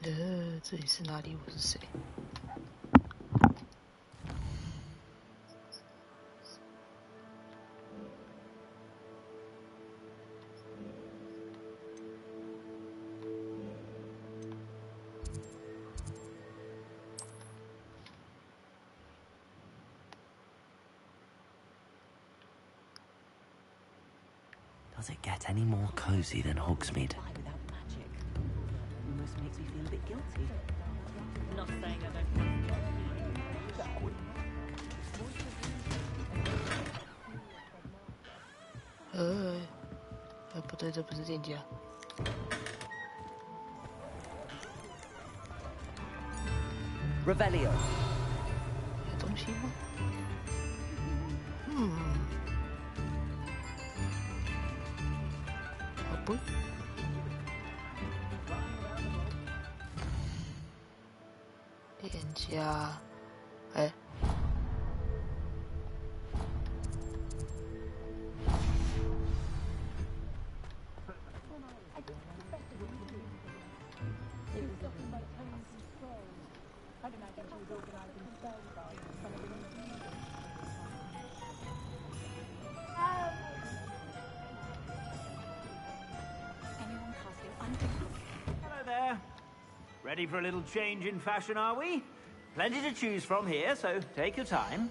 这里是哪里？我是谁？Does it get any more cozy than Hogsmeade? Almost makes me feel a bit guilty. Not saying I don't. 不对，这不是店家。Revelio. 有东西吗？不。店家，Hello there. Ready for a little change in fashion, are we? Plenty to choose from here, so take your time.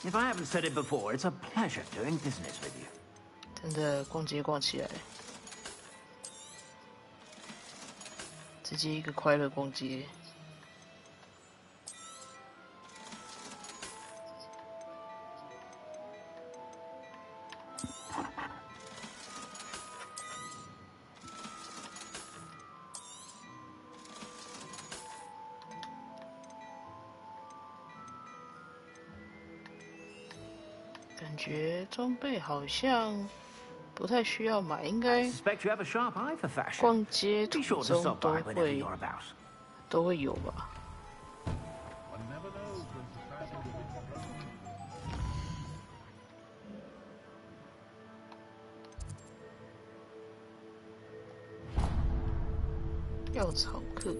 If I haven't said it before, it's a pleasure doing business with you. 真的逛街逛起来，直接一个快乐逛街。感觉装备好像不太需要买，应该 Suspect you have a sharp eye for fashion. 逛街 Be 途 sure to 中 stop 都 by whenever 会 you're about. 都会有吧。药草课。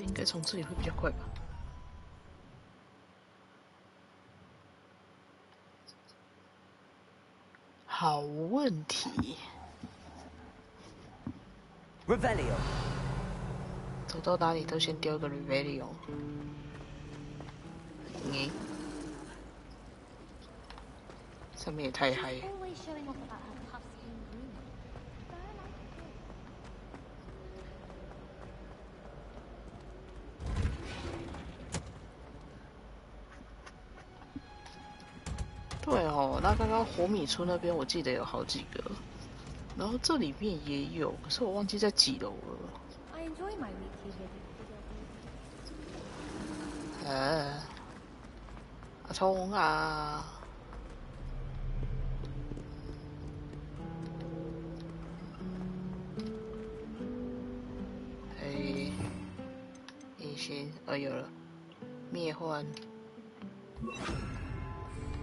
应该从这里会比较快吧。好问题。Revelio. 走到哪里都先丢个 Revelio。上面也太嗨了。对哦，那刚刚火米村那边我记得有好几个，然后这里面也有，可是我忘记在几楼了。阿聪啊！隐形有了，灭幻。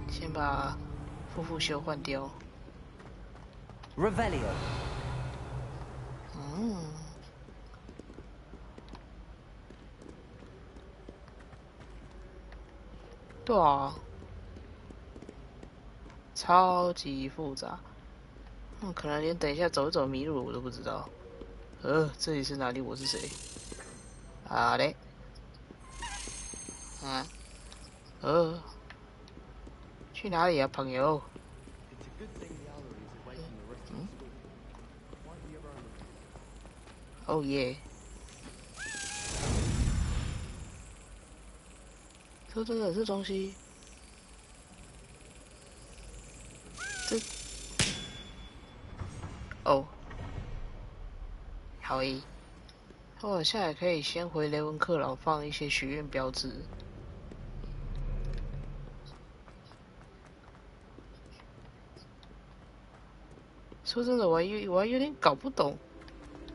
先把副修换掉。Revelio. 对啊，超级复杂。可能连等一下走一走迷路我都不知道。这里是哪里？我是谁？啊嘞？去哪里啊，朋友？哦耶！说真的，这东西，好诶。我现在可以先回雷文克劳放一些学院标志。说真的，我还有点搞不懂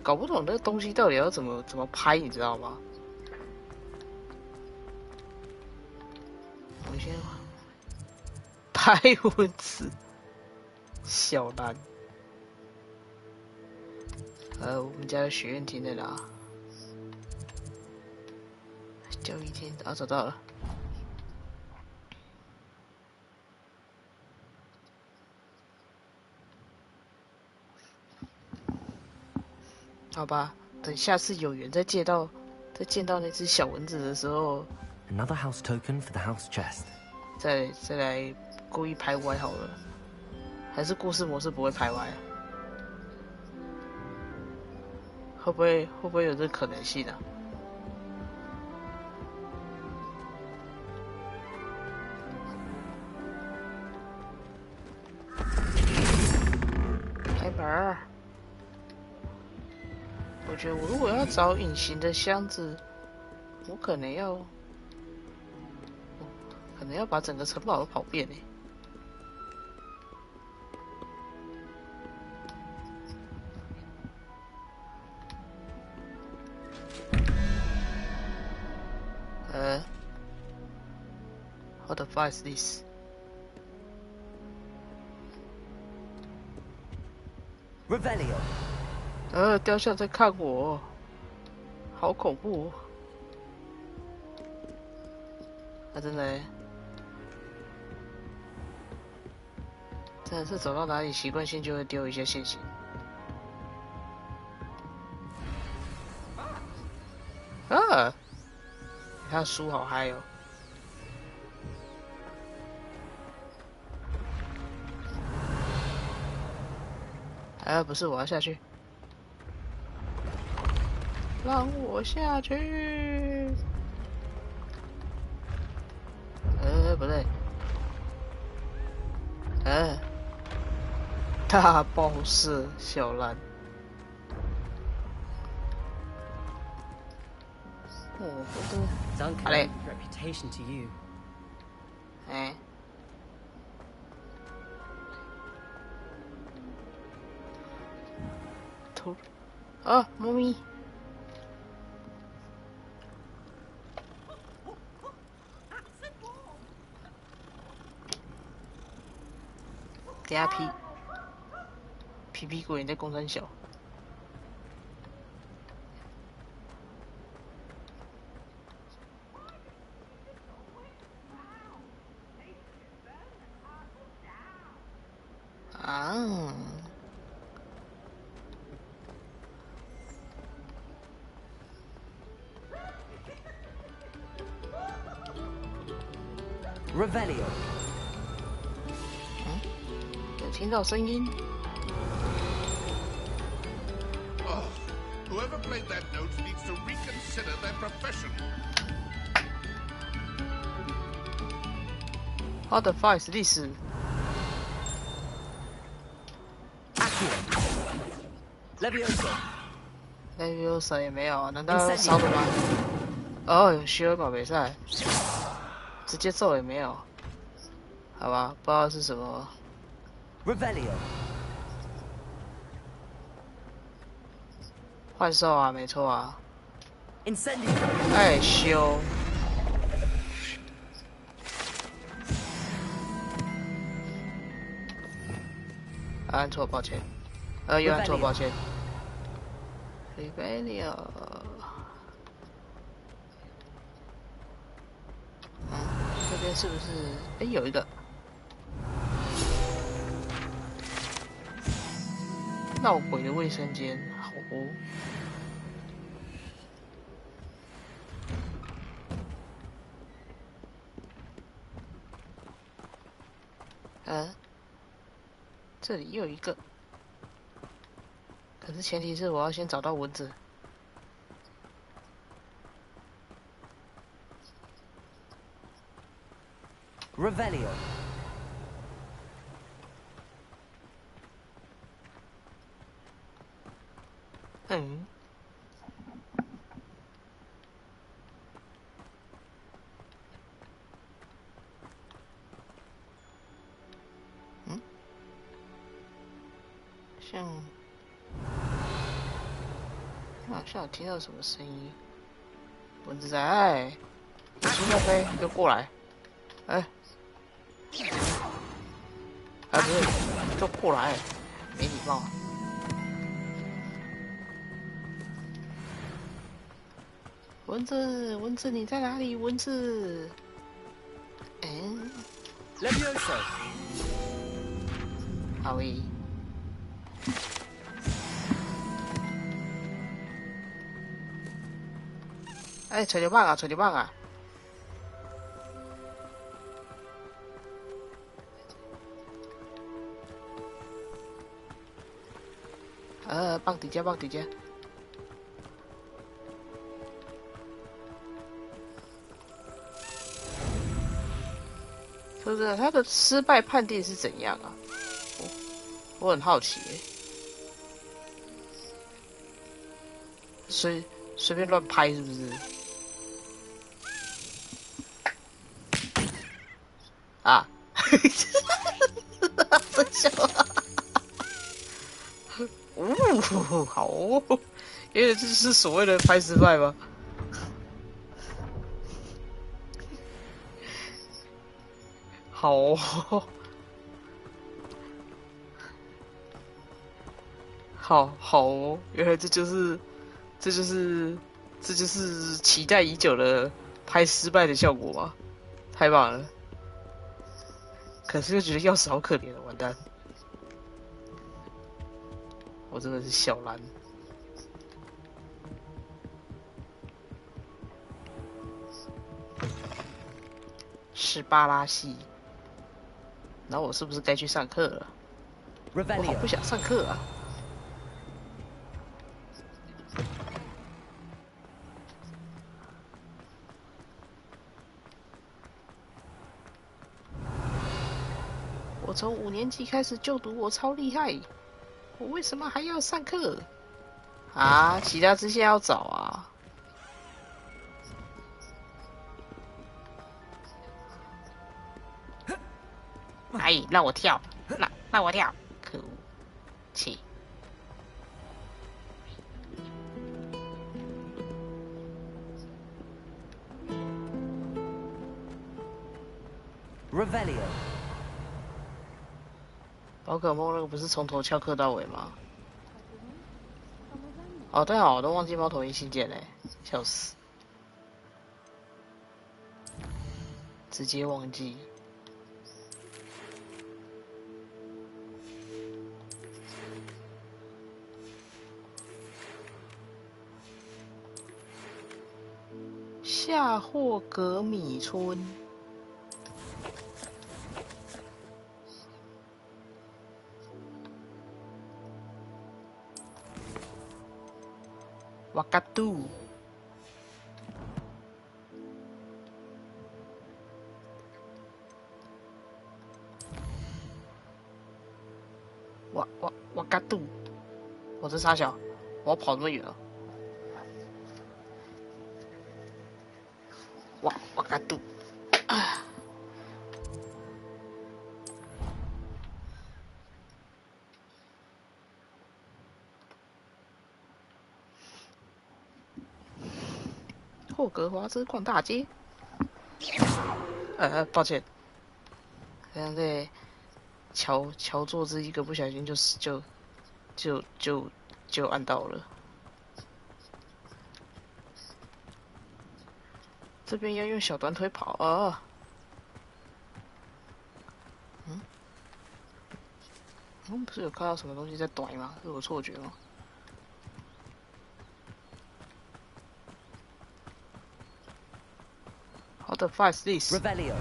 那个东西到底要怎么拍，你知道吗？拍蚊子，小兰。我们家的许愿亭在哪？教育厅，啊，找到了。好吧，等下次有缘再见到那只小蚊子的时候， Another house token for the house chest. 再来故意拍歪好了。还是故事模式不会拍歪啊？会不会有这可能性啊？开门儿！我觉得我如果要找隐形的箱子，我可能要把整个城堡都跑遍欸。What the fuck is this？ Revelio. 雕像在看我，好恐怖！真的是走到哪里，习惯性就会丢一些线形。啊！他的书好嗨哦！不是，我要下去，让我下去。不对，大爆射小兰。Duncan, reputation to you. 猫咪。等下皮皮鬼在公山小。Revelio. 有听到声音。Whoever played that note needs to reconsider their profession. What the fuck is this? Leviosa 也没有，难道要烧的吗？有修宝贝赛，直接揍也没有，好吧，不知道是什么。Revelio. 幻兽啊，没错啊。Incendio. 修。按错，抱歉。又按错，抱歉。Rebellion。这边是不是？有一个。闹鬼的卫生间，好哦。这里又有一个，可是前提是我要先找到蚊子。Revelio. 好像有听到什么声音，蚊子在，出在飞，就过来，啊，不是，给我过来，没礼貌。蚊子，蚊子，你在哪里？蚊子，嗯， Levioso. 好诶。哎，吹牛棒啊，吹牛棒啊！棒底下，棒底下。是不是他的失败判定是怎样啊？我很好奇耶。随便乱拍是不是？啊！真笑啊！哦，好哦，因为这是所谓的拍失败吗？好哦，好哦，原来这就是期待已久的拍失败的效果吗？太棒了！可是又觉得钥匙好可怜的，完蛋！我真的是小蓝。是巴拉西，然后我是不是该去上课了？我好不想上课啊！我从5年级开始就读，我超厉害，我为什么还要上课？啊，其他支线要找啊！哎，让我跳，让我跳，可恶，气！ Revelio. 宝可梦那个不是从头翘课到尾吗？哦，对哦，我都忘记猫头鹰信件嘞，笑死！直接忘记。夏霍格米村。 瓦嘎杜，瓦嘎杜，我这傻小，我要跑那么远啊！瓦嘎杜，啊！霍格华兹逛大街。抱歉，好像在乔做这一个不小心就按到了。这边要用小短腿跑啊！不是有看到什么东西在短吗？是我错觉吗？ What the fuck is this? Revelio.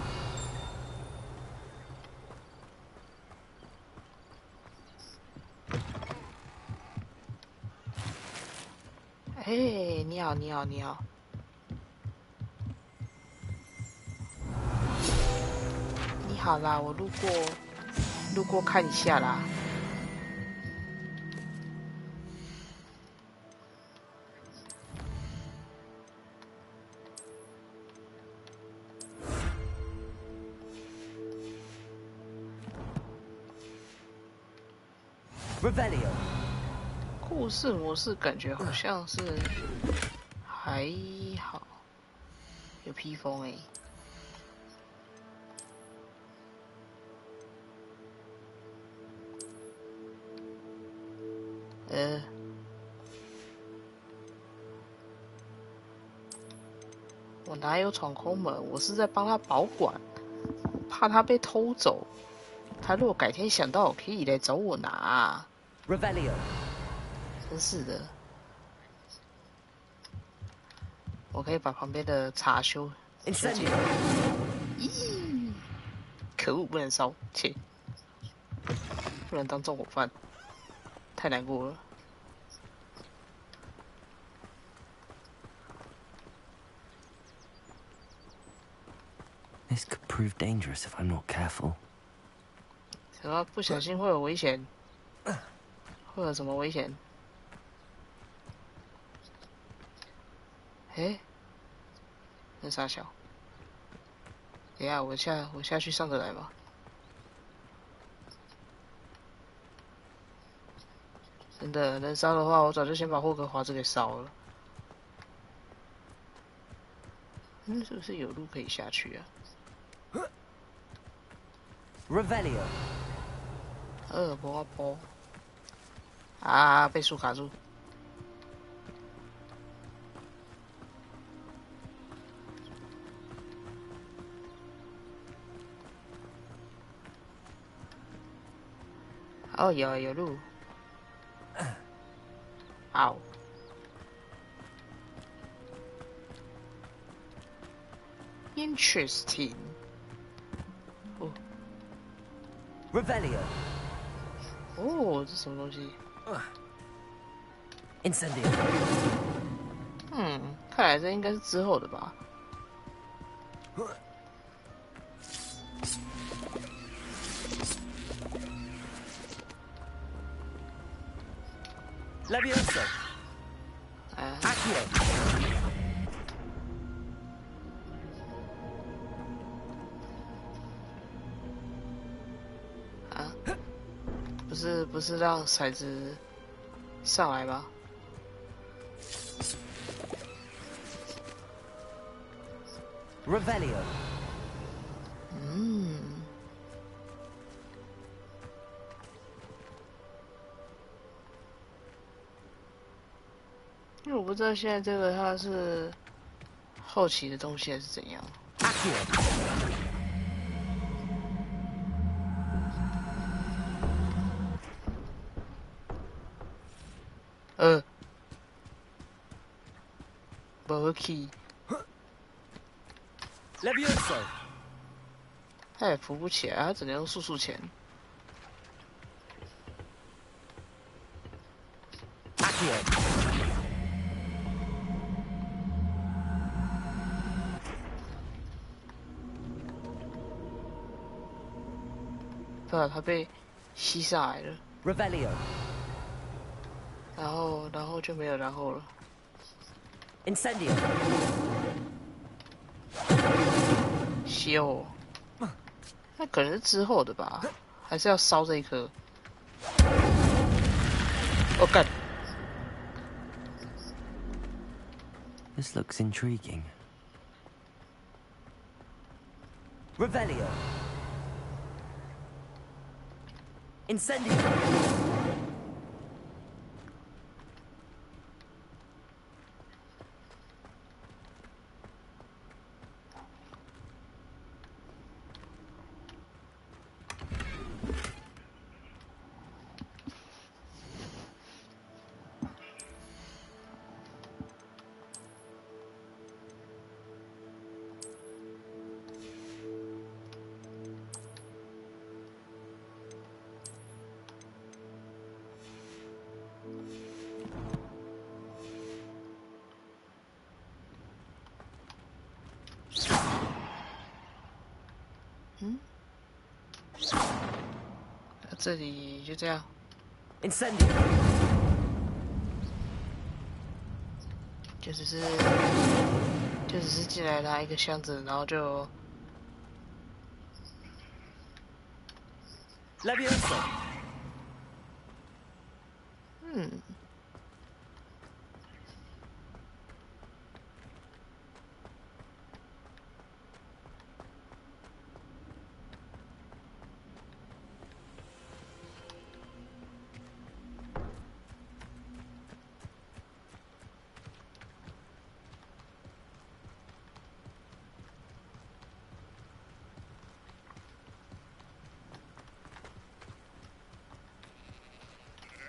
嘿，你好，你好，你好。你好啦，我路过看一下啦。Revelio. 故事模式感觉好像是还好，有披风欸。我哪有闯空门？我是在帮他保管，怕他被偷走。他如果改天想到，可以来找我拿。Revelio. 真是的，我可以把旁边的茶修解。咦，可恶，不能烧，切，不能当纵火犯，太难过了。This could prove dangerous if I'm not careful. 什么不小心会有危险？会有什么危险？哎，那傻小。等一下，我下去上得来吗？真的能烧的话，我早就先把霍格华兹给烧了。是不是有路可以下去啊 Revelio. 波波啊，被树卡住。哦，有路。好。Interesting. 哦。Revelio. 哦，这什么东西？ Incendio. 看来这应该是之后的吧。Levioso. Accio. 啊，不是让骰子上来吗？ Revelio. 因为我不知道现在这个它是后期的东西还是怎样。Accio. 没去， Levioso. 他也扶不起来，他只能用速钱。 Accio. 对啊，他被吸上来了， Revelio. 然后就没有然后了。 Incendio. 修，那可能是之后的吧，还是要烧这一颗？哦干！ This looks intriguing. Revelio. Incendio. 这里就这样。 Incendio. 就只是进来拿一个箱子，然后就 Levioso.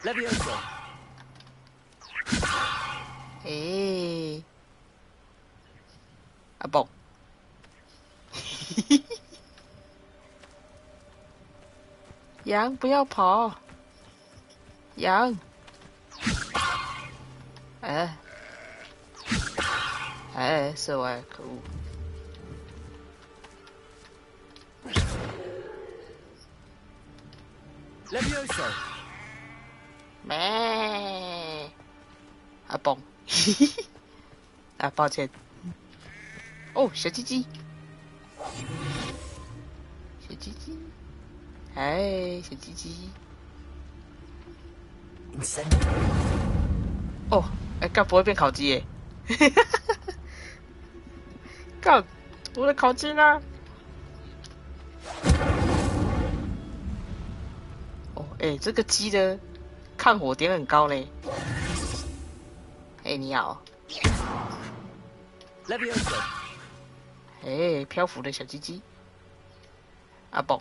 Levioso. 哎，啊蹦，羊不要跑，羊，哎，哎，射歪，可恶！ Levioso. 咩？啊蹦，啊，抱歉。哦，小鸡鸡，小鸡鸡，哎，小鸡鸡。 Incendio. 哦，哎，干不会变烤鸡耶？干，我的烤鸡呢？哦，哎，这个鸡的抗火点很高嘞。哎，你好。 Levioso. 哎，漂浮的小鸡鸡。啊蹦！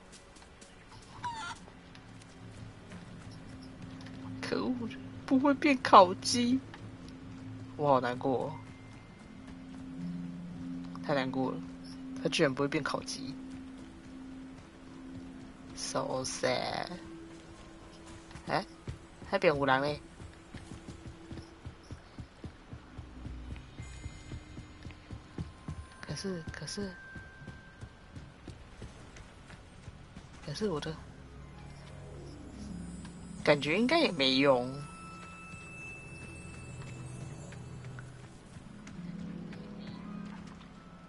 可恶，不会变烤鸡，我好难过、哦，太难过了，他居然不会变烤鸡 ，so sad。哎，还变五郎嘞？可是我的感觉应该也没用。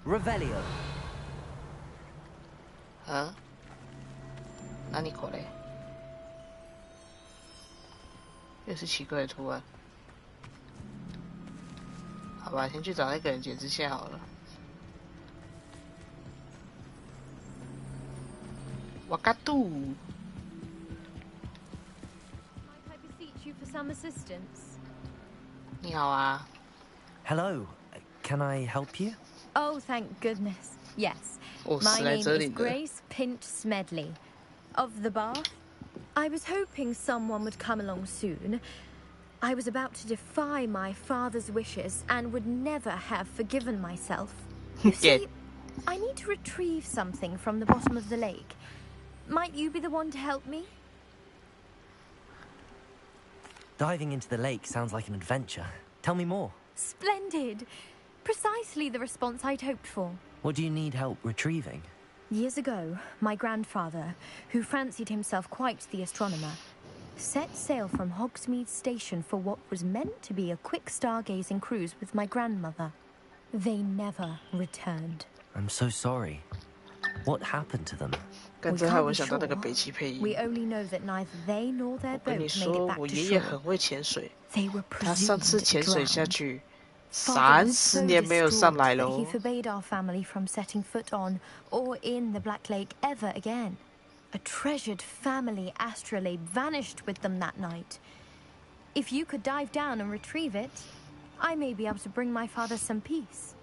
Revelio. 啊？哪里口嘞？又是奇怪的图案。好吧，先去找那个人解释下好了。瓦嘎杜。 Might I beseech you for some assistance? 你好啊。 Hello. Can I help you? Oh, thank goodness. Yes. Oh, My name is Slytherin. Grace Pinch Smedley. Of the Bath. I was hoping someone would come along soon. I was about to defy my father's wishes and would never have forgiven myself. You see, I need to retrieve something from the bottom of the lake. Might you be the one to help me? Diving into the lake sounds like an adventure. Tell me more. Splendid. Precisely the response I'd hoped for. What do you need help retrieving? Years ago, my grandfather, who fancied himself quite the astronomer, set sail from Hogsmeade Station for what was meant to be a quick stargazing cruise with my grandmother. They never returned. I'm so sorry. What happened to them? 刚 We 才害 can't 我 be 想到那个 sure. 北齐配 We 音。 only know that neither they nor their 我跟 boat 你 made 说， it back 我 to 爷爷 shore. 很会潜水， They were 他上次 presumed 潜水下 drowned. 去 Father was 30 so 年没有上 distraught 来 that 喽 he。forbade our family from setting foot on or in the Black Lake ever again. A treasured family astrolabe vanished with them that night. If you could dive down and retrieve it, I may be able to bring my father some peace.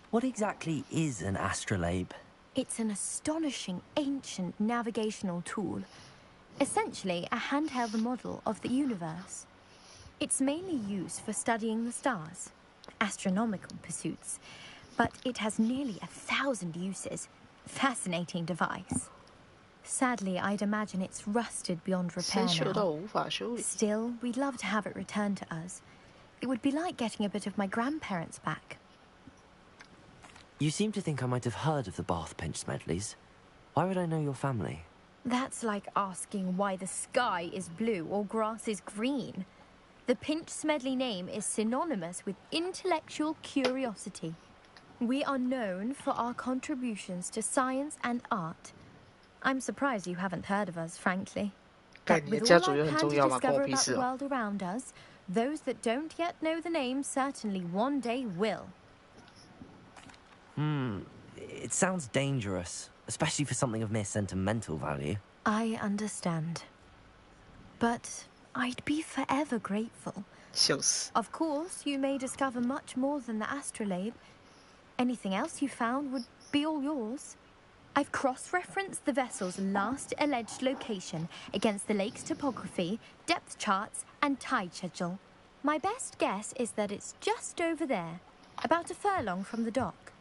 What exactly is an astrolabe? It's an astonishing ancient navigational tool. Essentially, a handheld model of the universe. It's mainly used for studying the stars, astronomical pursuits, but it has nearly 1,000 uses. Fascinating device. Sadly, I'd imagine it's rusted beyond repair 生锈到 now. 无法修理。 Still, we'd love to have it returned to us. It would be like getting a bit of my grandparents back. You seem to think I might have heard of the Bath Pinch Smedleys. Why would I know your family? That's like asking why the sky is blue or grass is green. The Pinch Smedley name is synonymous with intellectual curiosity. We are known for our contributions to science and art. I'm surprised you haven't heard of us, frankly. 干 But 你的 with 家 all 族 I 又很 plan 重 to 要吗？关我 discover 屁 about 事 the 哦！ world around us, those that don't yet know the name certainly one day will. It sounds dangerous, especially for something of mere sentimental value. I understand. But I'd be forever grateful. 笑死！ Of course, you may discover much more than the astrolabe. Anything else you found would be all yours. I've cross-referenced the vessel's last alleged location against the lake's topography, depth charts, and tide schedule. My best guess is that it's just over there, about a furlong from the dock.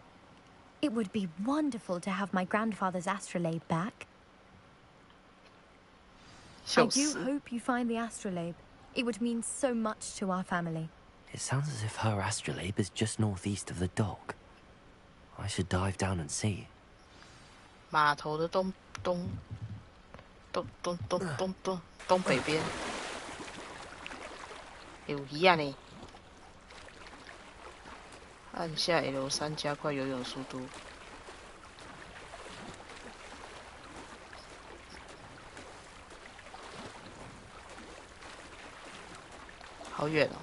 It would be wonderful to have my grandfather's astrolabe back. I do hope you find the astrolabe. It would mean so much to our family. It sounds as if her astrolabe is just northeast of the dock. I should dive down and see. 码头的东北边有鱼啊呢。按下 L3加快游泳速度。好远哦。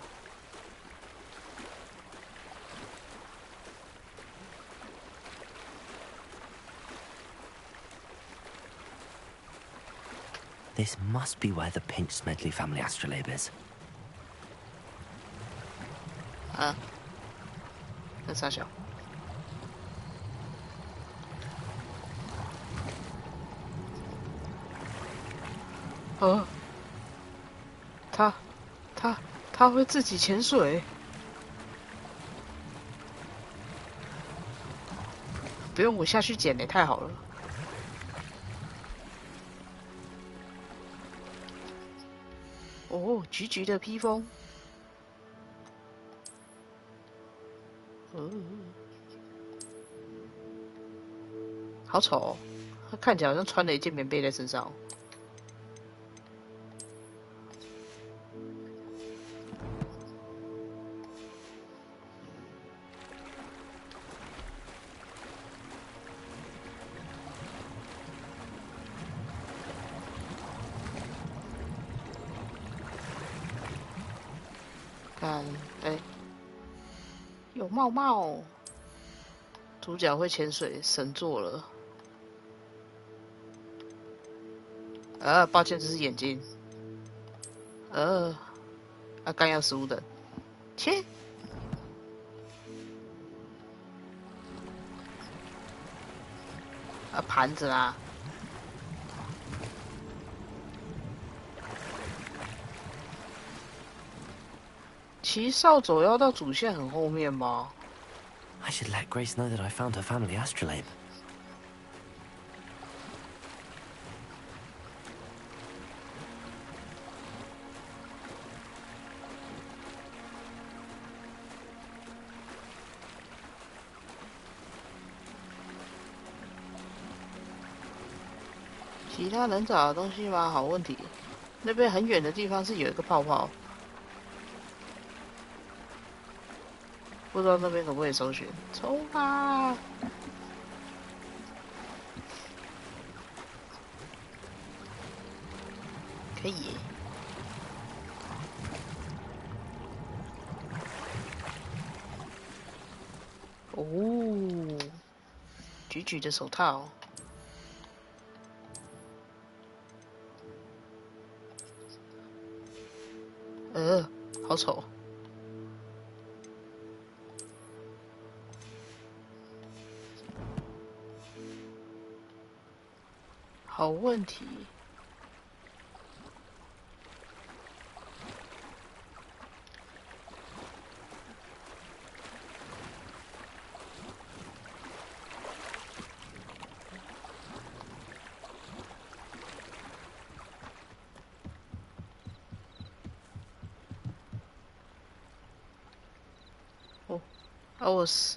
This must be where the Pinch Smedley family astrolabe is. 啊，那啥小？哦，他会自己潜水。不用我下去捡嘞，太好了。哦，橘橘的披风。好丑哦！他看起来好像穿了一件棉被在身上。看，哎，有帽帽。主角会潜水，神作了。抱歉，这是眼睛。刚要食物等，切。盘子啦。骑扫帚要到主线很后面吗？ I should let Grace know that I found her family astrolabe. 其他能找的东西吗？好问题。那边很远的地方是有一个泡泡，不知道那边可不可以搜寻。冲啊！可以耶。哦，橘橘的手套。 好丑。好问题。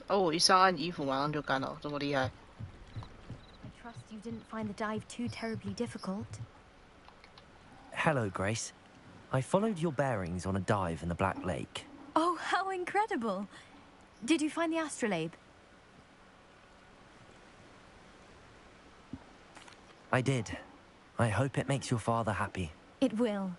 我一上岸衣服马上就干了，这么厉害。I trust you didn't find the dive too terribly difficult. Hello, Grace. I followed your bearings on a dive in the Black Lake. Oh, how incredible! Did you find the astrolabe? I did. I hope it makes your father happy. It will.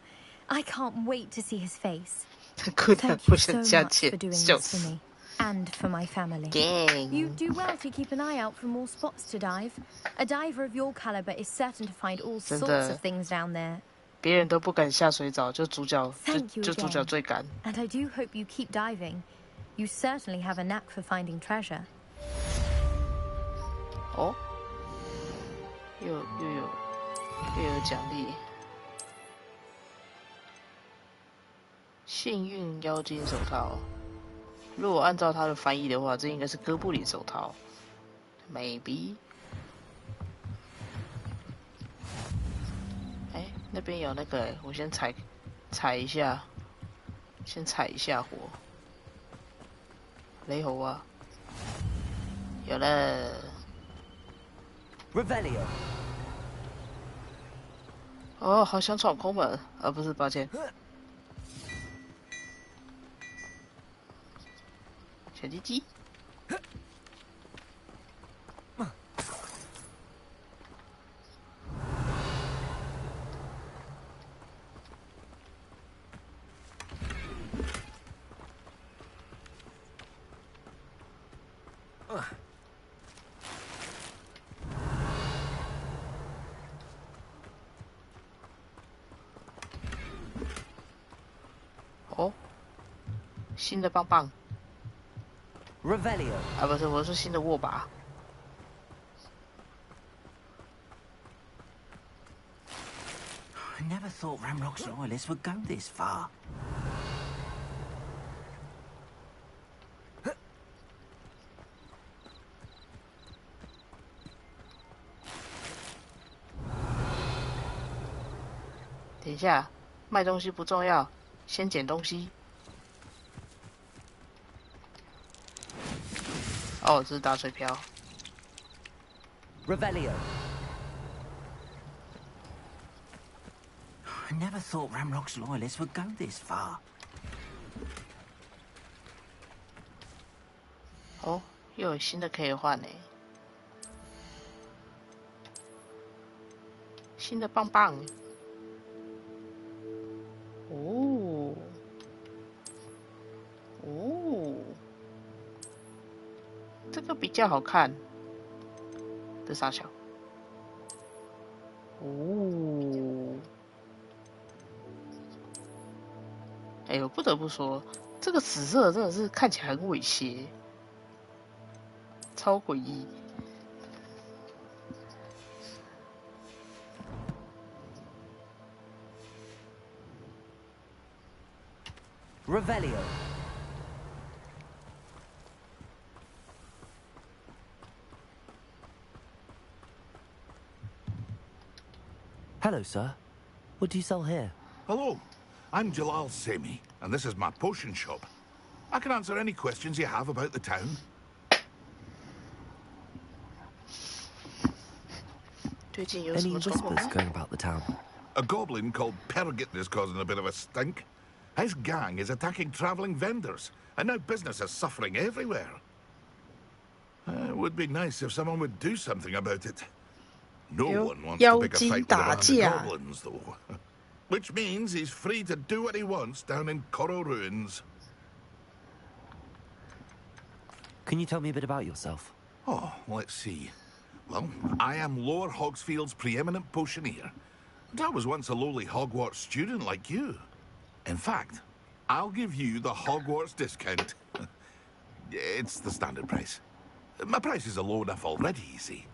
I can't wait to see his face. 不 Thank you 想 so 加 much 钱 for，doing 笑 this for 死。 me and for my family. Dang. You do well to keep an eye out for more spots to dive. A diver of your caliber is certain to find all sorts of things down there. 别人都不敢下水找，就主角 Thank you 就主角 again. 最敢。 And I do hope you keep diving. You certainly have a knack for finding treasure. 哦，又有奖励。幸运妖精手套，如果按照它的翻译的话，这应该是哥布林手套 ，maybe。哎，那边有那个，我先踩一下，先踩一下火。雷猴啊，有了。Revelio. 哦，好想闯空门，不是，抱歉。小鸡鸡。哦，新的棒棒。Revelio. 不是，我是新的握把。I never thought Ramrock's loyalists would go this far. 等一下，卖东西不重要，先捡东西。哦，这是打水漂。Revelio. I never thought Ramrock's loyalists would go this far. 哦，又有新的可以换呢。新的棒棒。哦。哦。这个比较好看。这傻小。哦。哎，我不得不说，这个紫色真的是看起来很猥亵，超诡异。Revelio. Hello, sir. What do you sell here? Hello, I'm Jalal Semi, and this is my potion shop. I can answer any questions you have about the town. 最近有什 Any 么传闻 whispers 吗？ going about the town? A goblin called Pergit is causing a bit of a stink. His gang is attacking travelling vendors, and now business is suffering everywhere. It would be nice if someone would do something about it. No one wants to pick a fight with a band of goblins, though. Which means he's free to do what he wants down in Coral Ruins. Can you tell me a bit about yourself? Oh, let's see. Well, I am Lower Hogsfield's preeminent potioneer. And I was once a lowly Hogwarts student like you. In fact, I'll give you the Hogwarts discount. It's the standard price. My prices are low enough already, you see.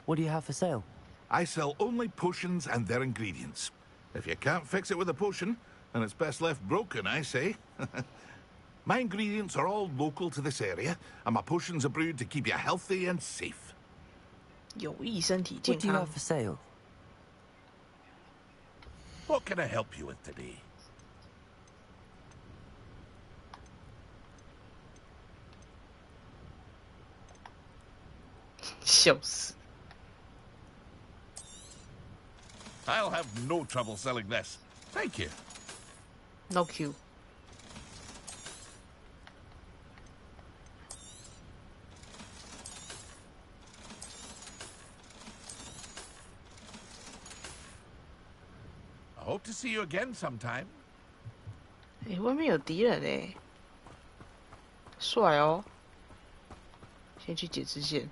What do you have for sale? I sell only potions and their ingredients. If you can't fix it with a potion, then it's best left broken, I say. My ingredients are all local to this area, and my potions are brewed to keep you healthy and safe. 有益身体健 What do you 康 have。for sale? What can I help you with today? 笑死。 I'll have no trouble selling this. Thank you. No Q。 I hope to see you again sometime. 哎，外面有敌人哎，帅哦。先去解支线。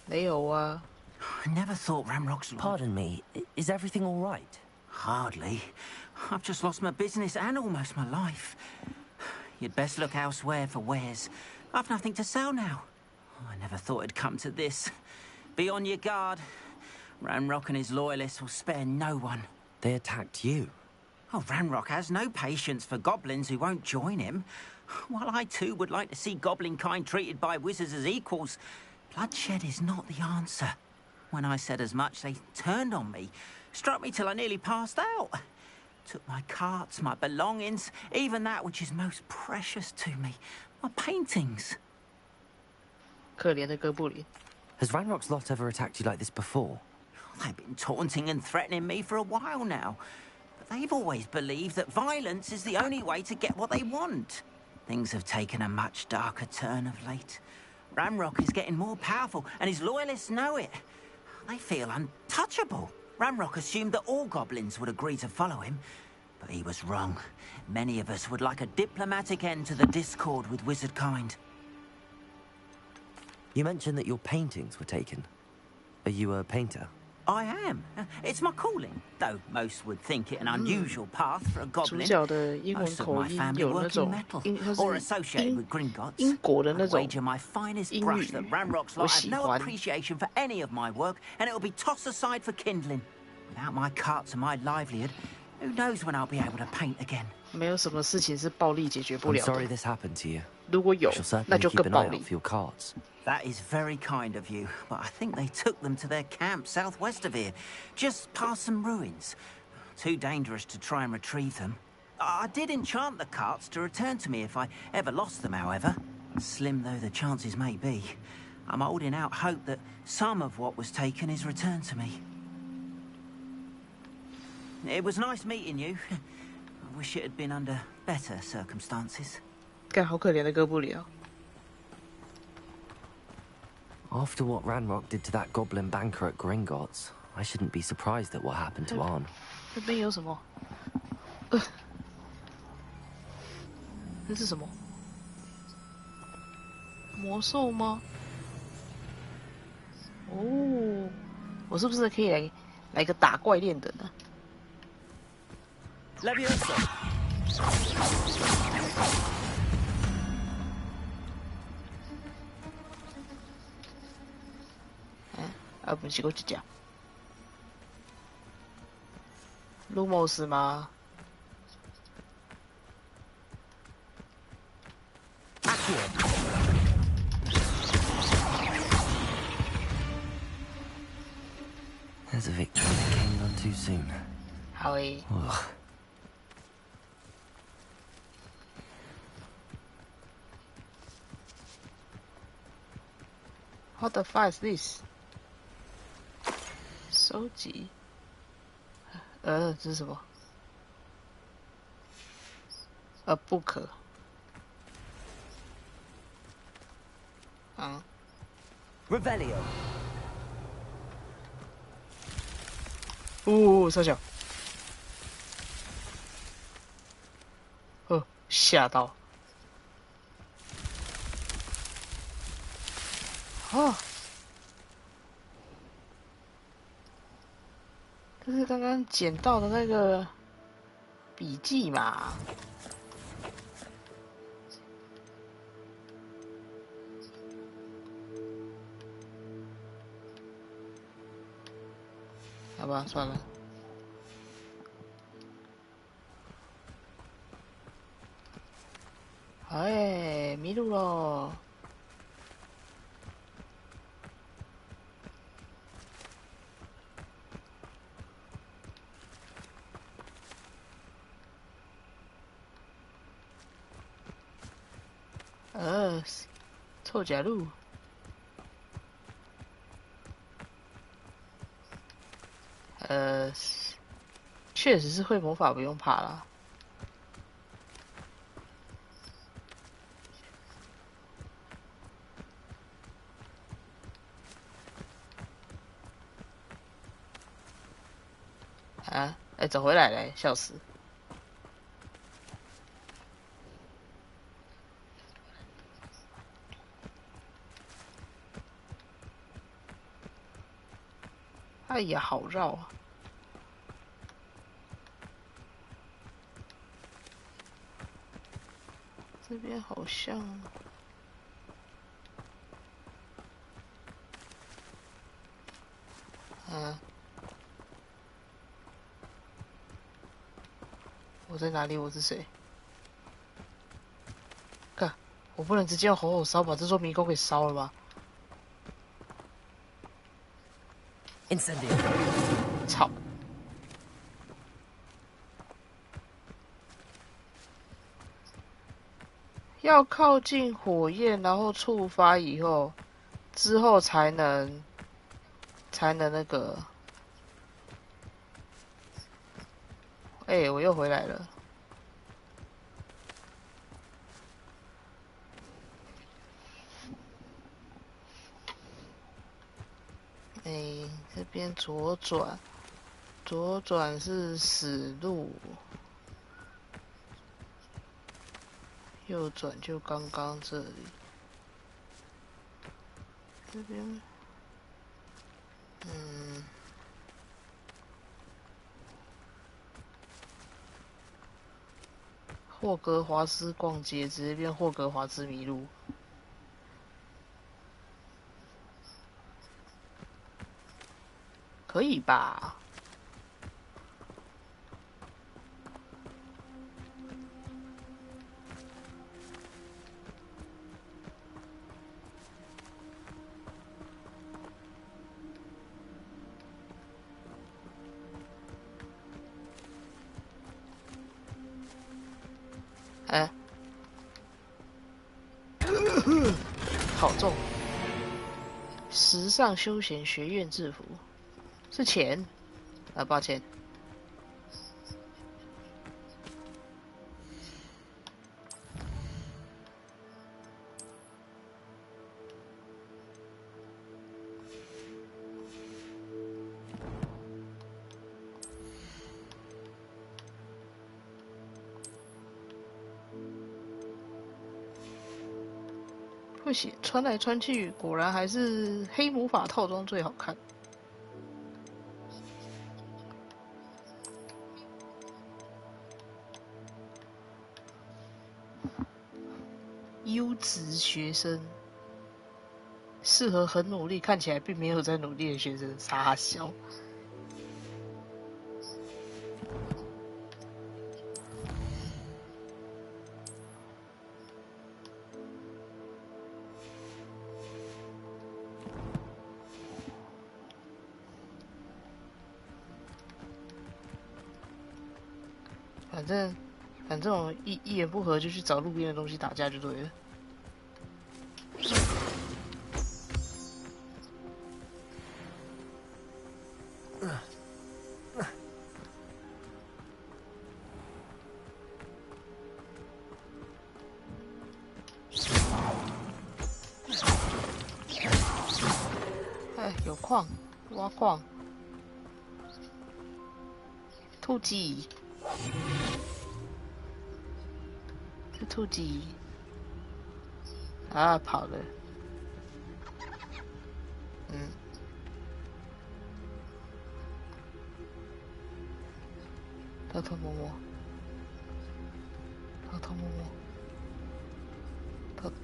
雷欧啊， I never thought Ramrock's Pardon me, is everything all right? Hardly. I've just lost my business and almost my life. you'd best look elsewhere for wares. I've nothing to sell now. I never thought it'd come to this. Be on your guard. Ranrock and his loyalists will spare no one. They attacked you. Oh, Ranrock has no patience for goblins who won't join him. While I too would like to see goblin kind treated by wizards as equals, bloodshed is not the answer. When I said as much, they turned on me, struck me till I nearly passed out. Took my carts, my belongings, even that which is most precious to me, my paintings. 可怜的哥布林。 Has Ranrock's lot ever attacked you like this before? They've been taunting and threatening me for a while now. But they've always believed that violence is the only way to get what they want. Things have taken a much darker turn of late. Ranrock is getting more powerful, and his loyalists know it. They feel untouchable. Ranrock assumed that all goblins would agree to follow him, but he was wrong. Many of us would like a diplomatic end to the discord with wizard kind. You mentioned that your paintings were taken. Are you a painter? I am. It's my calling, though most would think it an unusual path for a 主 goblin. 角的英文 Most of 口 my 音 family 有那 work in 种 metal 它 or 是 associated 英 with Gringotts. 英国的那 I'd 种 wager my finest 英 brush 语 that Ranrock's 我 lot have 喜 no 欢 appreciation for any of my work, and it'll be tossed aside for kindling. Without my carts and my livelihood, who knows when I'll be able to paint again? 没有什么事情是暴力解决不 I'm 了 sorry 的。 this happened to you. 如果有 I shall，那 certainly 就 keep 更 an 暴 eye 力 out。for your cards. That is very kind of you, but I think they took them to their camp southwest of here, just past some ruins. Too dangerous to try and retrieve them. I did enchant the carts to return to me if I ever lost them, however. Slim though the chances may be, I'm holding out hope that some of what was taken is returned to me. It was nice meeting you. I wish it had been under better circumstances. 干好可怜的哥布林啊！ After what Ranrock did to that goblin banker at Gringotts, I shouldn't be surprised at what happened to Arn. 这边有什么？这是什么？魔兽吗？哦，我是不是可以来个打怪练的呢？ Leviosa! 不是我只讲。卢莫斯吗？ There's a victory that came none too soon. 好诶。 Ugh. What the fuck is this？ 收集。这是什么？不可。Revelio. 小小。吓到。这是刚刚捡到的那个笔记嘛？好吧，算了。哎，迷路了。臭甲路。确实是会魔法，不用怕啦。走回来了，笑死！哎呀，好绕啊！这这边好像，我在哪里？我是谁？干，我不能直接用火烧把这座迷宫给烧了吧 Incendio. 操！要靠近火焰，然后触发以后，之后才能那个。哎，我又回来了。哎，这边左转，左转是死路。右转就刚刚这里，这边，霍格华兹逛街，直接变霍格华兹迷路，可以吧？哎，好重！时尚休闲学院制服是钱啊，抱歉。不行，穿来穿去，果然还是黑魔法套装最好看。优质学生，适合很努力，看起来并没有在努力的学生，傻笑。反正我一言不合就去找路边的东西打架就对了。哎，有矿，挖矿，兔鸡。是兔鸡啊，跑了。偷偷摸摸，偷偷摸摸，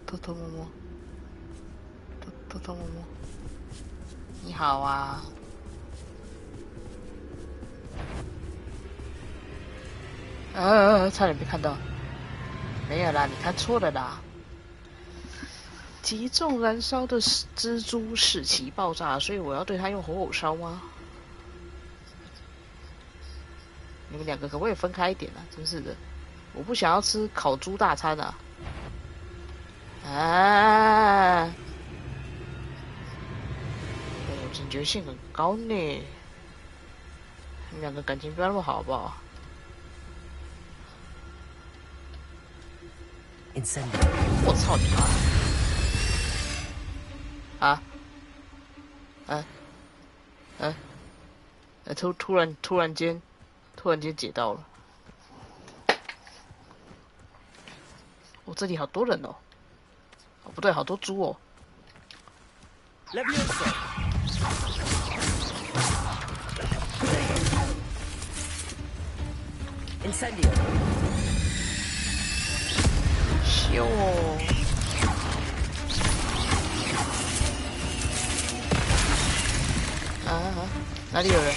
偷偷摸摸，偷偷摸摸。你好啊。差点被看到。没有啦，你看错了啦。极重燃烧的蜘蛛使其爆炸，所以我要对它用火偶烧吗？你们两个可不可以分开一点啊？真是的，我不想要吃烤猪大餐啊！我警觉性很高呢。你们两个感情不要那么好，好不好？Incendio. 我操你妈！突然间解到了。哦，这里好多人哦。哦，不对，好多猪哦。Incendio. 修哦。啊，哪里有人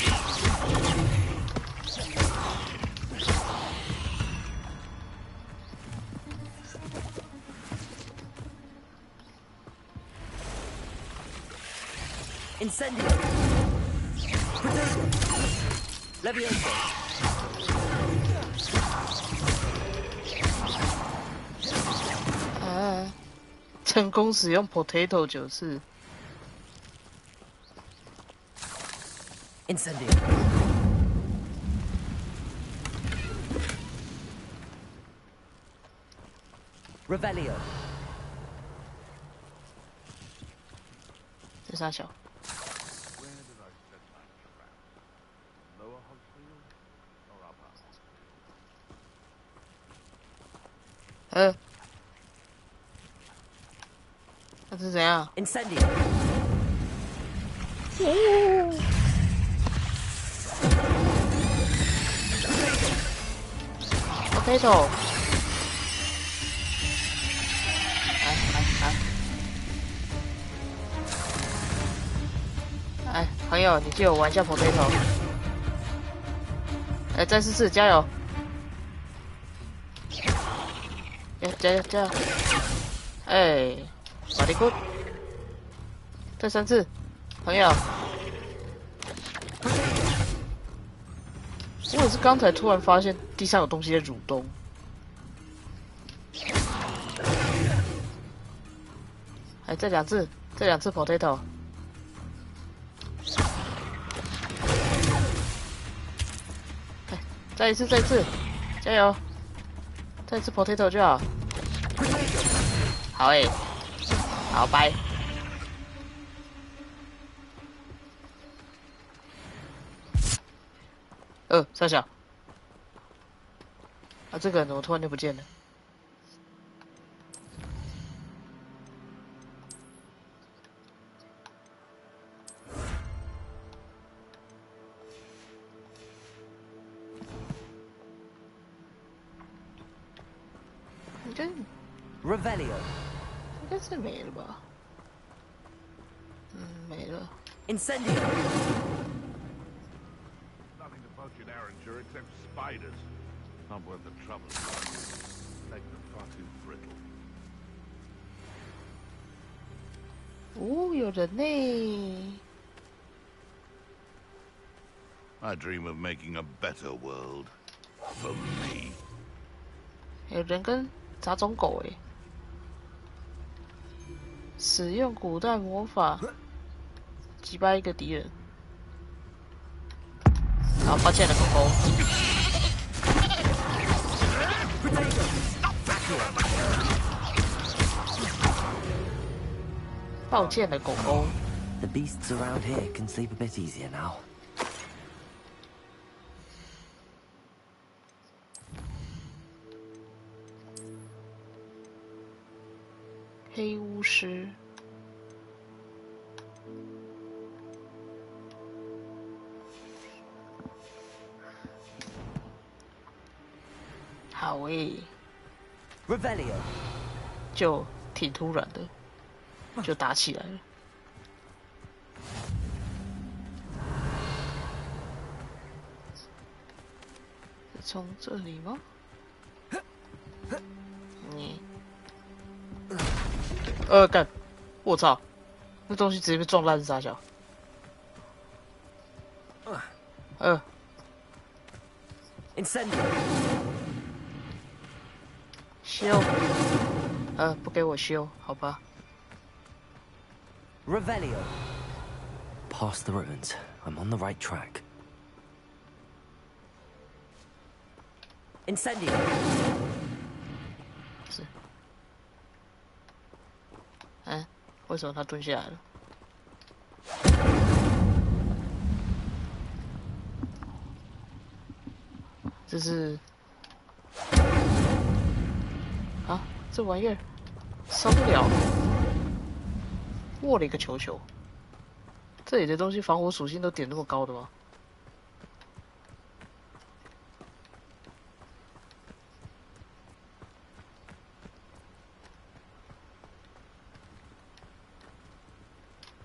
？Incendio! Levioso! 啊！成功使用 potato 9次。Incendio! Revelio! 这啥小？那是怎样？ Incendio! potato。哎，朋友，你借我玩一下 potato。哎，再试试，加油！加油加油！哎，very good。再3次，朋友。我也是刚才突然发现地上有东西在蠕动。哎，再2次potato。哎，再一次，加油！再一次 potato 就好。好诶，好拜。三小。啊，这个人怎么突然就不见了？应该 Revelio! 应该是没了吧？没了。Incendio! Nothing to poach in Arranger except spiders. Not worth the trouble. Legs are far too brittle. 哦，有人呢。I dream of making a better world. For me. 有人跟杂种狗诶。使用古代魔法击败一个敌人。好，抱歉了，狗狗。抱歉了，狗狗。The beasts around here can sleep a bit easier now. 黑巫师。好诶。Revelio! 就挺突然的，就打起来了。是从这里吗？干！我操！那东西直接被撞烂，傻小。Incendio! 修。不给我修，好吧。Revelio! Past the ruins. I'm on the right track. Incendio! 是。为什么他蹲下来了？这是啊，这玩意儿烧不了，我了一个球球！这里的东西防火属性都点那么高的吗？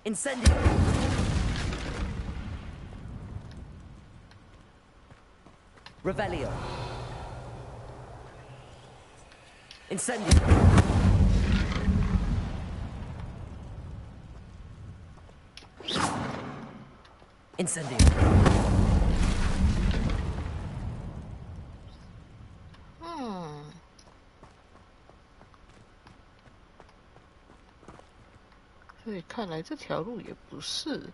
Incendio. Revelio. Incendio. Incendio. 所以看来这条路也不是。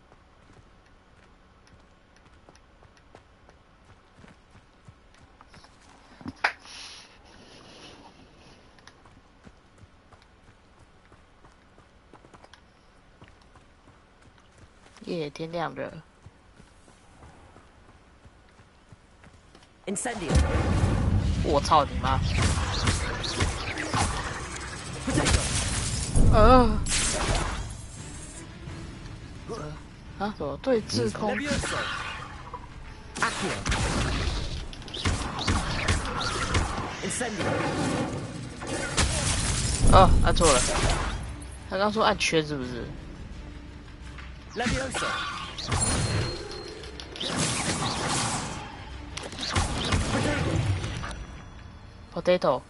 夜天亮了。Incendio. 我操你妈！ Potato. 啊，怎么对峙空？ Levioso. Accio. Incendio. 哦，按错了。他刚说按圈是不是？ Levioso. Potato。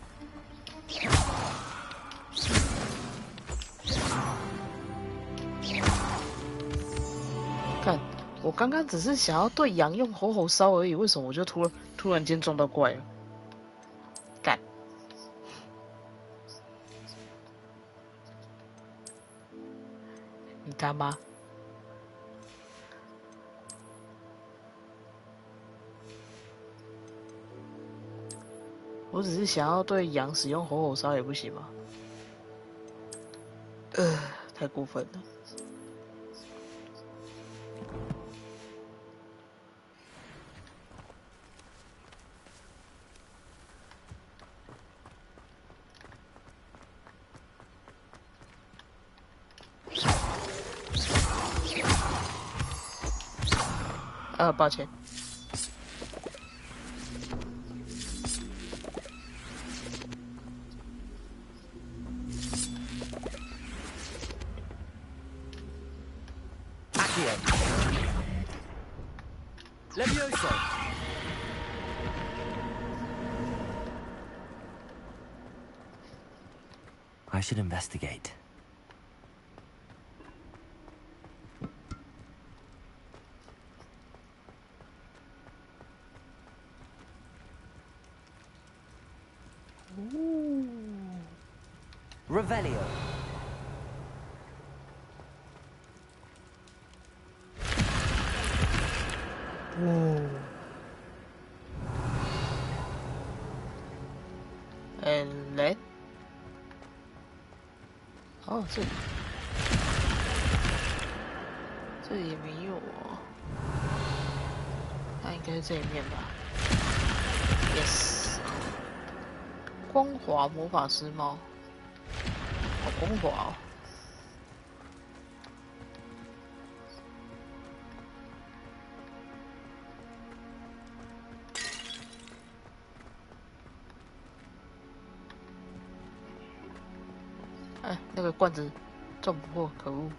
看，我刚刚只是想要对羊用吼吼烧而已，为什么我就突然间撞到怪了？干！你他妈！我只是想要对羊使用吼吼烧也不行吗？太过分了。抱歉。Accio. Levioso. I should investigate. Revelio. And then， 哦，这里没有哦，那应该是这一面吧 ？Yes， 光滑魔法师帽，好光滑哦。哎，那个罐子撞不破，可恶！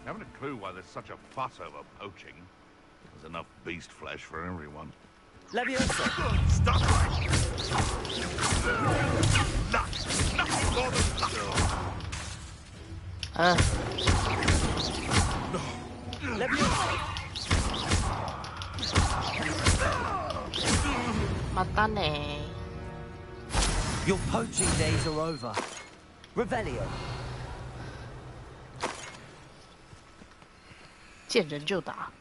Haven't a clue why there's such a fuss over poaching. There's enough beast flesh for everyone. Levioso. Stop! Luck! Nothing more than luck! 啊 Levioso. 妈蛋呢！ Your poaching days are over. Revelio. 见人就打。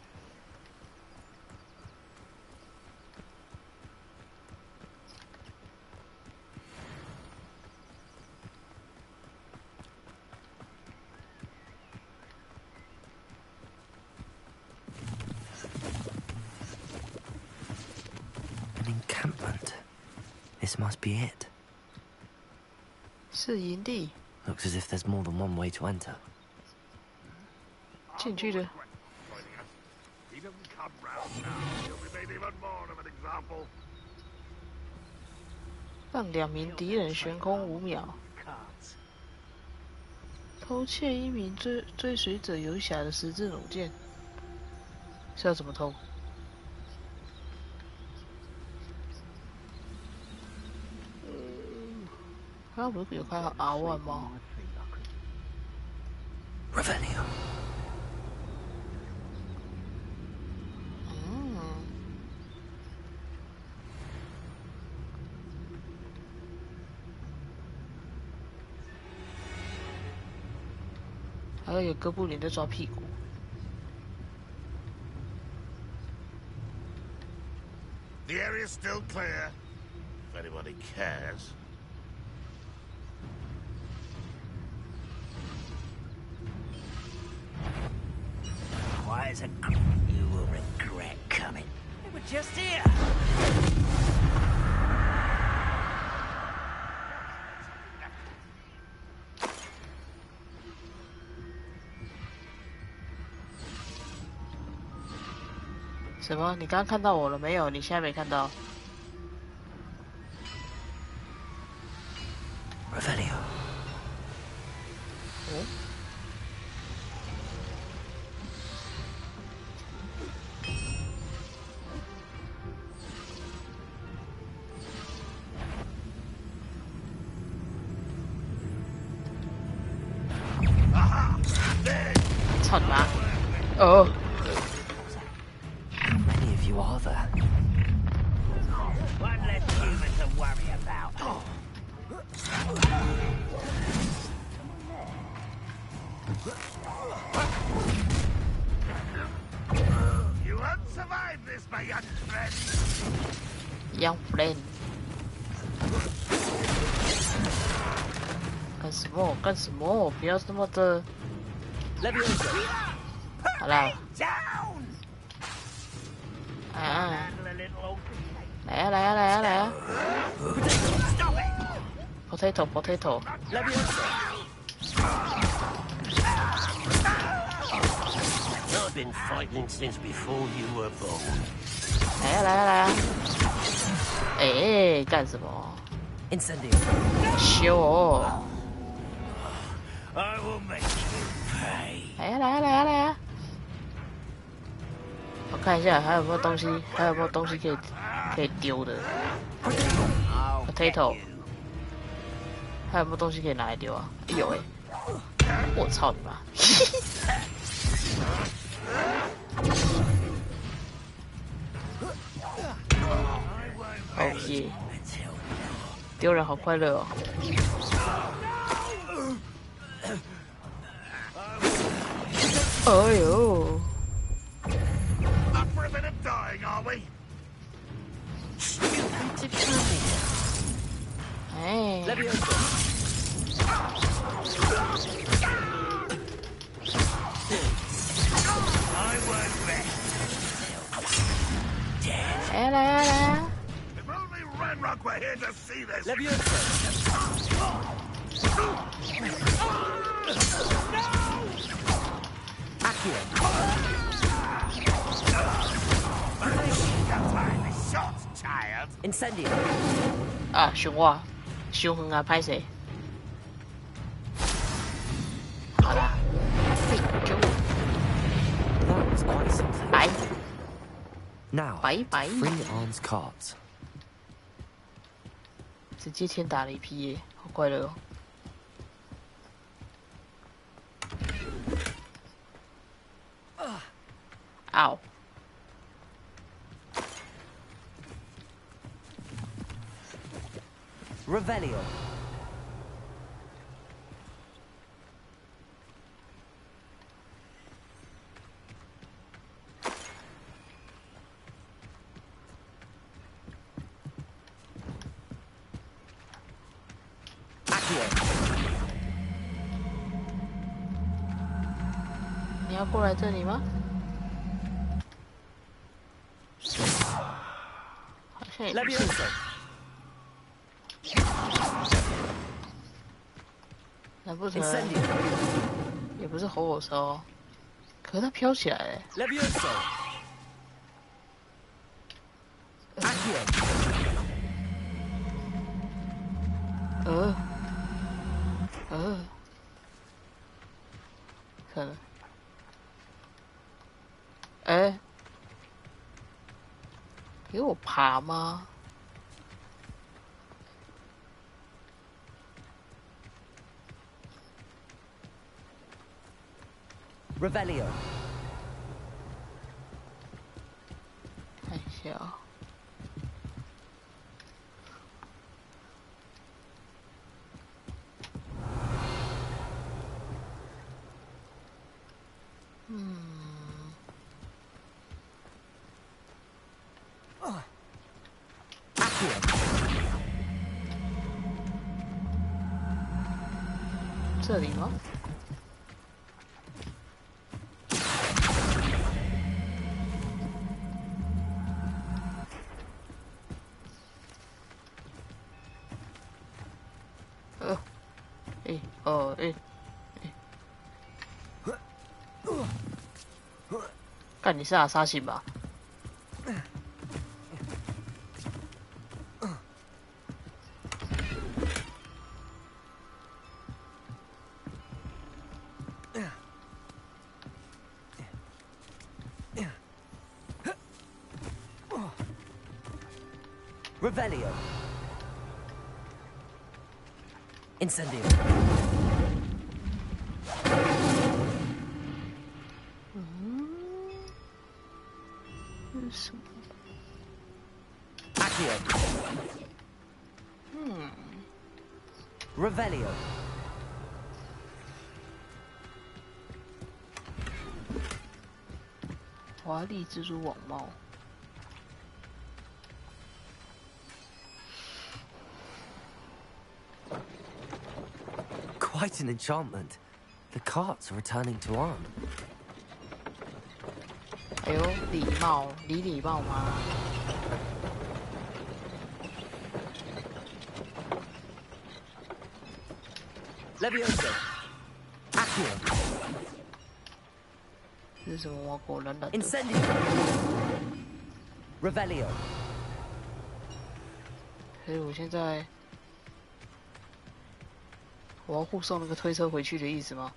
An encampment. This must be it. 是营地。 Looks as if there's more than one way to enter. 进去的。 He doesn't come round now. He'll be made even more of an example. 让2名敌人悬空5秒。偷窃1名追随者游侠的十字弩箭，是要怎么偷？他不是有开R1吗 Revelio. 还有哥布林在抓屁股。The area's still clear. If anybody cares. Quiet as a... You will regret coming. They were just here. 什么？你刚刚看到我了没有？你现在没看到。Revelio. 哦。操你妈！哦。How many of you are there? One less human to worry about. You won't survive this, my young friend. Young friend。干什么？干什么？不要这么的。好啦。啊！来呀来呀来呀来呀 ！Potato potato。I've been fighting since before you were born. 来呀来呀来呀！哎，干什么 Incendio. 修哦！ I will make you pay. 来呀来呀来呀来呀！我看一下还有没有东西，还有没有东西可以丢的 ？Potato。还有没有东西可以拿来丢啊？有哎、欸！我操你妈！哦耶！丢人好快乐哦！哎呦！ Up for a bit of dying, are we? 哎。来呀来呀来呀！ If only Ranrock were here to see this. Shot, child. Incendio. 啊，熊蛙，熊恒啊，拍谁？好啦，就 That was quite something. 拜 Now, 拜拜， free arms cards. 直接天打了一批耶，好快乐哦！嗷！ Revelio. Accio. 你要过来这里吗？好像也不是， Levioso. 难不成 Incendio. 也不是吼我烧？可是它飘起来哎！ Levioso. Accio. 算了。哎，给我爬吗？ Revelio. 看一下啊。这里吗？干你是阿萨辛吧？ Revelio. Incendio. Accio. Revelio. “华丽蜘蛛网帽”。 Quite an enchantment. The carts are returning to arm. 哎呦，礼貌，礼貌吗？ Levioso. Accio. 这是什么挖狗懒懒的？ Incendio. Revelio. 所以我现在我要护送那个推车回去的意思吗？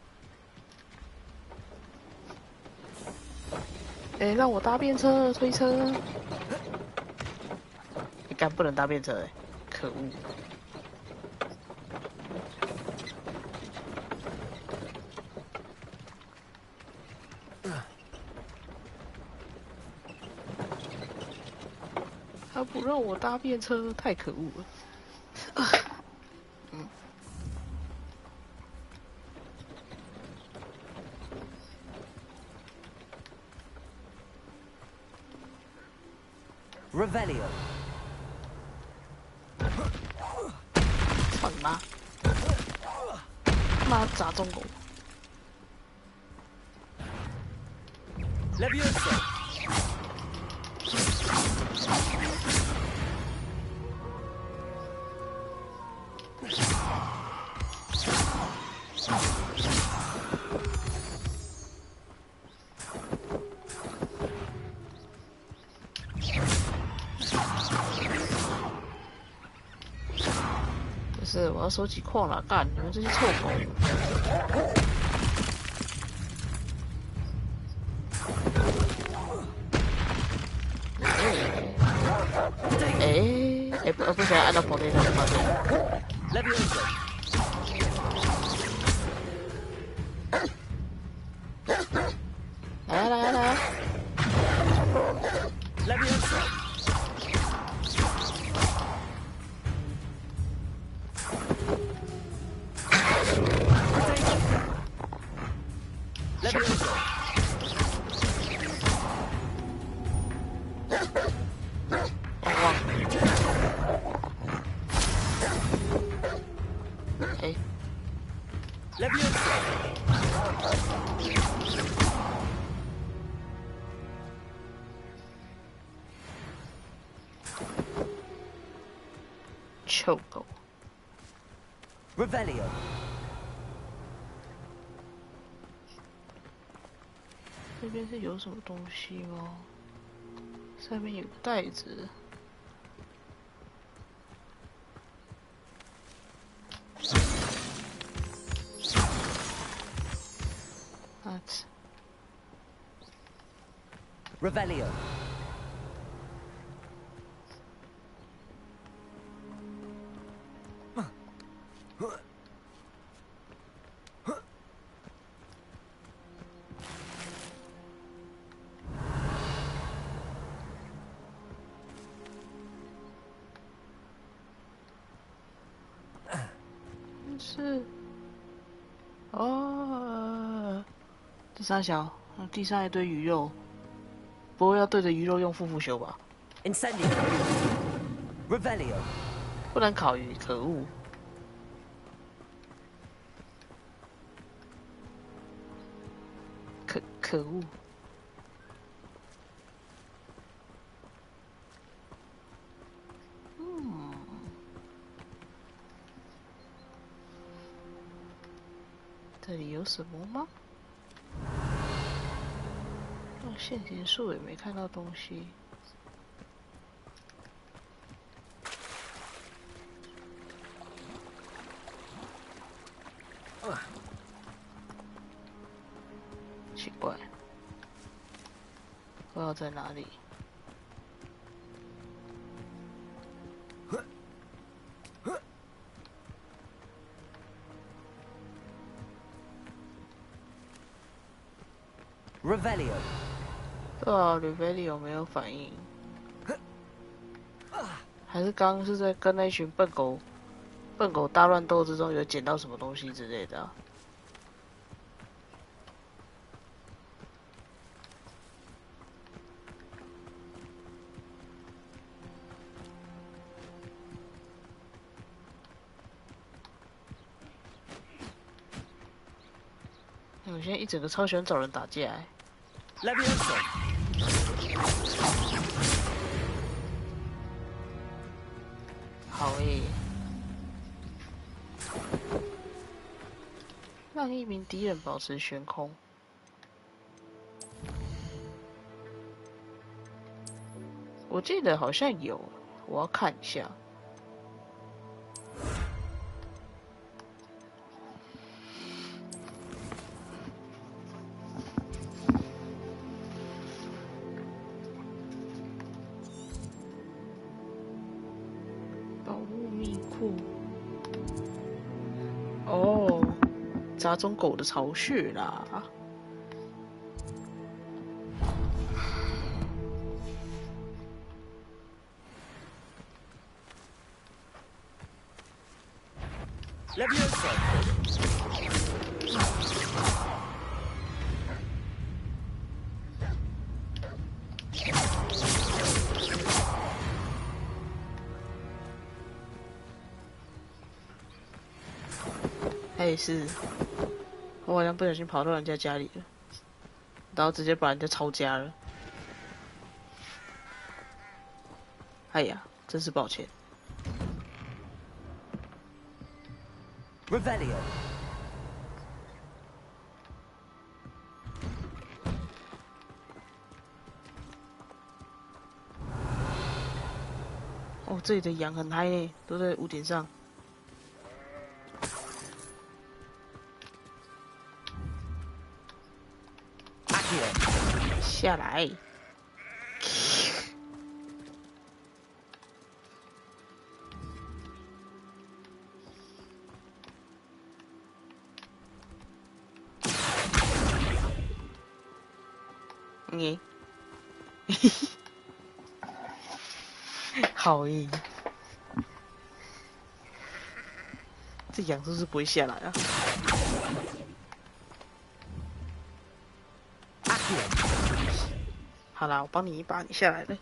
哎，让我搭便车，推车！你干不能搭便车哎，可恶！他不让我搭便车，太可恶了。Revelio. 操你妈！妈砸中狗！ Levioso.不是，我要收集矿了，干你们这些臭狗！不想按到跑电的发现。来！ 臭狗 Revelio. 这边是有什么东西吗？上面有个袋子。Revelio. 是，哦，这三小，地上一堆鱼肉，不会要对着鱼肉用复腐朽吧？ Incendio. Revelio. 不能烤鱼，可恶！可恶！这里有什么吗？陷阱树也没看到东西。奇怪，不知道在哪里。Revelio. 对啊 ，Revelio 没有反应，还是刚刚是在跟那群笨狗大乱斗之中有捡到什么东西之类的、啊。我现在一整个超喜欢找人打架、欸。Levioso. 好诶、让一名敌人保持悬空。我记得好像有，我要看一下。哦，杂种狗的巢穴啦！Levioso. 也是，我好像不小心跑到人家家里了，然后直接把人家抄家了。哎呀，真是抱歉。Revelio. 哦，这里的羊很嗨呢，都在屋顶上。下来。你，好诶，这羊是不是不会下来啊？好啦，我帮你一把，你下来了。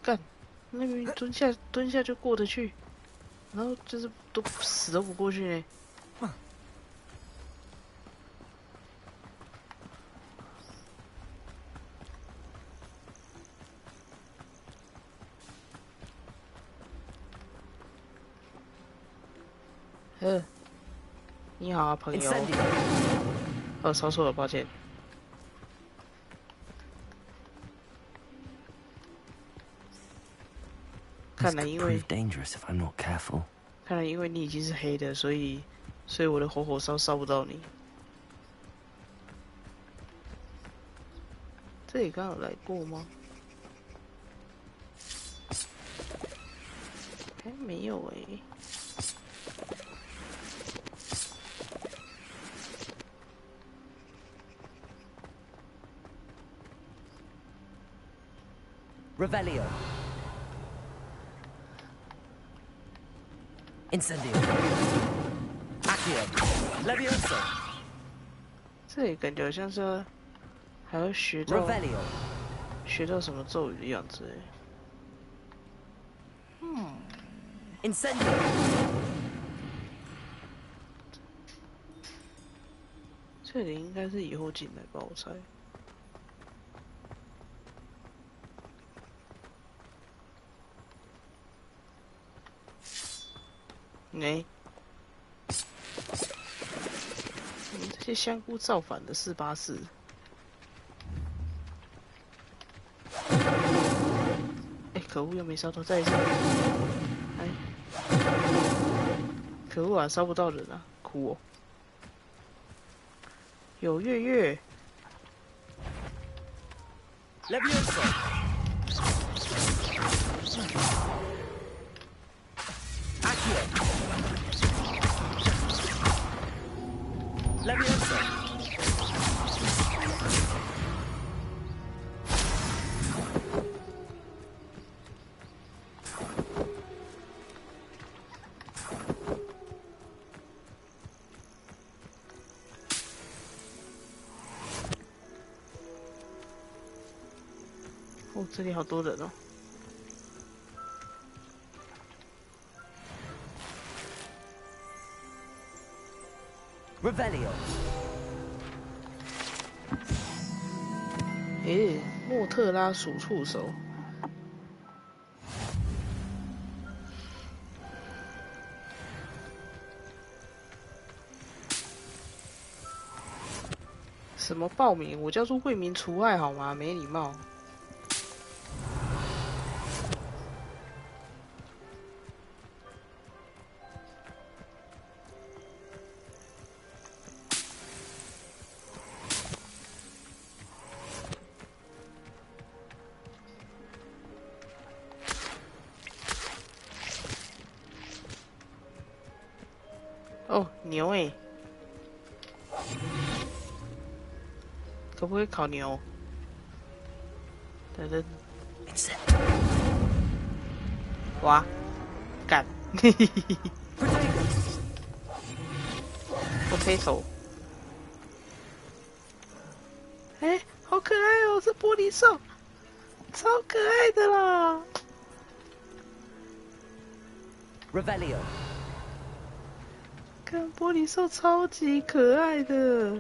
干，那边蹲下就过得去，然后就是都死都不过去呢。你好啊，朋友。 Incendio. 哦，抄错了，抱歉。This 看来 could 因为 prove dangerous if I'm not careful. 看来因为你已经是黑的，所以我的火烧烧不到你。这里刚有来过吗？哎，没有哎。Revelio. Incendio. Accio. Levioso. 这里感觉好像是还要学到 Revelio. 学到什么咒语的样子哎。Incendio. 这里应该是以后进来吧，我猜。哎，你们这些香菇造反的484。哎，可恶，又没烧到，再一次。哎，可恶啊，烧不到人啊，哭哦。有月月。 Levioso. Accio. Levioso.哦，这里好多人哦。 Revelio. 诶，莫特拉鼠触手。什么报名？我叫做为民除害好吗？没礼貌。哦，牛诶，可不可以烤牛？等等，哇，干，嘿嘿嘿嘿 ，potato，哎，好可爱哦，是玻璃兽，超可爱的啦。 Revelio. 看玻璃兽超级可爱的，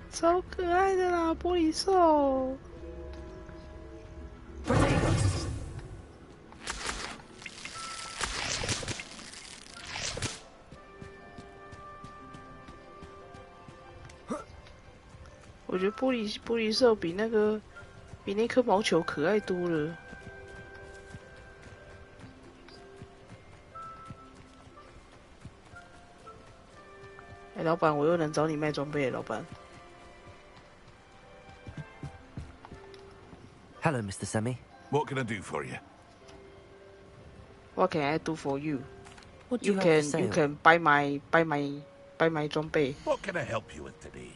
超可爱的啦，玻璃兽。 我觉得玻璃兽比那颗毛球可爱多了。哎，老板，我又能找你卖装备了，老板。 Hello, Mr. Semi. What can I do for you? What can I do for you? What do You you have for can sale? you can buy my 装备。 What can I help you with today?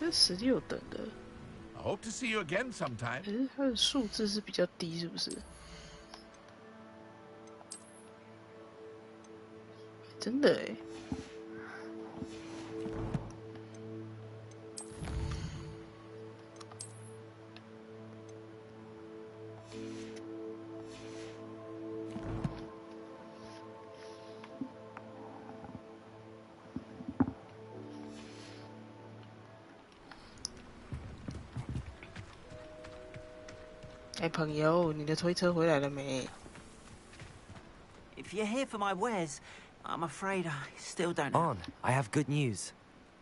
这16等的， I hope to see you again sometime. 可是它的数字是比较低，是不是？真的哎。哎，朋友，你的推车回来了没？ If you're here for my wares, I'm afraid I still don't know. On, I have good news.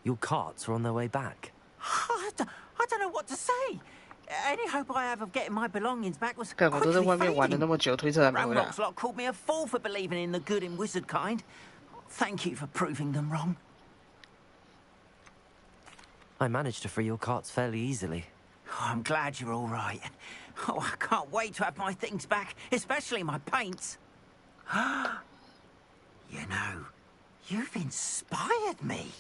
Your carts are on their way back. I don't know what to say. Any hope I have of getting my belongings back was 干，我都在 quickly 外面玩了 fading. 那么久，推车还没回来。 Ramrock's lot called me a fool for believing in the good in wizard kind. Thank you for proving them wrong. I managed to free your carts fairly easily. Oh, I'm glad you're all right. Oh, I can't wait to have my things back, especially my paints. You know, you've inspired me.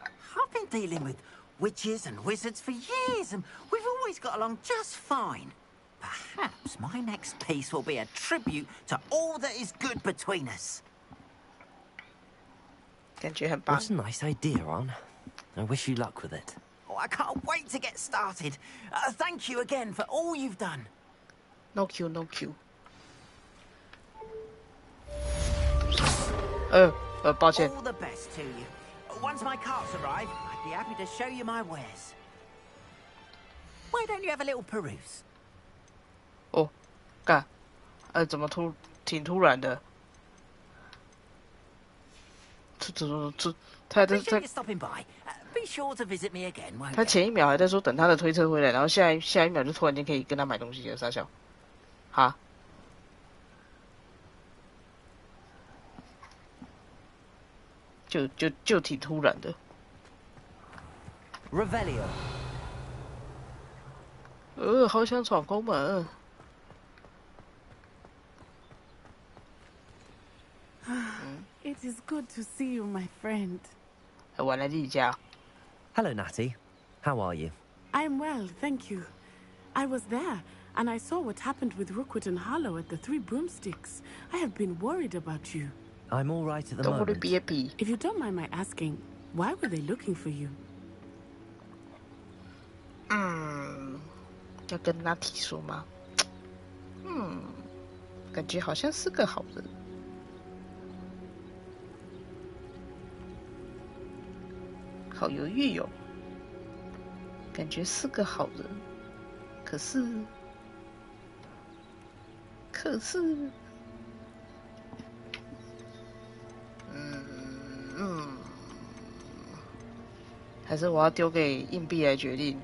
I've been dealing with witches and wizards for years, and we've always got along just fine. Perhaps my next piece will be a tribute to all that is good between us. 感觉很棒。 What a nice idea, On. I wish you luck with it. Oh, I can't wait to get started. Thank you again for all you've done. No Q, no Q。抱歉。 All the best to you. Once my carts arrive, I'd be happy to show you my wares. Why don't you have a little peruse? 哦，干，怎么挺突然的？他 Appreciate you stopping by. Be sure to visit me again, won't 他 you? 前一秒还在说等他的推车回来，然后下一秒就突然间可以跟他买东西了，傻笑。哈，就挺突然的。 Revelio. 好想闯空门。It is good to see you, my friend. 我来你家。 Hello, Natty. How are you? I'm well, thank you. I was there, and I saw what happened with Rookwood and Harlow at the Three Broomsticks. I have been worried about you. I'm all right at the 都我的 moment. 憋逼。 If you don't mind my asking, why were they looking for you? 要跟他提说吗？感觉好像是个好人。好犹豫哟，感觉是个好人，可是，还是我要丢给硬币来决定。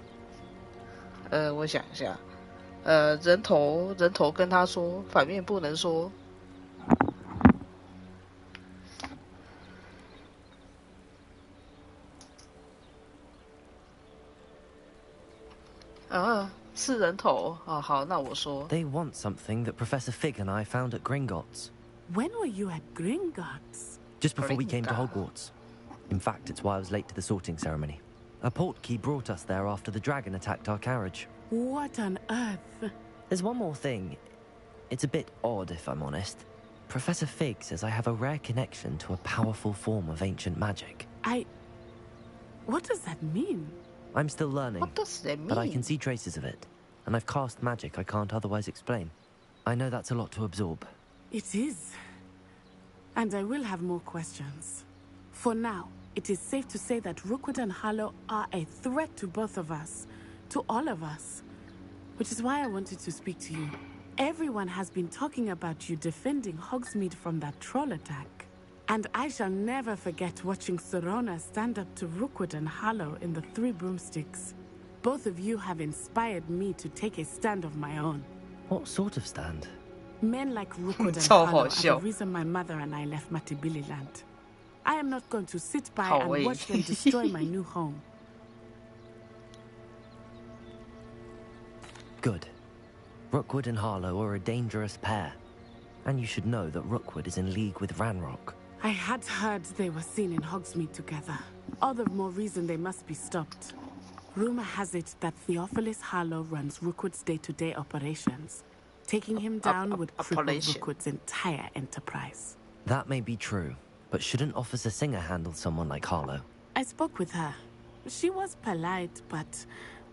我想一下，人头跟他说，反面不能说。是人头啊，好，那我说。 They want something that Professor Fig and I found at Gringotts. When were you at Gringotts? Just before we came to Gringotts. Hogwarts. In fact, it's why I was late to the sorting ceremony. A portkey brought us there after the dragon attacked our carriage. What on earth? There's one more thing. It's a bit odd, if I'm honest. Professor Fig says I have a rare connection to a powerful form of ancient magic. What does that mean? I'm still learning, What does that mean? but I can see traces of it. And I've cast magic I can't otherwise explain. I know that's a lot to absorb. It is. And I will have more questions. For now, it is safe to say that Rookwood and Harlow are a threat to both of us. To all of us. Which is why I wanted to speak to you. Everyone has been talking about you defending Hogsmeade from that troll attack. And I shall never forget watching Sorona stand up to Rookwood and Harlow in the Three Broomsticks. Both of you have inspired me to take a stand of my own. What sort of stand? Men like Rookwood and 超 Harlow 好 are 笑 the reason my mother and I left Matibililand. I am not going to sit by 好 and 诶 watch them destroy my new home. Good. Rookwood and Harlow are a dangerous pair. And you should know that Rookwood is in league with Ranrock. I had heard they were seen in Hogsmeade together. All the more reason they must be stopped. Rumor has it that Theophilus Harlow runs Rookwood's day-to-day operations. Taking him down would cripple operation. Rookwood's entire enterprise. That may be true, but shouldn't Officer Singer handle someone like Harlow? I spoke with her. She was polite, but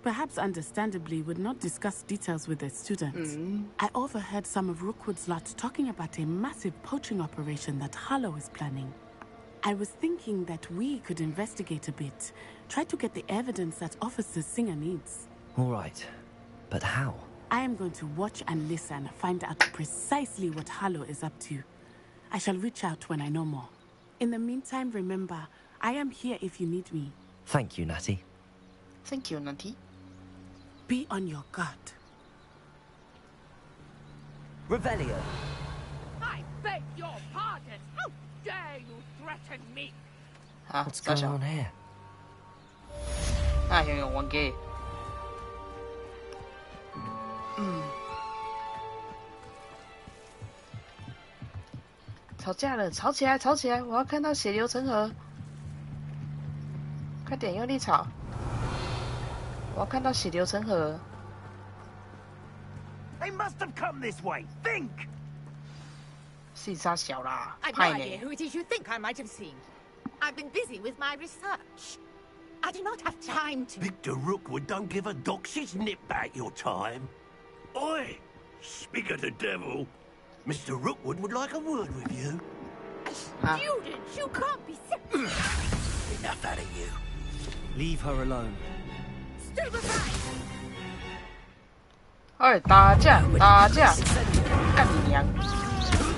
perhaps understandably would not discuss details with the students. I overheard some of Rookwood's lot talking about a massive poaching operation that Harlow is planning. I was thinking that we could investigate a bit, try to get the evidence that Officer Singer needs. All right, but how? I am going to watch and listen, find out precisely what Harlow is up to. I shall reach out when I know more. In the meantime, remember, I am here if you need me. Thank you, Natty. Thank you, Natty. Be on your guard. Revelio. I beg your pardon. How dare you threaten me? What's going on here? 那想用玩机。吵架了，吵起来，吵起来！我要看到血流成河。快点，用力吵！我要看到血流成河。 They must have come this way. Think! 是杀小啦， I've no 派 idea 呢？ who it is you think I might have seen. I've been busy with my research. I do not have time to... Victor Rookwood don't give a doc. She's nipped back your time. Oi! Speak of the devil. Mr. Rookwood would like a word with you. Student, you can't be serious. Enough out of you. Leave her alone. Stupefy! 哎，打架，打架，干你娘！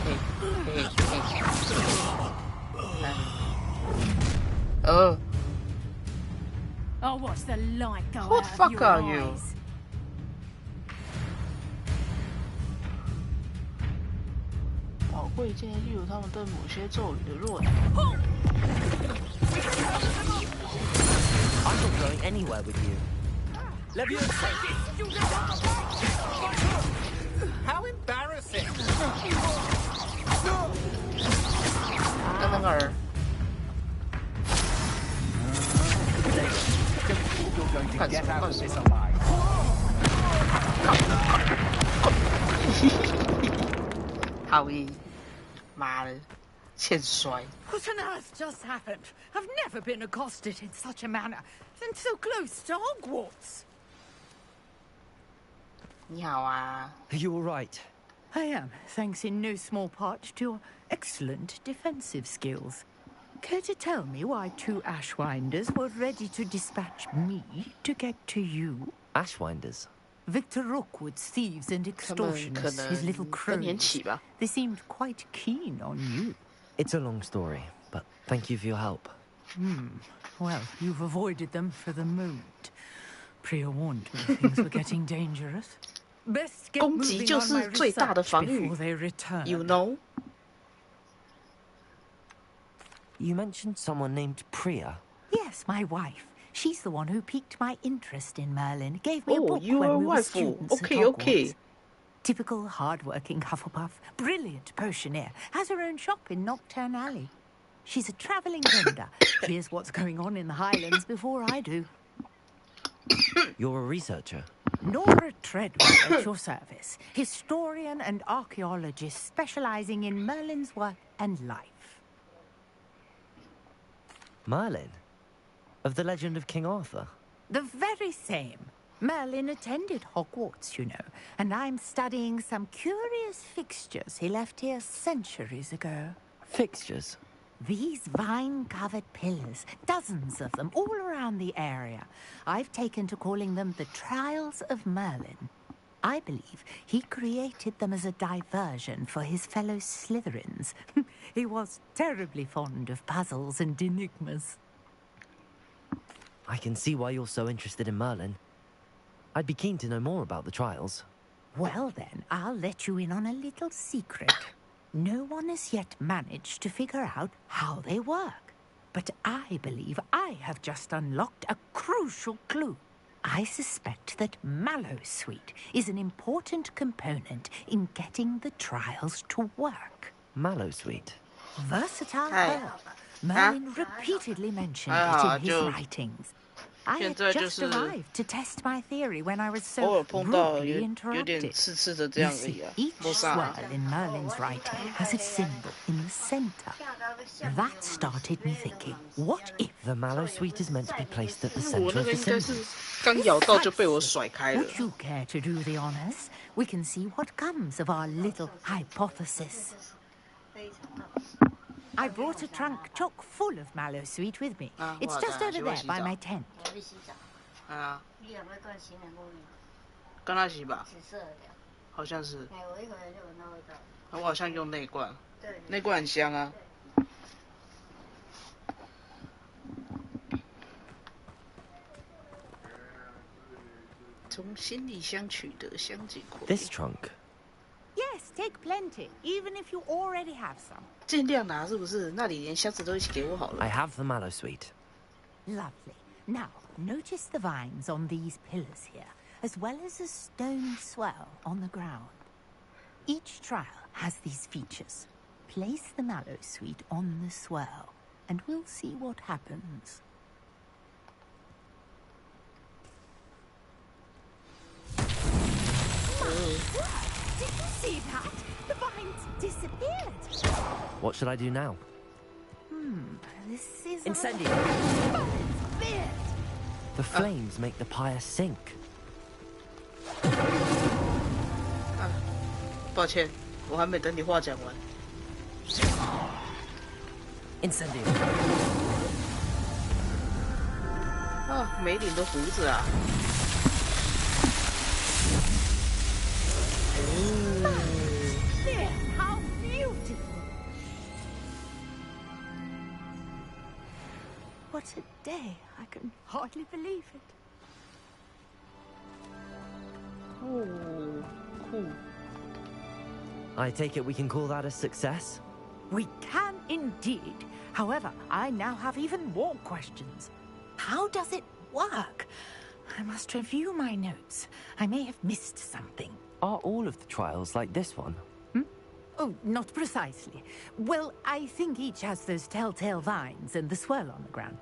嘿，嘿，嘿。I'll watch the light go Who the out of fuck your are you? eyes. 宝贵建议例如他们对某些咒语的弱点。 I'm not going anywhere with you. How embarrassing! 跟那个儿， You're going to That's get out of awesome. this alive. 好意，妈的，欠摔！ What on earth just happened? I've never been accosted in such a manner, and so close to Hogwarts. 你好啊， Are you all right? I am, thanks in no small part to your excellent defensive skills. Care to tell me why two Ashwinders were ready to dispatch me to get to you? Ashwinders. Victor Rookwood's thieves and 他们可 extortionists, his 能 little 更年 crows. 期吧。 They seemed quite keen on you. It's a long story, but thank you for your help. Well, you've avoided them for the moment. Priya warned me things were getting dangerous. Best get 攻击 moving 就 on my 是最大的 research 防御 before they return. You know？ You mentioned someone named Priya. Yes, my wife. She's the one who piqued my interest in Merlin. Gave me a Oh, book you when are we were wife. students Okay, at okay. Hogwarts. Typical hard-working Hufflepuff. Brilliant potioneer. Has her own shop in Nocturne Alley. She's a travelling vendor. Hears what's going on in the Highlands before I do. You're a researcher. Nora Treadwell at your service. Historian and archaeologist specialising in Merlin's work and life. Merlin? Of the legend of King Arthur? The very same. Merlin attended Hogwarts, you know, and I'm studying some curious fixtures he left here centuries ago. Fixtures? These vine-covered pillars, dozens of them, all around the area. I've taken to calling them the Trials of Merlin. I believe he created them as a diversion for his fellow Slytherins. He was terribly fond of puzzles and enigmas. I can see why you're so interested in Merlin. I'd be keen to know more about the trials. Well then, I'll let you in on a little secret. No one has yet managed to figure out how they work. But I believe I have just unlocked a crucial clue. I suspect that Mallowsweet is an important component in getting the trials to work. Mallowsweet. Versatile Hey. herb. Merlin repeatedly mentioned it in his writings. I 现 had 在就 just 是 arrived to test my theory when I was 偶 so 尔碰到 rudely 有点 interrupted. 刺刺的这 You 样而已 see, 啊， each 没啥啊。 swirl in Merlin's writing has a symbol in the center. That started me thinking, what if The mallow sweet is meant to be placed at the 我 center 那 of 个 the 应该是 symbol. 刚咬到就被我甩开了。 Would you care to do the honors? We can see what comes of our little hypothesis. I brought a trunk chock full of mallow sweet with me. It's just over there by my tent. 啊，跟他洗吧，好像是。我好像用内罐，内罐很香啊。从心里相取得相见苦。 This trunk. Yes, take plenty, even if you already have some. 尽量拿是不是？那你连箱子都一起给我好了。 I have the mallow sweet. Lovely. Now, notice the vines on these pillars here, as well as a stone swell on the ground. Each trial has these features. Place the mallow sweet on the swell, and we'll see what happens. Did you see that? The vines disappeared. What should I do now? This is Incendio. The flames make the pyre sink. 抱歉，我还没等你话讲完。 Incendio. 啊，梅林的胡子啊！ There, how beautiful! What a day! I can hardly believe it. 哦，酷。 I take it we can call that a success? We can indeed. However, I now have even more questions. How does it work? I must review my notes. I may have missed something. Are all of the trials like this one? Oh, not precisely. Well, I think each has those telltale vines and the swirl on the ground.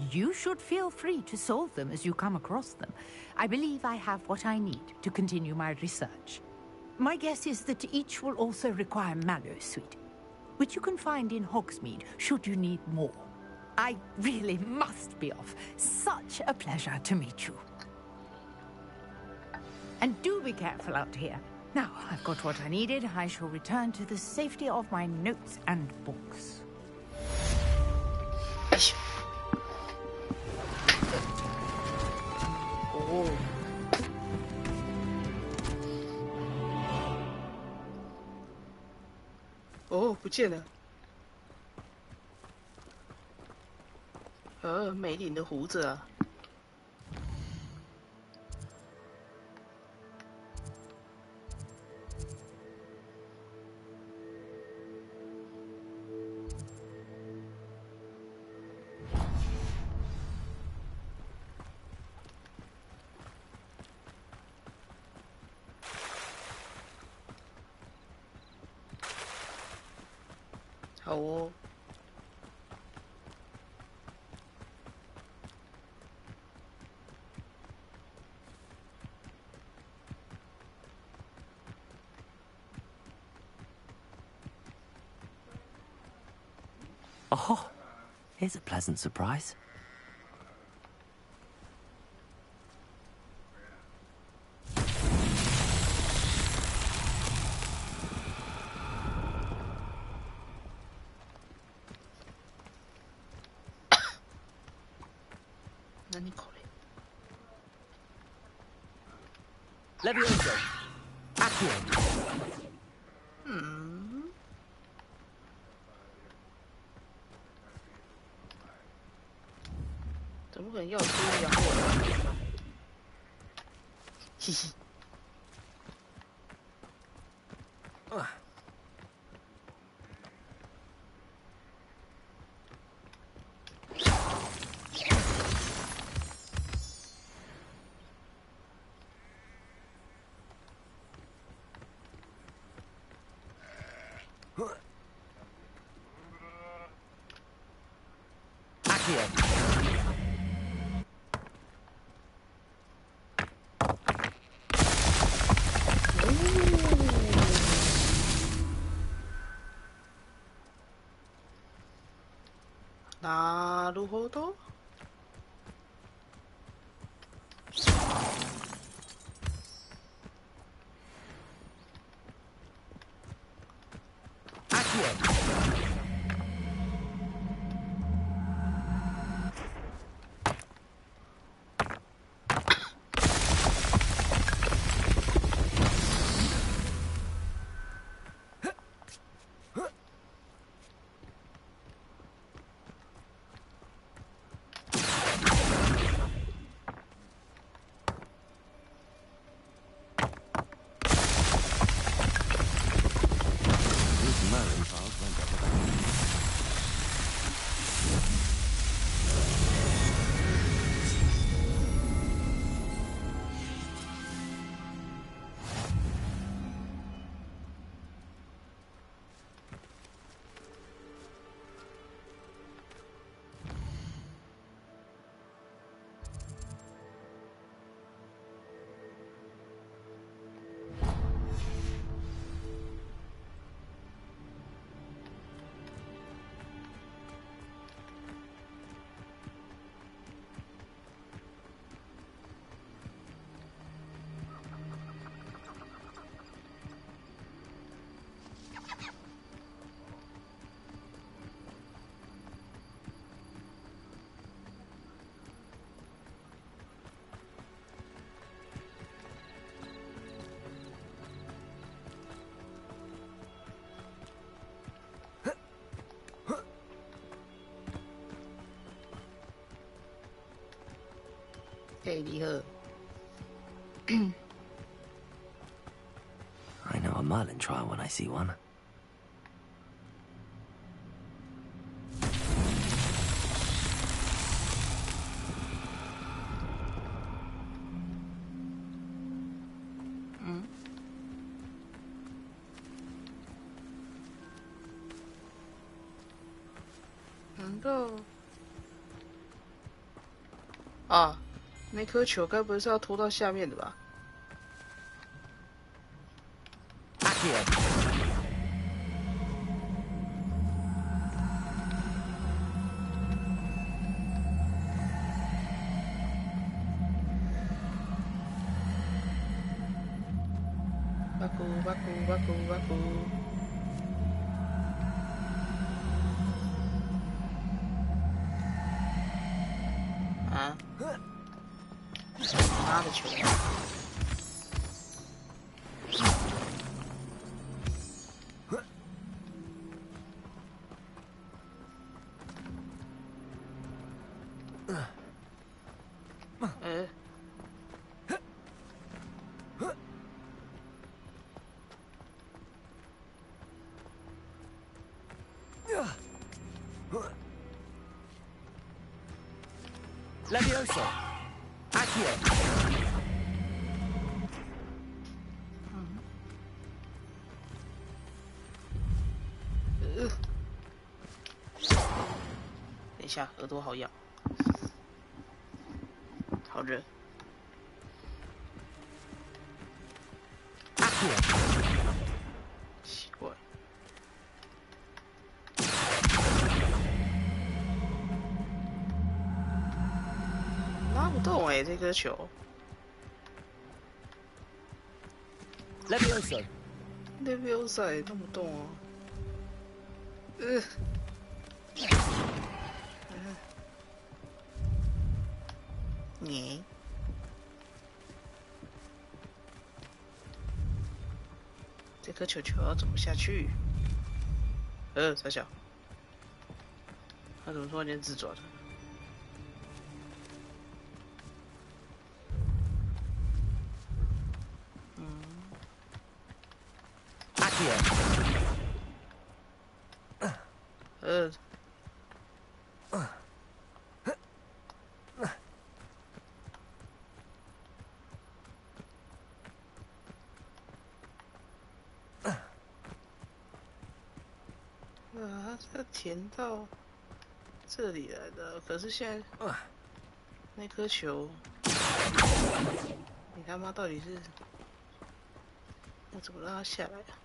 You should feel free to solve them as you come across them. I believe I have what I need to continue my research. My guess is that each will also require mallow sweet, which you can find in Hogsmeade should you need more. I really must be off. Such a pleasure to meet you. And do be careful out here. Now, I've got what I needed. I shall return to the safety of my notes and books. 哦。哦，不见了。梅林的胡子啊。 好哦。Oh, here's a pleasant surprise. Levioso. Accio. 怎么可能要出养我？嘻嘻。なるほど。嘿，你好。I know a Merlin trial when I see one. Ah, 那颗球该不是要拖到下面的吧？巴古巴古巴古巴古。啊！妈的球！Levioso! Accio! 等一下，耳朵好痒，好热。奇怪。拉不动哎、这颗球。Levioso! Leviosa 也动不动哦。你。这颗球球要怎么下去？傻小，他怎么突然间自转了？它填到这里来的，可是现在那颗球，你他妈到底是要怎么让它下来啊？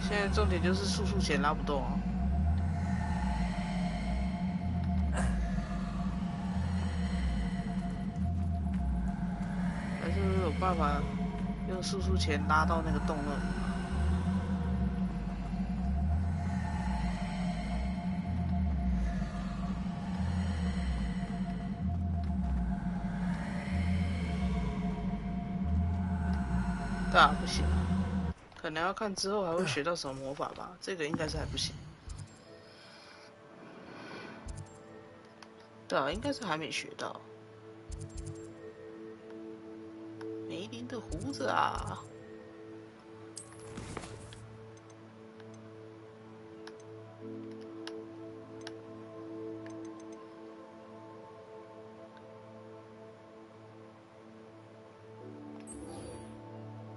现在重点就是速速钱拉不动啊。还是有办法用速速钱拉到那个洞那里？对啊，不行，可能要看之后还会学到什么魔法吧。这个应该是还不行。对啊，应该是还没学到。梅林的胡子啊！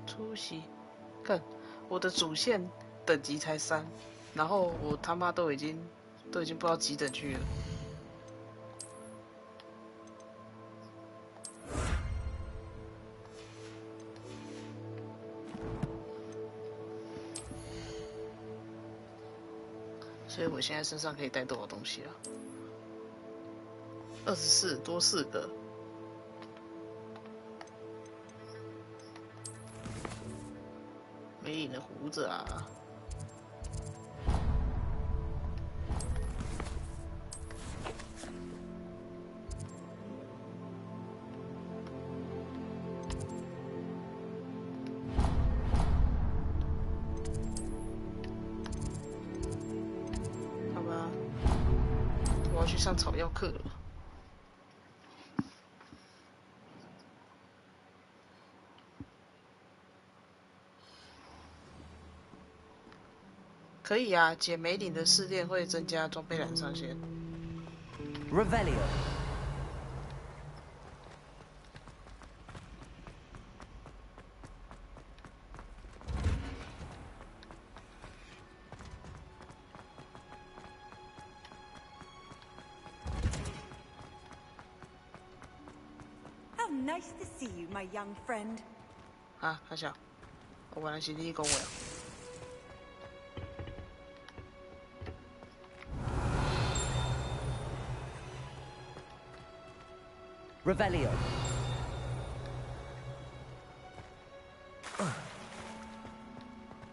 出席，看我的主线等级才3，然后我他妈都已经不知道几等去了。所以我现在身上可以带多少东西啊？24多4个。梅林的胡子啊！好吧，我要去上草药课了。可以啊，解梅林的试炼会增加装备栏上限。Revelio. How nice to see you, my young friend. 啊，他想，我本来是第一公位啊。Revelio.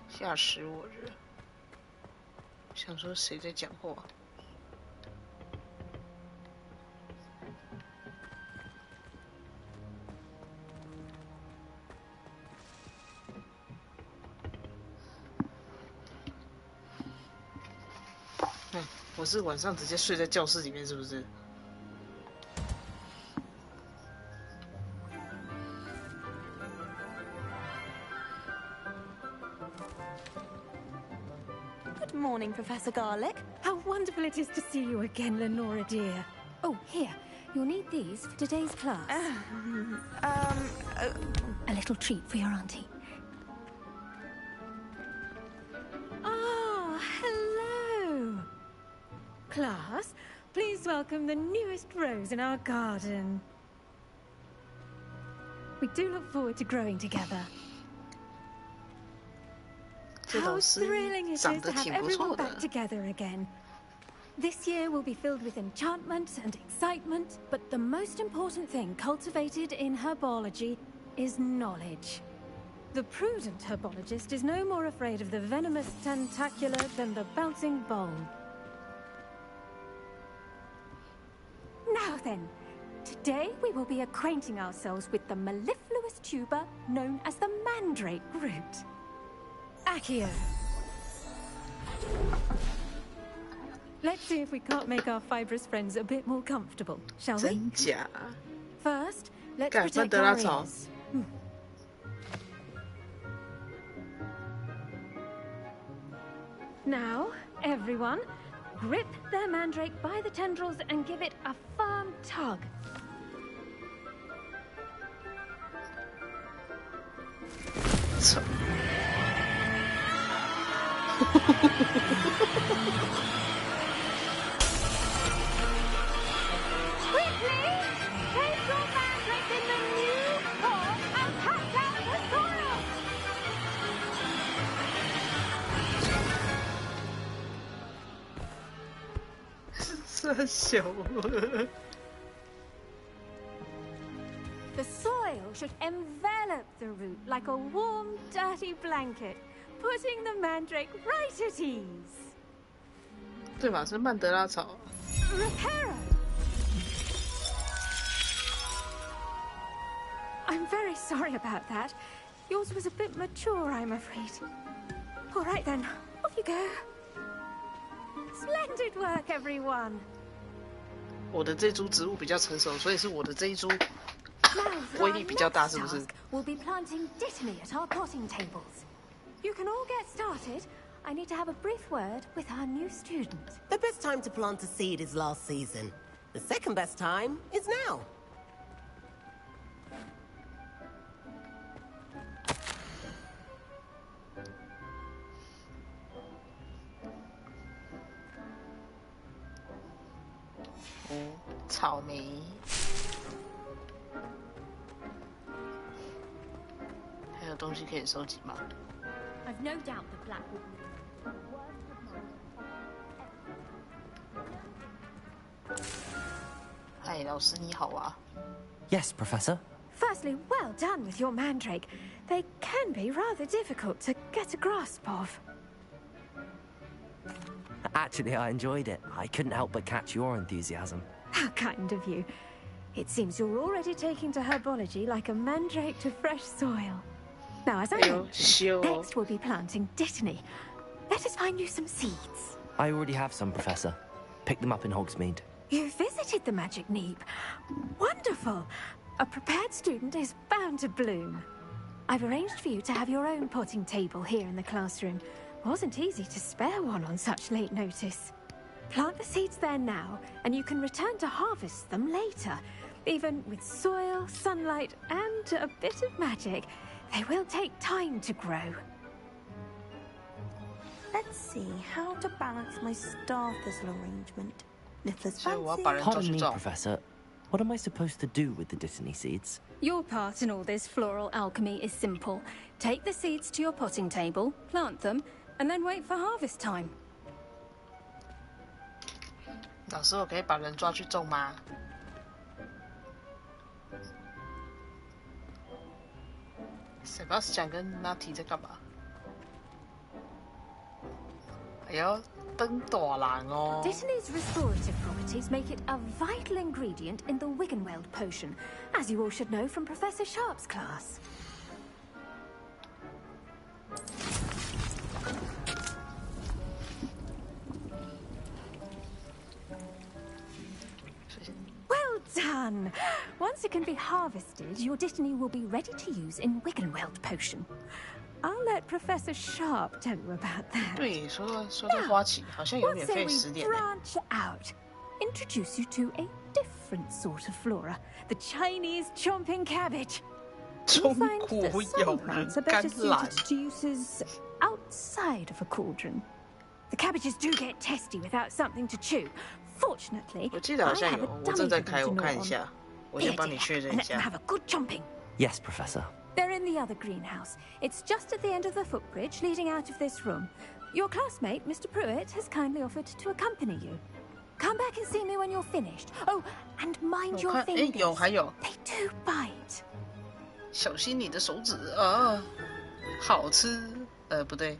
吓死我了！想说谁在讲话？我是晚上直接睡在教室里面，是不是？ Good morning, Professor Garlic. How wonderful it is to see you again, Lenora dear. Oh, here. You'll need these for today's class. A little treat for your auntie. Ah, hello. Class, please welcome the newest rose in our garden. We do look forward to growing together. How thrilling it is to have everyone back together again. This year will be filled with enchantment and excitement, but the most important thing cultivated in herbology is knowledge. The prudent herbologist is no more afraid of the venomous tentacular than the bouncing bulb. Now then, today we will be acquainting ourselves with the mellifluous tuber known as the mandrake root. Accio. Let's see if we can't make our fibrous friends a bit more comfortable, shall we? 真假？ First, let's 干 protect 得拉 our 草。 ears. Now, everyone, grip their mandrake by the tendrils and give it a firm tug. Quickly! Place your mandrake in the new form and pass out 小。The soil should envelop the root like a warm, dirty blanket, putting the mandrake right at ease. 对嘛，是曼德拉草。Reparo! I'm very sorry about that. Yours was a bit mature, I'm afraid. All right then, off you go. Splendid work, everyone. 我的这株植物比较成熟，所以是我的这一株 Now, 威力比较大，是不是？ We'll be planting dittany at our potting tables. You can all get started. I need to have a brief word with our new student. The best time to plant a seed is last season. The second best time is now. Oh, 草莓。还有东西可以收集吗？ I've no doubt the black will be. 嗨，老师你好啊。 Yes, Professor. Firstly, well done with your mandrake. They can be rather difficult to get a grasp of. Actually, I enjoyed it. I couldn't help but catch your enthusiasm. How kind of you. It seems you're already taking to herbology like a mandrake to fresh soil. Now, as I mentioned, next we'll be planting dittany. Let us find you some seeds. I already have some, Professor. Picked them up in Hogsmeade. You visited the Magic Neep. Wonderful. A prepared student is bound to bloom. I've arranged for you to have your own potting table here in the classroom. Wasn't easy to spare one on such late notice. Plant the seeds there now, and you can return to harvest them later. Even with soil, sunlight, and a bit of magic, they will take time to grow. Let's see how to balance my star thistle arrangement. Niffler's So what fancy. balance- Pardon me, Professor. What am I supposed to do with the dittany seeds? Your part in all this floral alchemy is simple. Take the seeds to your potting table, plant them, and then wait for harvest time. 老师，我可以把人抓去种吗？ Sebastian 跟 Natty 在干嘛？哎呦，灯大人哦！ Dittany's restorative properties make it a vital ingredient in the Wiggenweld potion, as you all should know from Professor Sharp's class. Well done! Once it can be harvested, your dittany will be ready to use in Wiggenweld potion. I'll let Professor Sharp tell you about that. 对，说到花旗，好像有 What 免 say 费 we 10点呢。 branch out? Introduce you to a different sort of flora, the Chinese chomping cabbage. 中 You'll find 国 that 咬 some 人 plants are 甘 better 蓝 suited to uses outside of a cauldron. The cabbages do get testy without something to chew. Fortunately, 我记得 I 好像 have 有， a 我 dummy 正在 for them 开， to 我 gnaw 看一 on. 下，我 Here, 先帮你 dear, 确认 and 一 let them 下。 have a good chomping. Yes, Professor. They're in the other greenhouse. It's just at the end of the footbridge leading out of this room. Your classmate, Mr. Pruitt, has kindly offered to accompany you. Come back and see me when you're finished. Oh, and mind 我 your 看，哎， fingers. 有还有， They do bite. 小心你的手指啊！好吃，不对，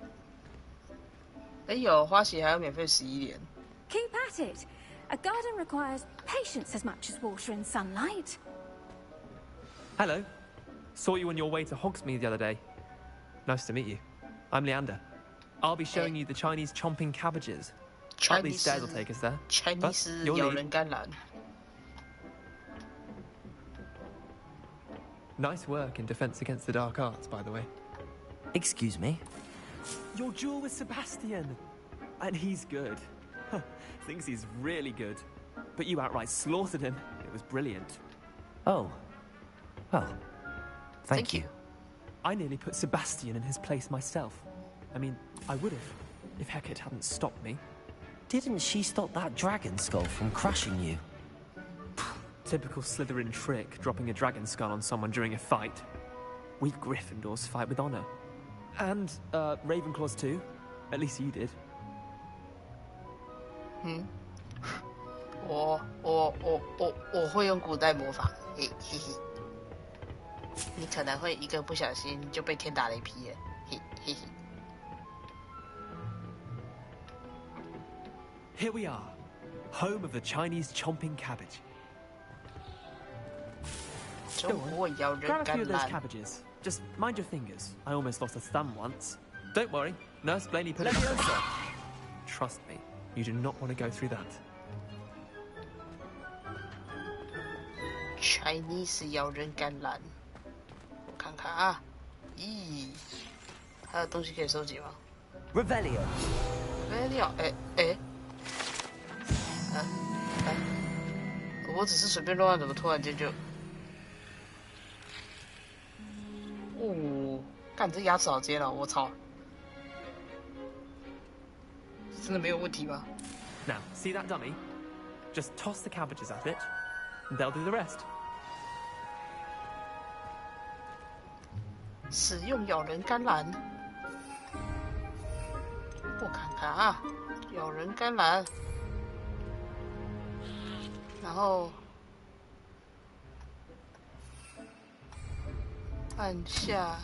哎，有花旗还有免费11点。 Keep at it. A garden requires patience as much as water and sunlight. Hello. Saw you on your way to Hogsmeade the other day. Nice to meet you. I'm Leander. I'll be showing you the Chinese chomping cabbages. Up these stairs will take us there. Chinese But you'll 咬 leave. 人甘蓝。 Nice work in Defense Against the Dark Arts, by the way. Excuse me? Your duel with Sebastian. And he's good. Thinks he's really good. But you outright slaughtered him. It was brilliant. Oh. Well, thank you. I nearly put Sebastian in his place myself. I mean, I would have, if Hecate hadn't stopped me. Didn't she stop that dragon skull from crushing you? Typical Slytherin trick, dropping a dragon skull on someone during a fight. We Gryffindors fight with honor. And, Ravenclaws too. At least you did. 我会用古代魔法，嘿嘿嘿。你可能会一个不小心就被天打雷劈了，嘿嘿嘿。Here we are, home of the Chinese chomping cabbage. 中国咬人 Grab a 橄 few of those 榄。 cabbages. Just mind your fingers. I almost lost a thumb once. Don't worry, Nurse Blaney put it on. Trust me, you do not want to go through that. Chinese 咬人橄榄，我看看啊，咦，还有东西可以收集吗 Revelio. ？Revelio，我只是随便乱，怎么突然间就？哦，干这牙齿好尖哦！我操，真的没有问题吗？ Now, see that dummy? Just toss the cabbages at it, and they'll do the rest. 使用咬人橄榄，我看看啊，咬人橄榄，然后按下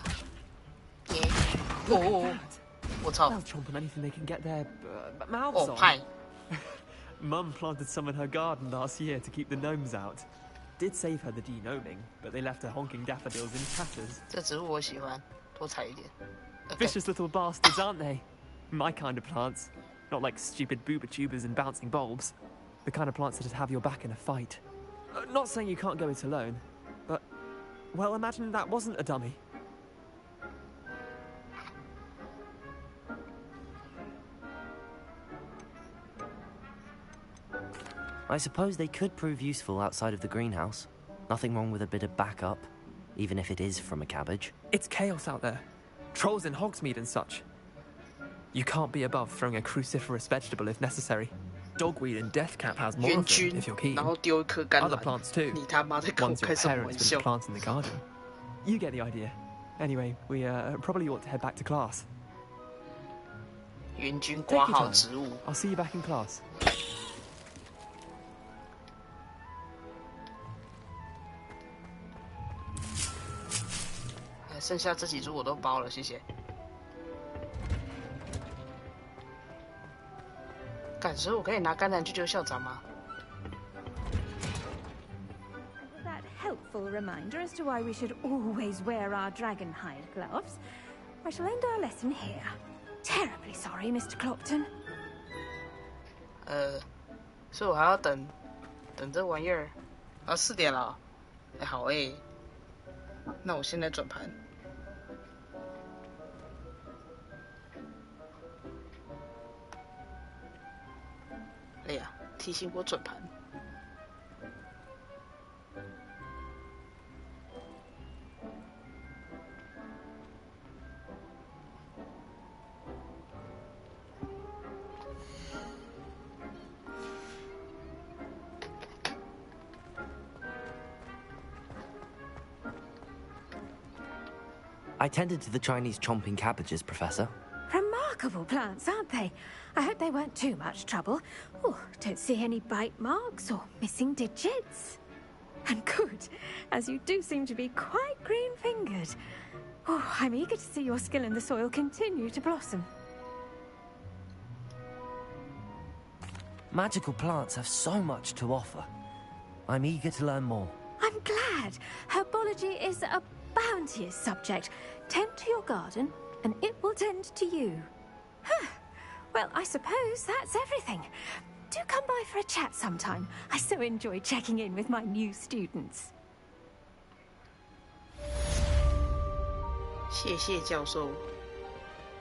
点，我操！ They'll chomp on anything they can get their mouths 哦 on. 派， Mum planted some in her garden last year to keep the gnomes out. Did save her the de-gnoming, but they left her honking daffodils in tatters. 这植物我喜欢，多采一点。 Vicious little bastards, aren't they? My kind of plants. Not like stupid booba tubers and bouncing bulbs. The kind of plants that'd have your back in a fight. Not saying you can't go it alone, but, well, imagine that wasn't a dummy. I suppose they could prove useful outside of the greenhouse. Nothing wrong with a bit of backup, even if it is from a cabbage. It's chaos out there. Trolls in Hogsmeade and such. You can't be above throwing a cruciferous vegetable if necessary. Dogweed and deathcap has more of them, if you're keen. 然后丢一颗橄榄。 Other plants too. 你他妈在跟我 Ones your 开什么玩 parents 笑 would？ plant in the garden. You get the idea. Anyway, we probably ought to head back to class. 援军 Take 挂 your 号 time. 植物。 I'll see you back in class. 剩下这几株我都包了，谢谢。感所以我可以拿橄榄去救校长吗？ That helpful reminder as to why we should always wear our dragon hide gloves. I shall end our lesson here. Terribly sorry, Mr. Clopton. 所以我还要等这玩意儿，啊4点了，好那我现在转盘。哎呀，提醒我转盘。I tended to the Chinese chomping cabbages, Professor. Remarkable plants, aren't they? I hope they weren't too much trouble. Oh, don't see any bite marks or missing digits. And good, as you do seem to be quite green-fingered. Oh, I'm eager to see your skill in the soil continue to blossom. Magical plants have so much to offer. I'm eager to learn more. I'm glad. Herbology is a bounteous subject. Tend to your garden, and it will tend to you. Huh. Well, I suppose that's everything. Do come by for a chat sometime. I so enjoy checking in with my new students. 谢谢教授。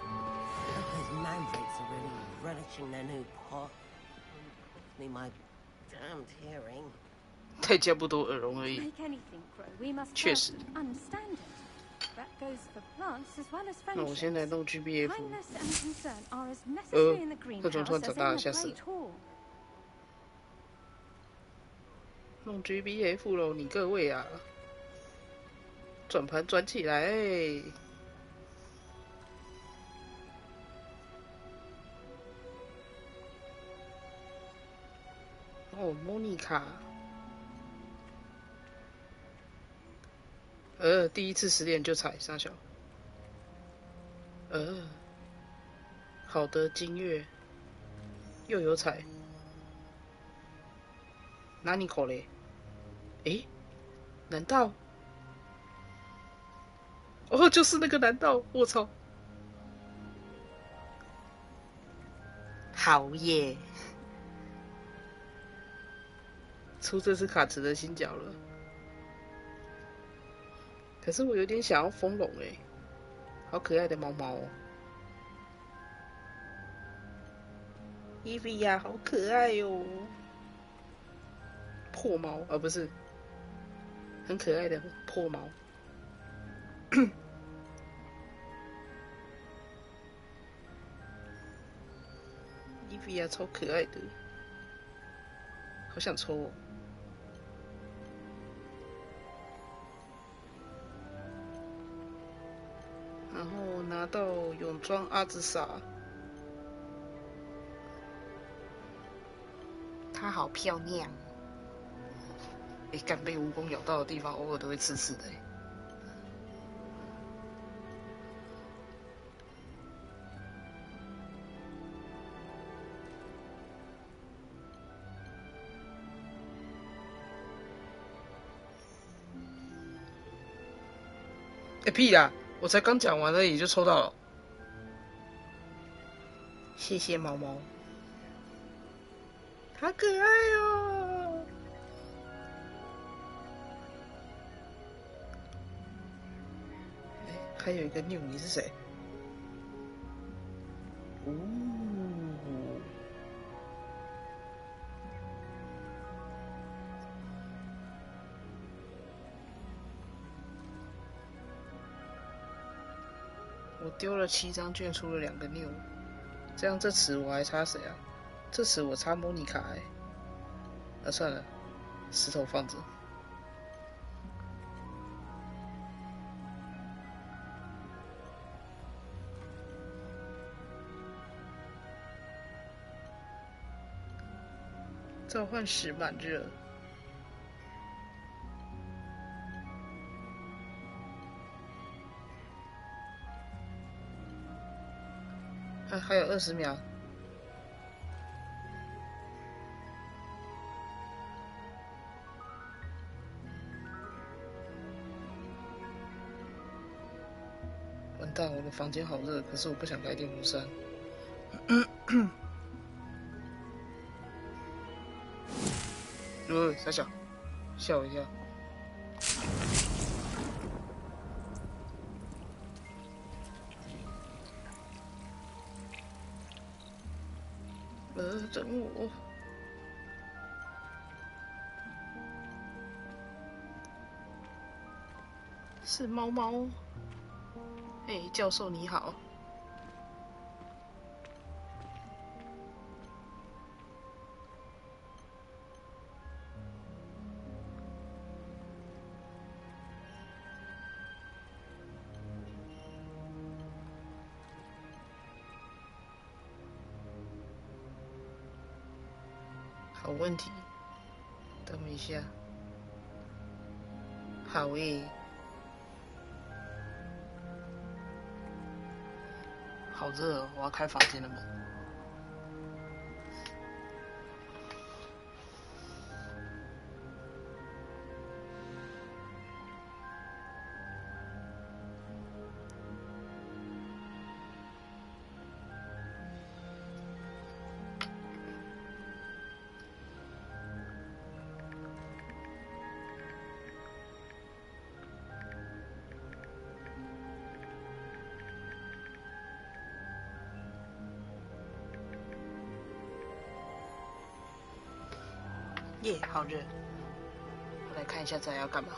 Those mandrakes are really relishing their new pot. Me my damned hearing. 代价不多，耳聋而已。 Make anything grow, we must 确实。 first understand it. That goes for plants as well as 那我现在 friendships. 弄 GBA 服。 Kindness and concern are as necessary in the 这种 greenhouse 突然 as 长 in 大了， the 吓死了 great。hall. 弄 GBF 喽，你各位啊，转盘转起来！哦，摸卡。第一次10点就踩傻小。好的金月，又有彩。哪里口嘞？难道？就是那个难道？我操！好耶！出这次卡池的新角了。可是我有点想要风龙好可爱的毛毛哦。伊菲亚好可爱哦。破毛不是，很可爱的破毛。伊菲亚超可爱的，好想抽哦。然后拿到泳装阿兹莎，她好漂亮。干被蜈蚣咬到的地方，偶尔都会刺刺的屁啦！我才刚讲完而已就抽到了，谢谢毛毛，好可爱哦！还有一个妞，你是谁？我丢了7张券，出了2个妞，这样这次我还差谁啊？这次我差莫妮卡算了，石头放着。召唤石满热。还有20秒。完蛋，我的房间好热，可是我不想开电风扇。傻小，吓我一跳。整我！是猫猫。教授你好。好问题，等我一下。好好热哦，我要开房间的门。好热！我来看一下这要干嘛。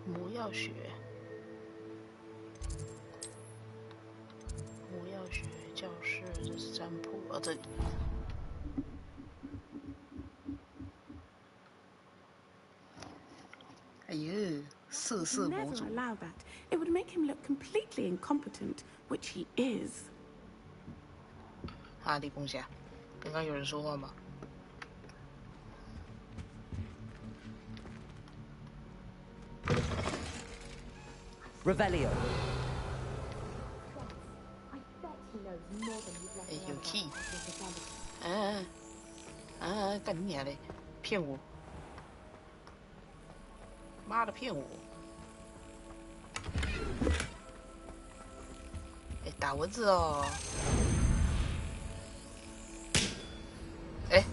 魔药学，魔药学教室，这是占卜这里。色色博 Never 主。 allow that. It would make him look completely incompetent, which he is. 哈利公侠，刚刚有人说话吗？ Revelio. 哎，有 key。干你娘嘞！骗我！妈的，骗我！哎，打蚊子哦！哎，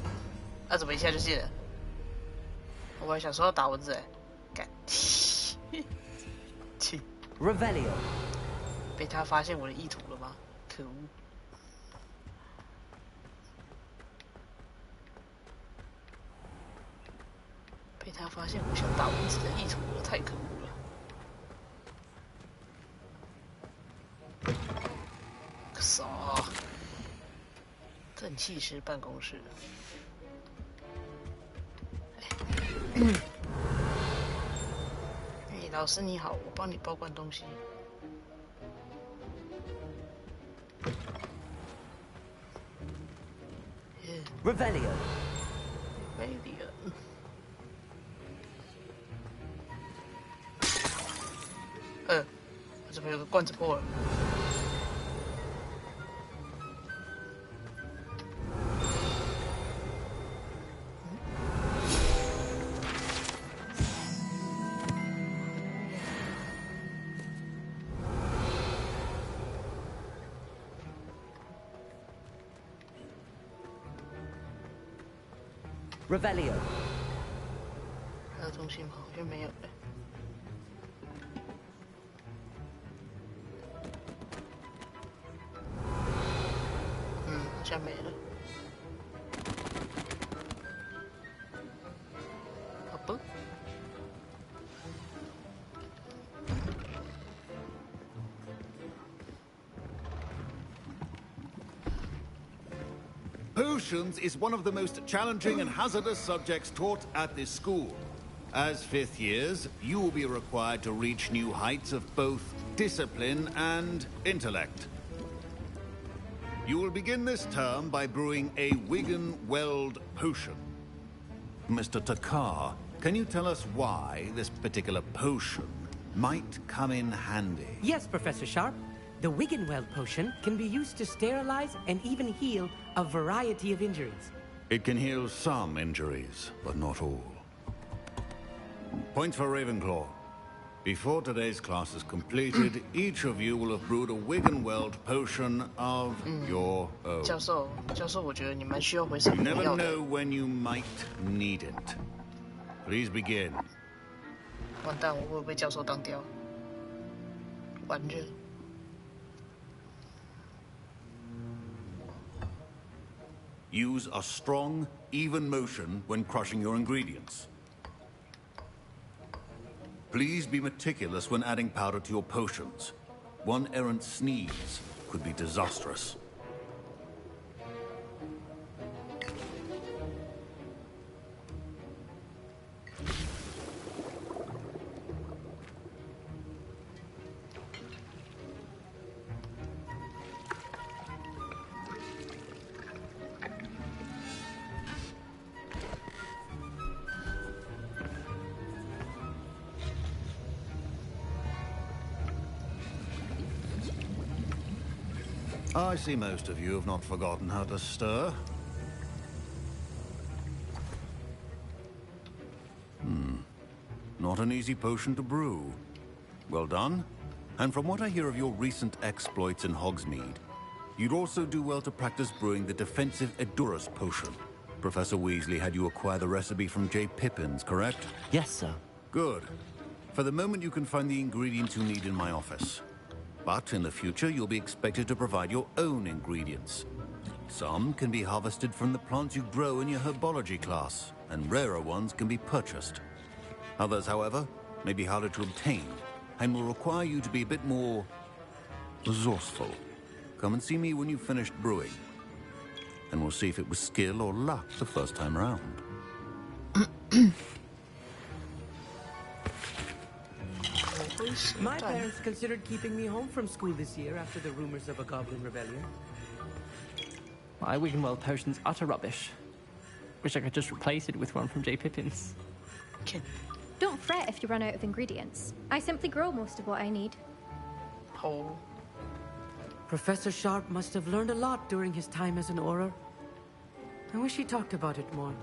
怎么一下就进了？我还想说要打蚊子哎，干！切！ Revelio. 被他发现我的意图了吗？可恶！被他发现我想打蚊子的意图了，太可恶了！可骚！正气师办公室。哎，老师你好，我帮你保管东西。 Revelio. Revelio. 这边有个罐子破了。Revelio. 还有东西吗？好像没有了。好像没了。好吧。Potions is one of the most challenging and hazardous subjects taught at this school. As fifth years, you will be required to reach new heights of both discipline and intellect. You will begin this term by brewing a Wigan-Weld potion. Mr. Takar, can you tell us why this particular potion might come in handy? Yes, Professor Sharp. The Wigan-Weld potion can be used to sterilize and even heal a variety of injuries. It can heal some injuries, but not all. Points for Ravenclaw. Before today's class is completed, each of you will have brewed a Wigan-Weld potion of your own. 教授，我觉得你蛮需要回神 You 火 never 药的。 know when you might need it. Please begin. 完蛋，我会不会被教授当掉？完热。 Use a strong, even motion when crushing your ingredients. Please be meticulous when adding powder to your potions. One errant sneeze could be disastrous. I see most of you have not forgotten how to stir. Not an easy potion to brew. Well done. And from what I hear of your recent exploits in Hogsmeade, you'd also do well to practice brewing the defensive Edurus potion. Professor Weasley had you acquire the recipe from J. Pippins, correct? Yes, sir. Good. For the moment, you can find the ingredients you need in my office. But in the future, you'll be expected to provide your own ingredients. Some can be harvested from the plants you grow in your herbology class, and rarer ones can be purchased. Others, however, may be harder to obtain, and will require you to be a bit more resourceful. Come and see me when you've finished brewing, and we'll see if it was skill or luck the first time round. My parents considered keeping me home from school this year after the rumors of a goblin rebellion. My Wiggenweld potion's utter rubbish. Wish I could just replace it with one from J. Pippin's. Don't fret if you run out of ingredients. I simply grow most of what I need. Oh. Professor Sharp must have learned a lot during his time as an Auror. I wish he talked about it more.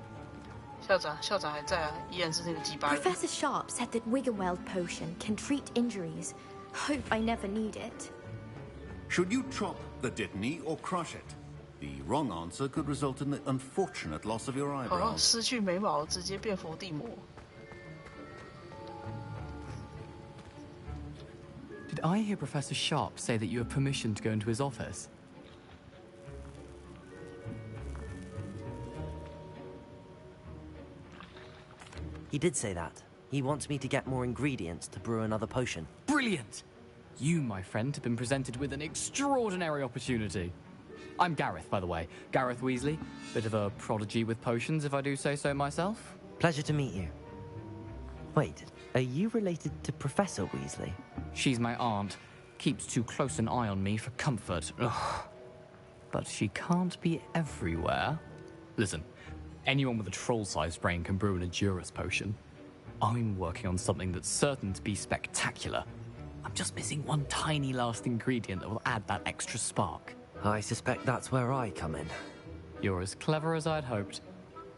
校长还在啊，依然是那个鸡巴人。 Professor Sharp said that Wiggenweld potion can treat injuries. Hope I never need it. Should you chop the Dittany or crush it? The wrong answer could result in the unfortunate loss of your 哦， eyebrows. 失去眉毛直接变伏地魔。 Did I hear Professor Sharp say that you have permission to go into his office? He did say that. He wants me to get more ingredients to brew another potion. Brilliant! You, my friend, have been presented with an extraordinary opportunity. I'm Gareth, by the way. Gareth Weasley. Bit of a prodigy with potions, if I do say so myself. Pleasure to meet you. Wait, are you related to Professor Weasley? She's my aunt. Keeps too close an eye on me for comfort. Ugh. But she can't be everywhere. Listen, anyone with a troll-sized brain can brew an Edurus potion. I'm working on something that's certain to be spectacular. I'm just missing one tiny last ingredient that will add that extra spark. I suspect that's where I come in. You're as clever as I'd hoped.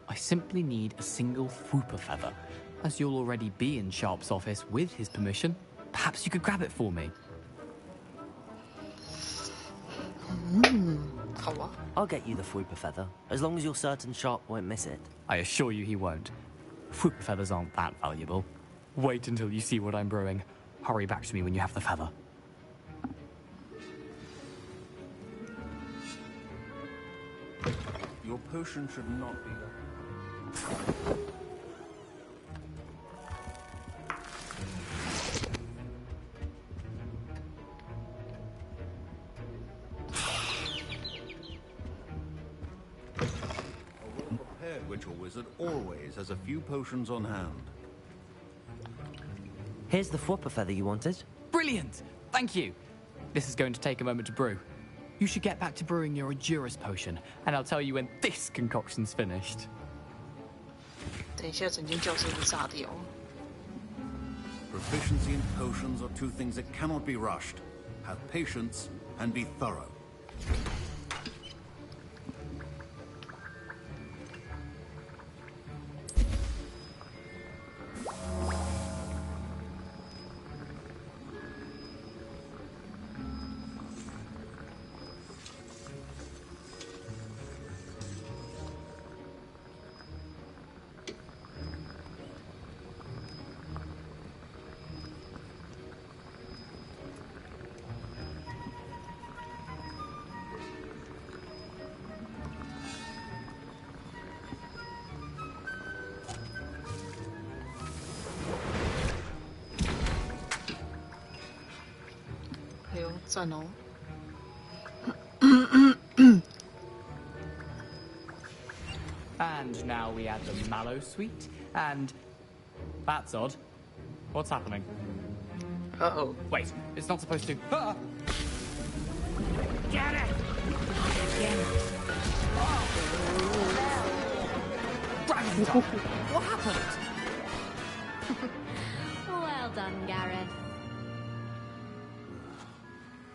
I simply need a single Fwooper feather. As you'll already be in Sharp's office with his permission, perhaps you could grab it for me. I'll get you the Fwooper feather, as long as you're certain Sharp won't miss it. I assure you he won't. Fwooper feathers aren't that valuable. Wait until you see what I'm brewing. Hurry back to me when you have the feather. Your potion should not be... A well-prepared witch or wizard always has a few potions on hand. Here's the Fwooper feather you wanted. Brilliant! Thank you. This is going to take a moment to brew. You should get back to brewing your Edurus potion, and I'll tell you when this concoction's finished. 等一下，整间教室会炸掉。 Proficiency in potions are two things that cannot be rushed. Have patience and be thorough. And now we add the mallow sweet, and... That's odd. What's happening? Uh-oh. Wait, it's not supposed to... Ah! Get it! Dragon Time! What happened? Well done, Gareth.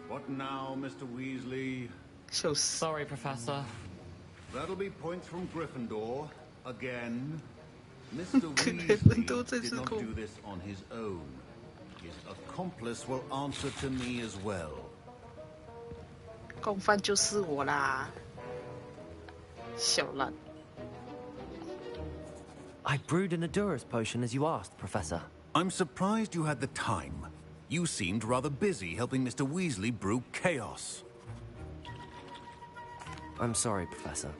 What now, Mr. Weasley? So sorry, Professor. That'll be points from Gryffindor. Again. Mr. Weasley did not do this on his own. His accomplice will answer to me as well. 共犯就是我啦，小烂。 I brewed an Edurus potion as you asked, Professor. I'm surprised you had the time. You seemed rather busy helping Mr. Weasley brew chaos. I'm sorry, Professor.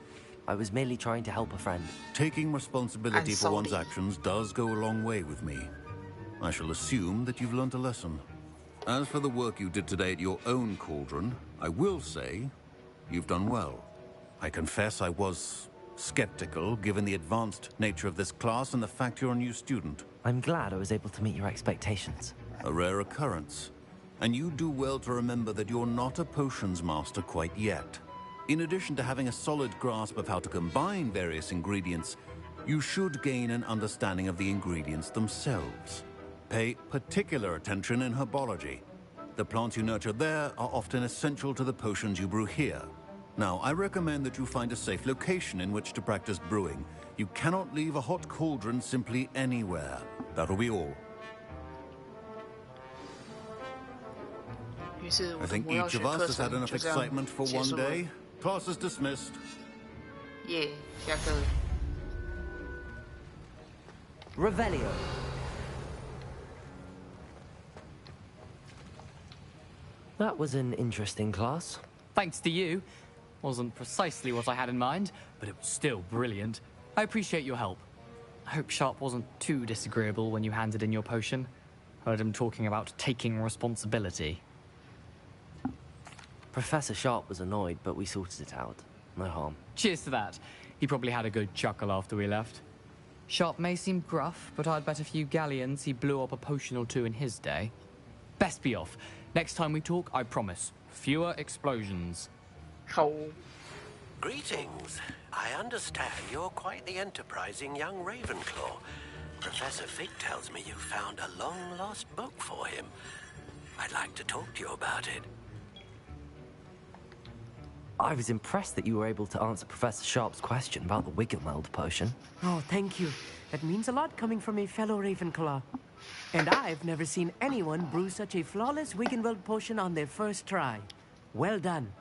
I was merely trying to help a friend. Taking responsibility for one's actions does go a long way with me. I shall assume that you've learnt a lesson. As for the work you did today at your own cauldron, I will say you've done well. I confess I was skeptical, given the advanced nature of this class and the fact you're a new student. I'm glad I was able to meet your expectations. a rare occurrence. And you do well to remember that you're not a potions master quite yet. In addition to having a solid grasp of how to combine various ingredients, you should gain an understanding of the ingredients themselves. Pay particular attention in herbology. The plants you nurture there are often essential to the potions you brew here. Now, I recommend that you find a safe location in which to practice brewing. You cannot leave a hot cauldron simply anywhere. That'll be all. I think each of us has had enough excitement for one day. Class is dismissed. Yeah, 下课。Revelio. That was an interesting class. Thanks to you. Wasn't precisely what I had in mind, but it was still brilliant. I appreciate your help. I hope Sharp wasn't too disagreeable when you handed in your potion. Heard him talking about taking responsibility. Professor Sharp was annoyed, but we sorted it out. No harm. Cheers to that. He probably had a good chuckle after we left. Sharp may seem gruff, but I'd bet a few galleons he blew up a potion or two in his day. Best be off. Next time we talk, I promise. Fewer explosions. Greetings. I understand you're quite the enterprising young Ravenclaw. Professor Fig tells me you found a long-lost book for him. I'd like to talk to you about it. I was impressed that you were able to answer Professor Sharp's question about the Wiggenweld potion. Oh, thank you. That means a lot coming from a fellow Ravenclaw. And I've never seen anyone brew such a flawless Wiggenweld potion on their first try. Well done.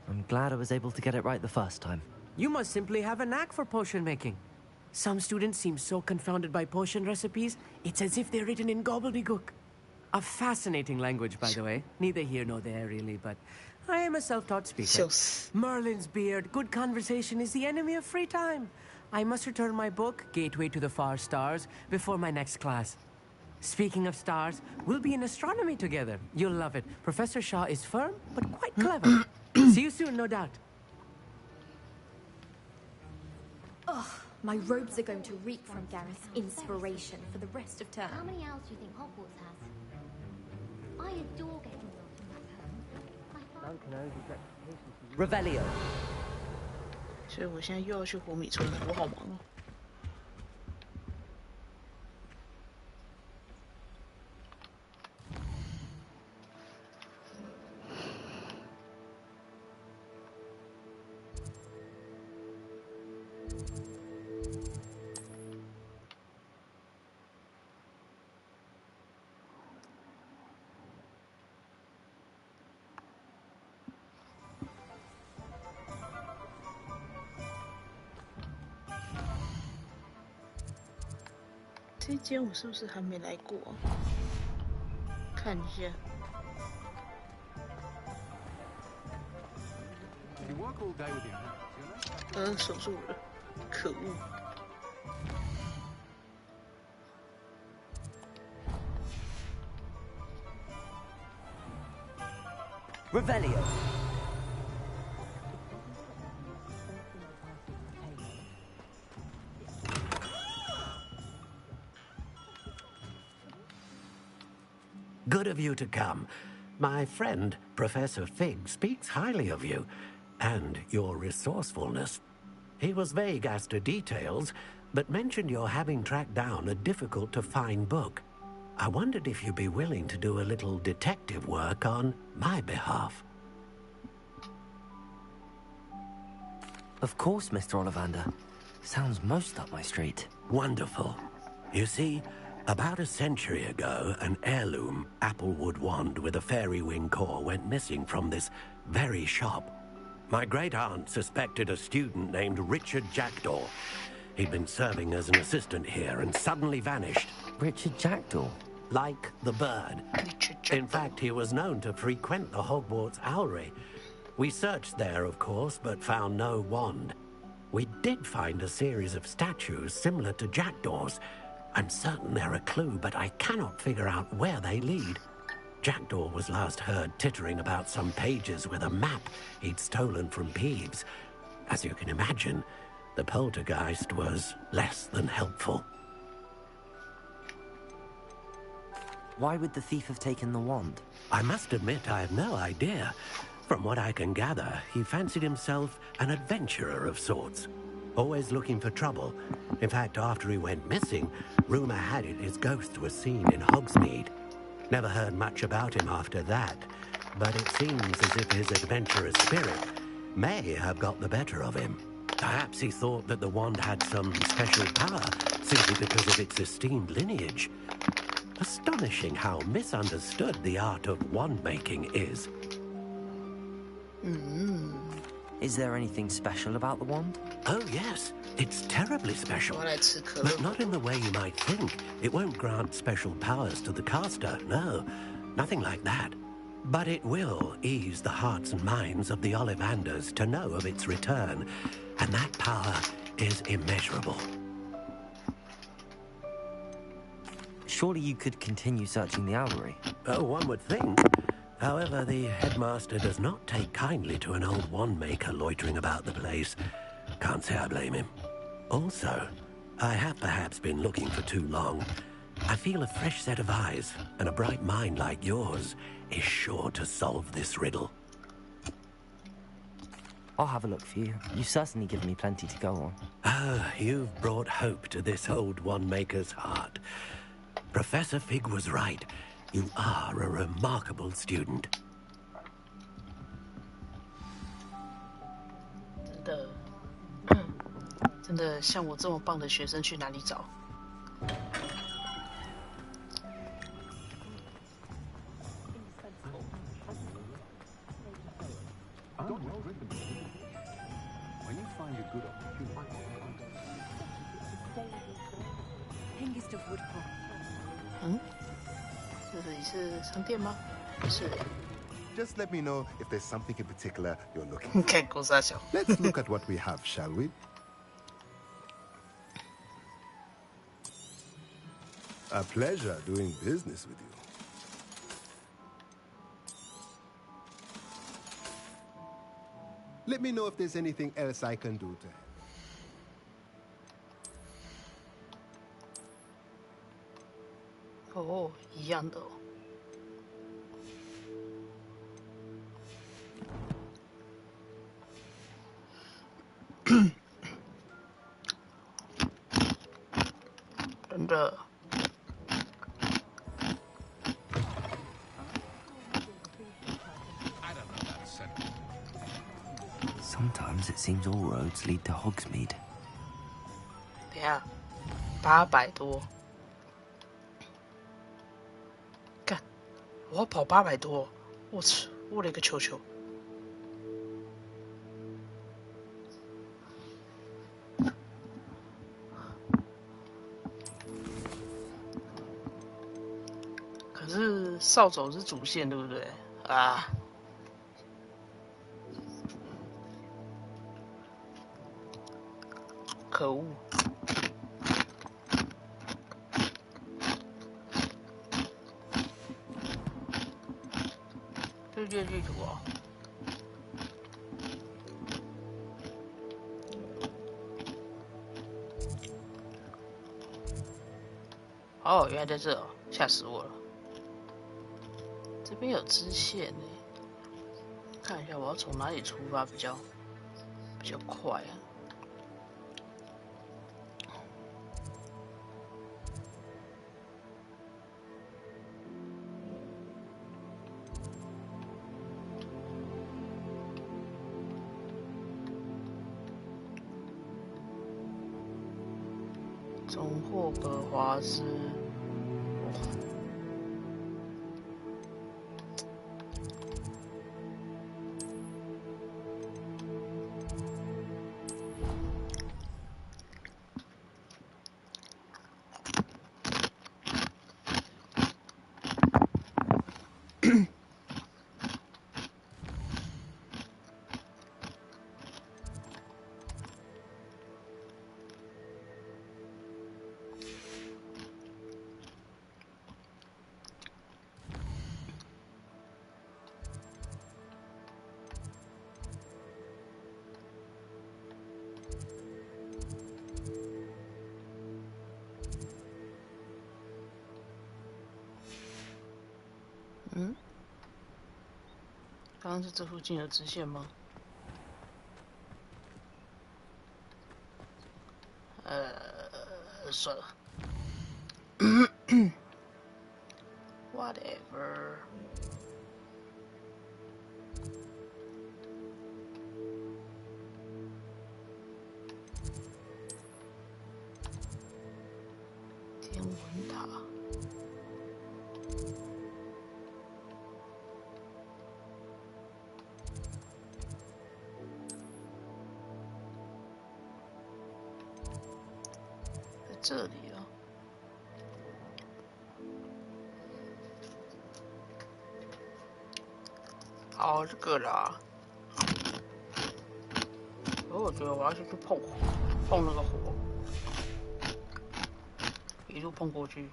I'm glad I was able to get it right the first time. You must simply have a knack for potion making. Some students seem so confounded by potion recipes, it's as if they're written in gobbledygook. A fascinating language, by the way. Neither here nor there, really, but I am a self-taught speaker. Merlin's beard, good conversation is the enemy of free time. I must return my book, Gateway to the Far Stars, before my next class. Speaking of stars, we'll be in astronomy together. You'll love it. Professor Shaw is firm, but quite clever. See you soon, no doubt. Ugh, my robes are going to reek from Gareth's inspiration for the rest of term. How many owls do you think Hogwarts has? I adore getting lost in that home. Revelio. 所以我现在又要去活米村了，我好忙哦。这间我是不是还没来过啊？看一下。守住了，可恶！ Revelio. Good of you to come. My friend, Professor Fig, speaks highly of you and your resourcefulness. He was vague as to details, but mentioned your having tracked down a difficult-to-find book. I wondered if you'd be willing to do a little detective work on my behalf. Of course, Mr. Ollivander. Sounds most up my street. Wonderful. You see, about a century ago, an heirloom applewood wand with a fairy wing core went missing from this very shop. My great-aunt suspected a student named Richard Jackdaw. He'd been serving as an assistant here and suddenly vanished. Richard Jackdaw? Like the bird. In fact, he was known to frequent the Hogwarts Owlery. We searched there, of course, but found no wand. We did find a series of statues similar to Jackdaw's. I'm certain they're a clue, but I cannot figure out where they lead. Jackdaw was last heard tittering about some pages with a map he'd stolen from Peeves. As you can imagine, the poltergeist was less than helpful. Why would the thief have taken the wand? I must admit I have no idea. From what I can gather, he fancied himself an adventurer of sorts. Always looking for trouble. In fact, after he went missing, rumor had it his ghost was seen in Hogsmeade. Never heard much about him after that, but it seems as if his adventurous spirit may have got the better of him. Perhaps he thought that the wand had some special power, simply because of its esteemed lineage. Astonishing how misunderstood the art of wand-making is. Is there anything special about the wand? Oh, yes. It's terribly special. But not in the way you might think. It won't grant special powers to the caster, no. Nothing like that. But it will ease the hearts and minds of the Ollivanders to know of its return. And that power is immeasurable. Surely you could continue searching the Owlery. Oh, one would think. However, the headmaster does not take kindly to an old wand-maker loitering about the place. Can't say I blame him. Also, I have perhaps been looking for too long. I feel a fresh set of eyes, and a bright mind like yours is sure to solve this riddle. I'll have a look for you. You've certainly given me plenty to go on. Ah, you've brought hope to this old wand-maker's heart. Professor Fig was right. You are a remarkable student. 真的像我这么棒的学生去哪里找？ 这里是商店吗？不是。Just let me know if there's something in particular you're looking for. 看公司小。Let's look at what we have, shall we? A pleasure doing business with you. Let me know if there's anything else I can do to help. 哦，一样的哦。真的。Sometimes it seems all roads lead to Hogsmeade. 等下，800多。 我要跑800多，我操！我勒个球球！可是扫帚是主线，对不对？啊！可恶！ 世界地图啊！哦，原来在这哦，吓死我了！这边有支线呢，看一下我要从哪里出发比较快啊？从霍格华兹，刚刚是这附近有支线吗？算了。Whatever。天文塔。这里啊，好，这个啦。我觉得我要去碰火，碰那个火，一路碰过去。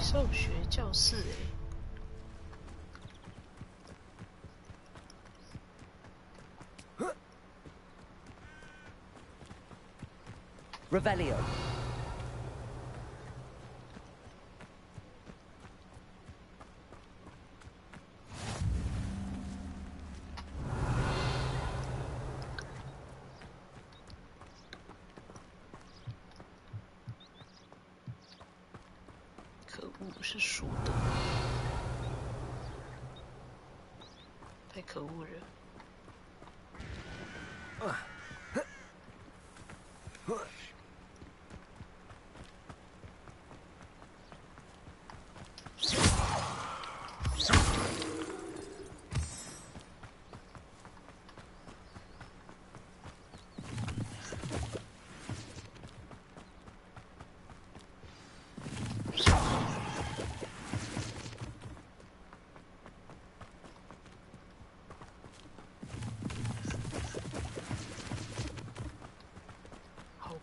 兽学教室Revelio.是熟的，太可恶了。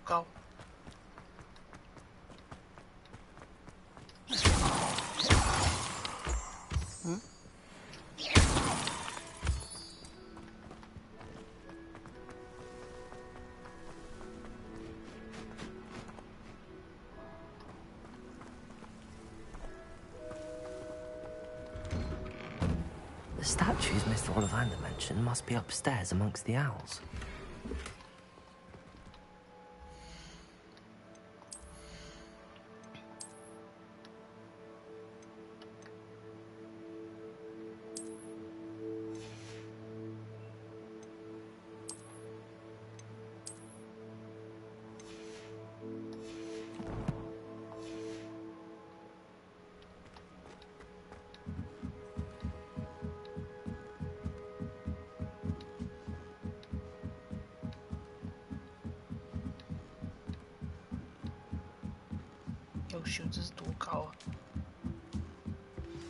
高，嗯，The statues Mr. Ollivander mentioned must be upstairs amongst the owls.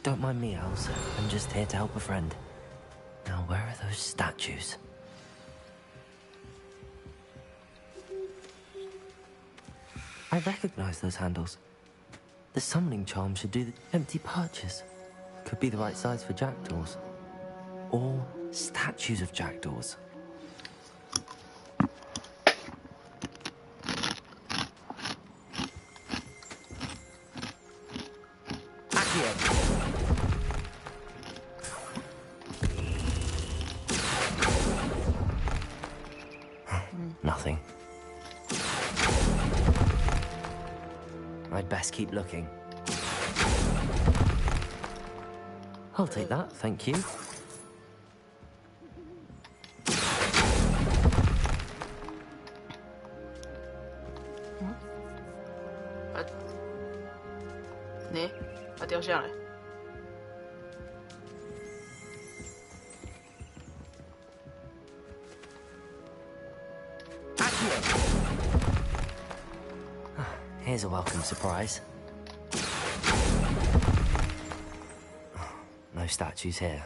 Don't mind me, Elsa. I'm just here to help a friend. Now, where are those statues? I recognize those handles. The summoning charm should do the empty perches. Could be the right size for jackdaws. Or statues of jackdaws. Nothing. I'd best keep looking. I'll take that, thank you. Ne, 它掉下来。Here's a welcome surprise. No statues here.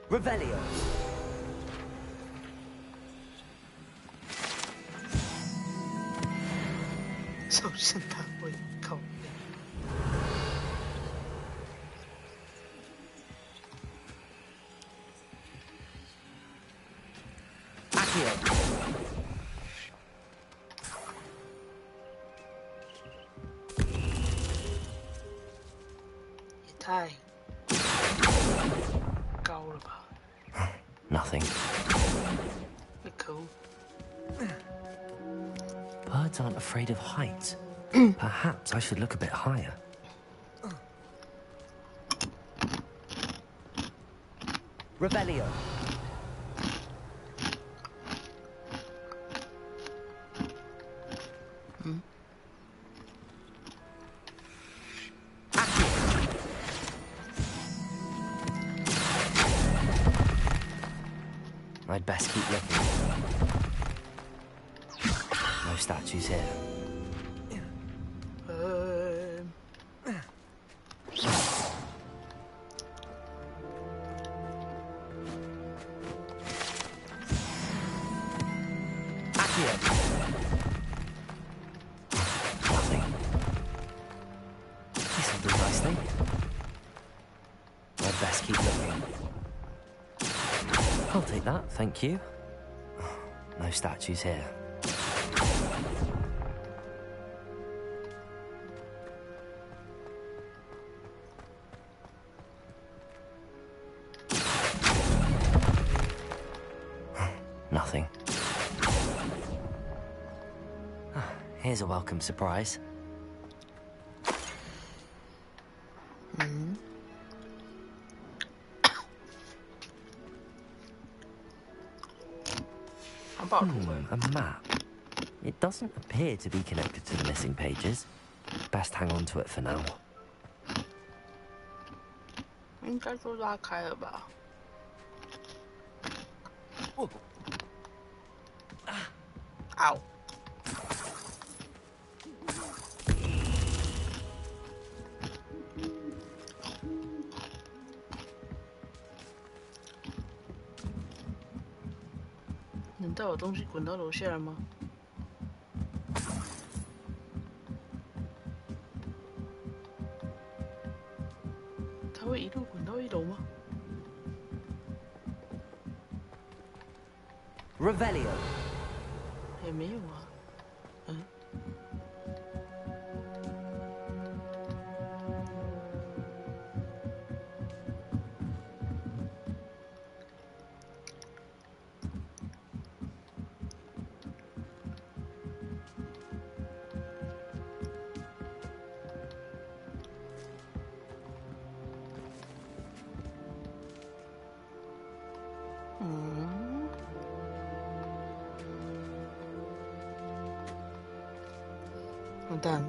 Revelio. 首先他会靠。也太高了吧 Nothing. Cool. Birds aren't afraid of heights. Perhaps I should look a bit higher. Revelio. I'd best keep looking. No statues here. Nothing. This'll do nicely. I'd best keep looking. I'll take that, thank you. No statues here. Nothing. Here's a welcome surprise. A map. It doesn't appear to be connected to the missing pages. Best hang on to it for now. 应该都拉开了吧？嗷！难道有东西滚到楼下了吗？它会一路滚到1楼吗 Revelio. 也没有啊。完蛋！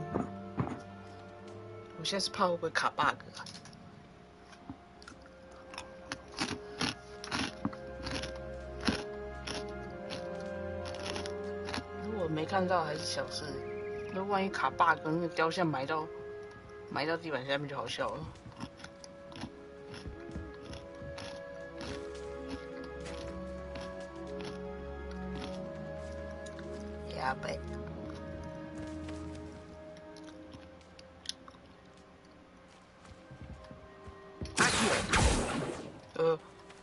我现在是怕会不会卡 bug 啊？如果没看到还是小事，那万一卡 bug， 那个雕像埋到地板下面就好笑了。呀呗。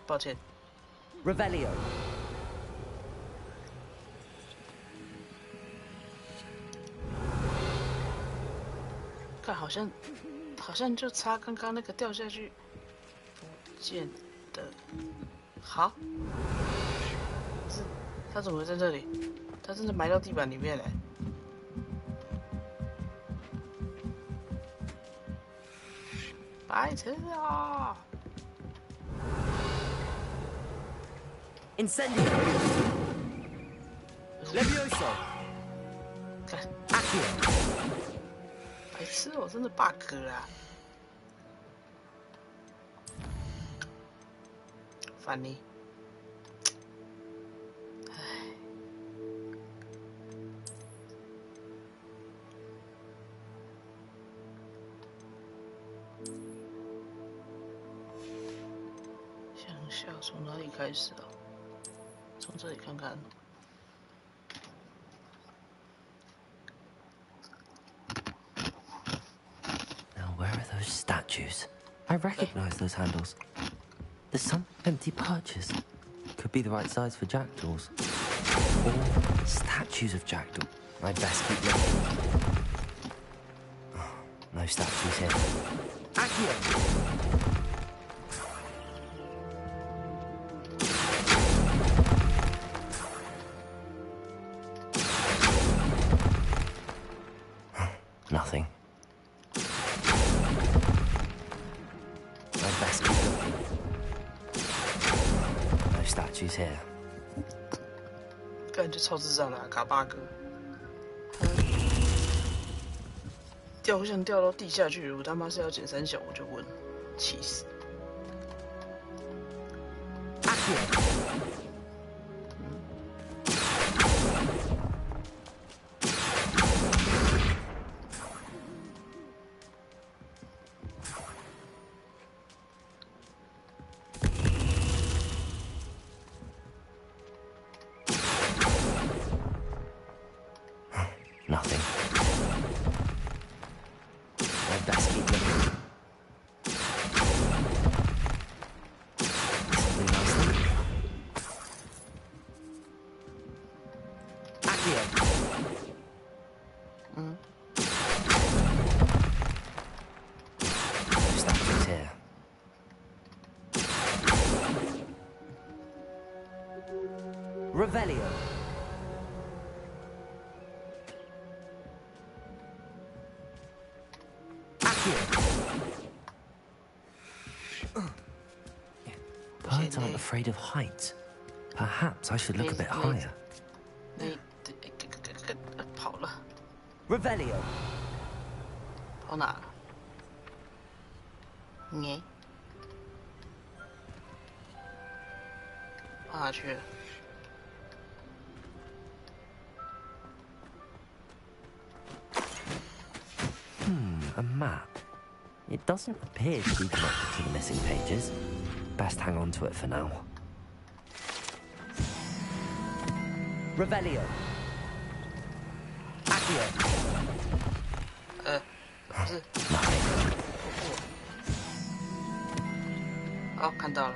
抱歉。Revelio. 看，好像就差刚刚那个掉下去，不见得好。是，他怎么会在这里？他真的埋到地板里面嘞！白痴啊！ Incendio. Levioso. 看 Accio. 白痴哦，真的 bug 啦！烦你。从哪里开始啊？从这里看看。Now, where are those statues? I recognize those handles. There's some empty perches. Could be the right size for jackdaws. Or statues of jackdaw. I'd best keep looking. Oh, no statues here. Accio! Nothing. I'd best keep looking. No statues here. 感觉超智障的卡巴哥，掉像掉到地下去，我他妈是要捡三小，我就问，气死！Nothing. I'd best keep looking. Something nice then. Accio! No statues here. Revelio. Birds aren't afraid of heights. Perhaps I should look a bit higher. 跑了， Revelio. 跑哪了？你跑哪去了？ A map. It doesn't appear to be connected to the missing pages. Best hang on to it for now. Revelio. Accio. 不是。 Nothing. 好，看到了。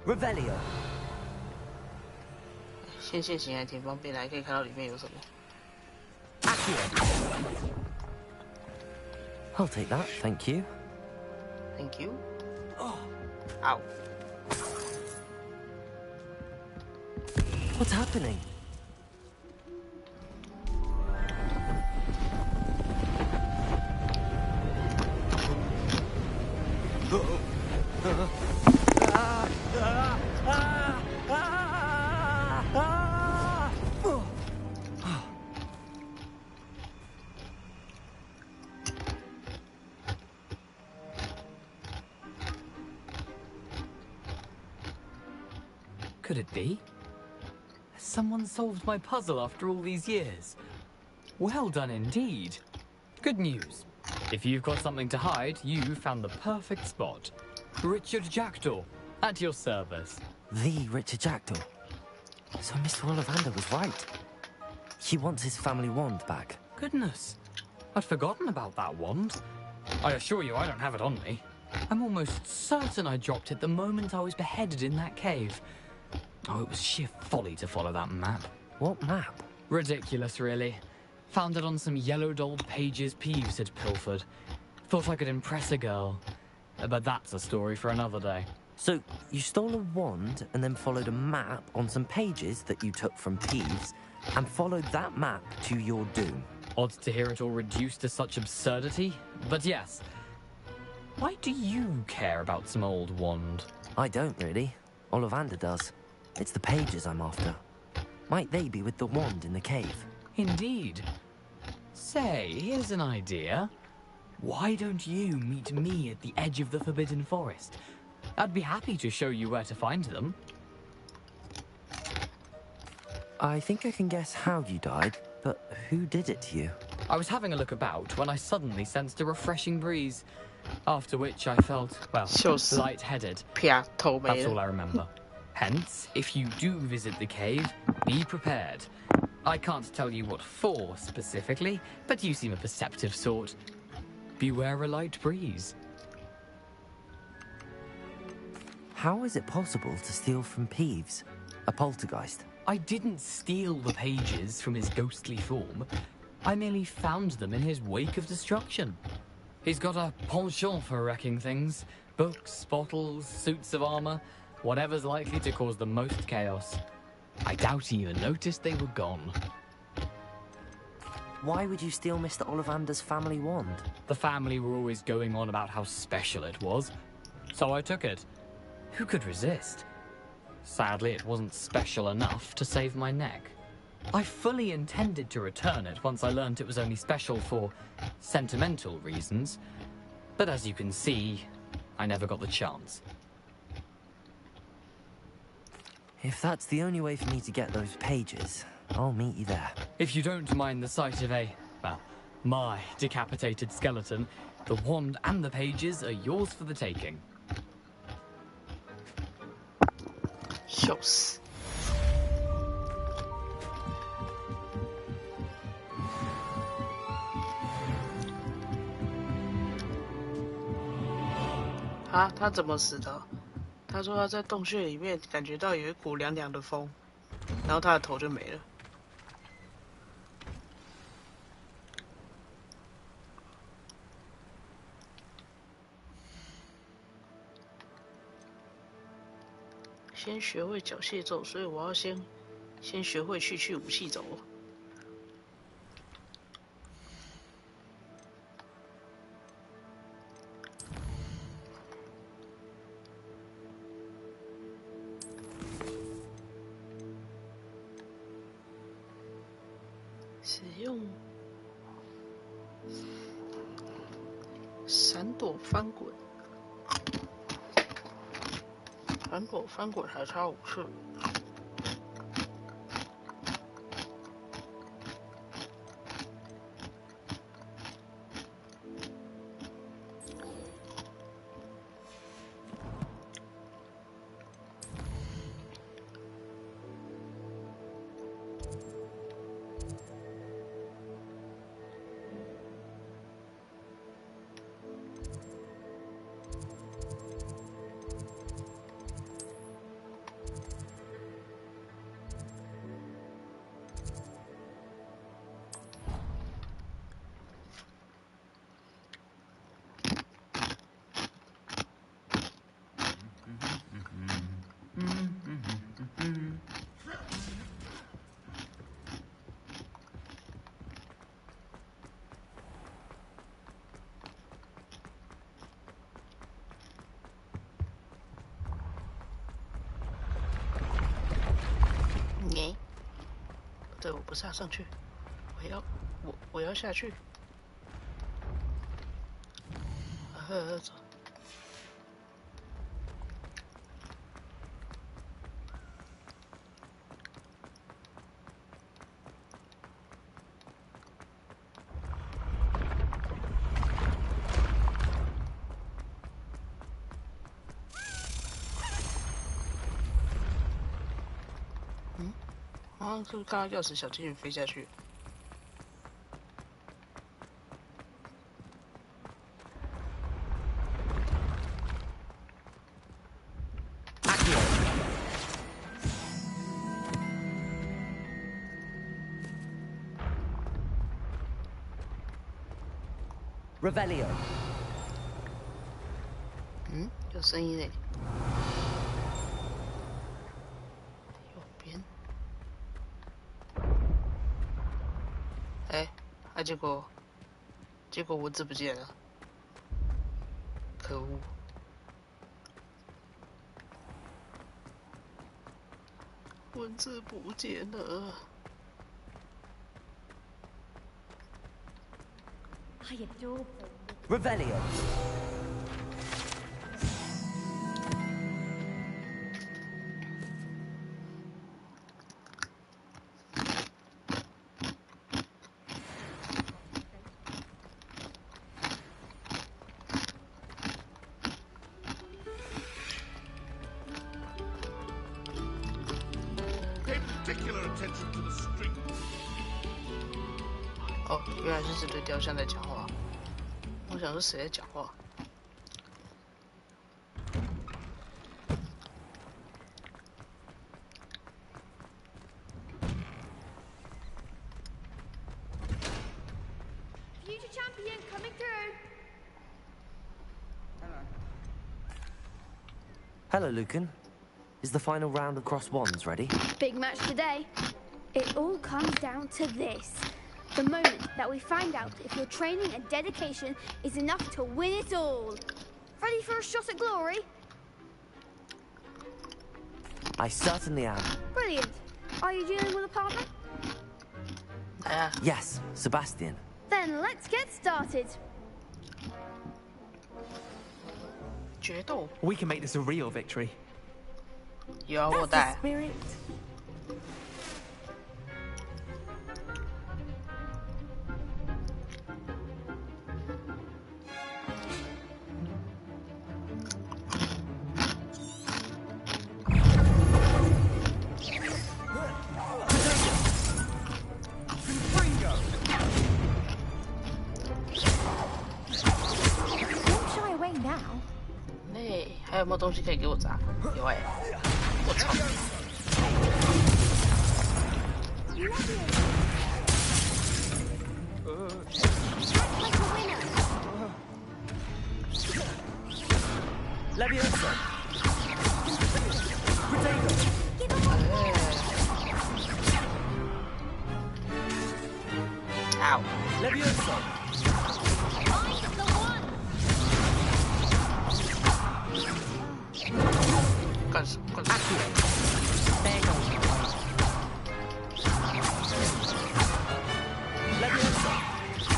Revelio. 线性型还挺方便的，还可以看到里面有什么。 I'll take that, thank you. Thank you. Oh. Ow. What's happening? Could it be? Has someone solved my puzzle after all these years? Well done indeed. Good news. If you've got something to hide, you found the perfect spot. Richard Jackdaw, at your service. The Richard Jackdaw. So Mr. Ollivander was right. He wants his family wand back. Goodness, I'd forgotten about that wand. I assure you I don't have it on me. I'm almost certain I dropped it the moment I was beheaded in that cave. Oh, it was sheer folly to follow that map. What map? Ridiculous, really. Found it on some yellowed old pages Peeves had pilfered. Thought I could impress a girl. But that's a story for another day. So, you stole a wand and then followed a map on some pages that you took from Peeves and followed that map to your doom. Odd to hear it all reduced to such absurdity, but yes. Why do you care about some old wand? I don't, really. Ollivander does. It's the pages I'm after. Might they be with the wand in the cave? Indeed. Say, here's an idea. Why don't you meet me at the edge of the Forbidden Forest? I'd be happy to show you where to find them. I think I can guess how you died, but who did it to you? I was having a look about when I suddenly sensed a refreshing breeze. after which I felt, well, lightheaded. That's all I remember. Hence, if you do visit the cave, be prepared. I can't tell you what for specifically, but you seem a perceptive sort. Beware a light breeze. How is it possible to steal from Peeves, a poltergeist? I didn't steal the pages from his ghostly form. I merely found them in his wake of destruction. He's got a penchant for wrecking things. Books, bottles, suits of armor, whatever's likely to cause the most chaos. I doubt he even noticed they were gone. Why would you steal Mr. Ollivander's family wand? The family were always going on about how special it was, so I took it. Who could resist? Sadly, it wasn't special enough to save my neck. I fully intended to return it once I learned it was only special for sentimental reasons, but as you can see, I never got the chance. If that's the only way for me to get those pages, I'll meet you there. If you don't mind the sight of my decapitated skeleton, the wand and the pages are yours for the taking. 笑死！啊，他怎么死的？他说他在洞穴里面感觉到有一股凉凉的风，然后他的头就没了。先学会缴械咒，所以我要先学会去武器走。使用闪躲翻滚。翻滚还差5次。对，我不是要上去，我要下去。走。是不是看到钥匙小精灵飞下去？Revelio。有声音嘞。结果文字不见了，可恶！文字不见了。I adore Revelio。哦，原来是这对雕像在讲话。我想说谁在讲话？ Hello, Lucan. Is the final round of cross wands ready? Big match today. It all comes down to this. The moment that we find out if your training and dedication is enough to win it all. Ready for a shot at glory? I certainly am. Brilliant. Are you dealing with a partner? Yes, Sebastian. Then let's get started. We can make this a real victory. That's the spirit. Don't shy away now. 还有没有东西可以给我砸？有哎、我操！Leviosa. Ow. Leviosa.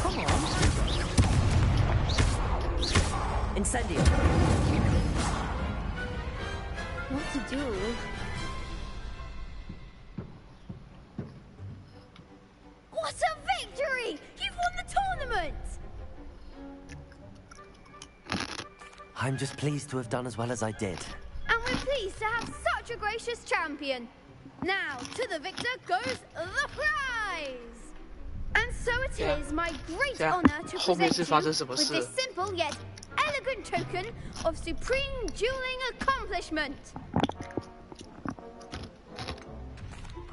Come on. Incendio. What to do? What a victory! You've won the tournament! I'm just pleased to have done as well as I did. And we're pleased to have such a gracious champion. Now, to the victor goes the prize! And so it is my great honor to present you with this simple yet elegant token of supreme dueling accomplishment.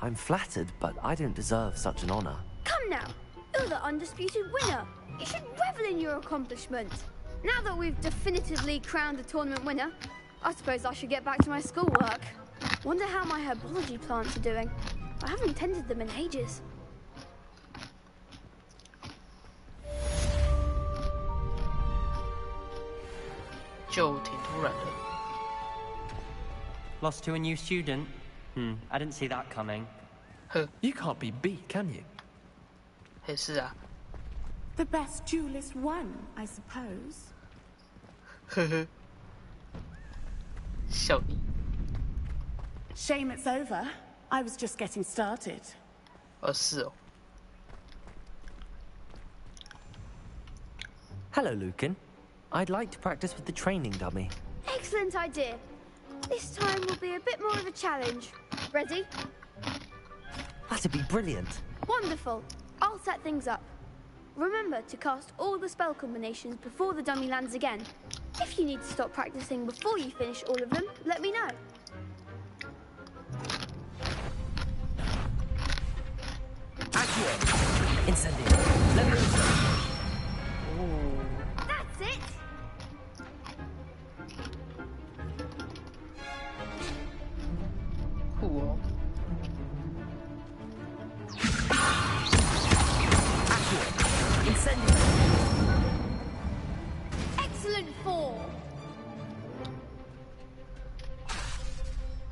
I'm flattered, but I don't deserve such an honor. Come now, you're the undisputed winner. You should revel in your accomplishment. Now that we've definitively crowned a tournament winner, I suppose I should get back to my schoolwork. Wonder how my herbology plants are doing. I haven't tended them in ages. Lost to a new student? I didn't see that coming. You can't be beat, can you? The best duelist won, I suppose. Shame it's over. I was just getting started. Hello, Lucan. I'd like to practice with the training dummy. Excellent idea. This time will be a bit more of a challenge. Ready? That'd be brilliant. Wonderful. I'll set things up. Remember to cast all the spell combinations before the dummy lands again. If you need to stop practicing before you finish all of them, let me know. Accio. Incendio. Leviosa. That's it! Cool. Accio. Incendio. Excellent form!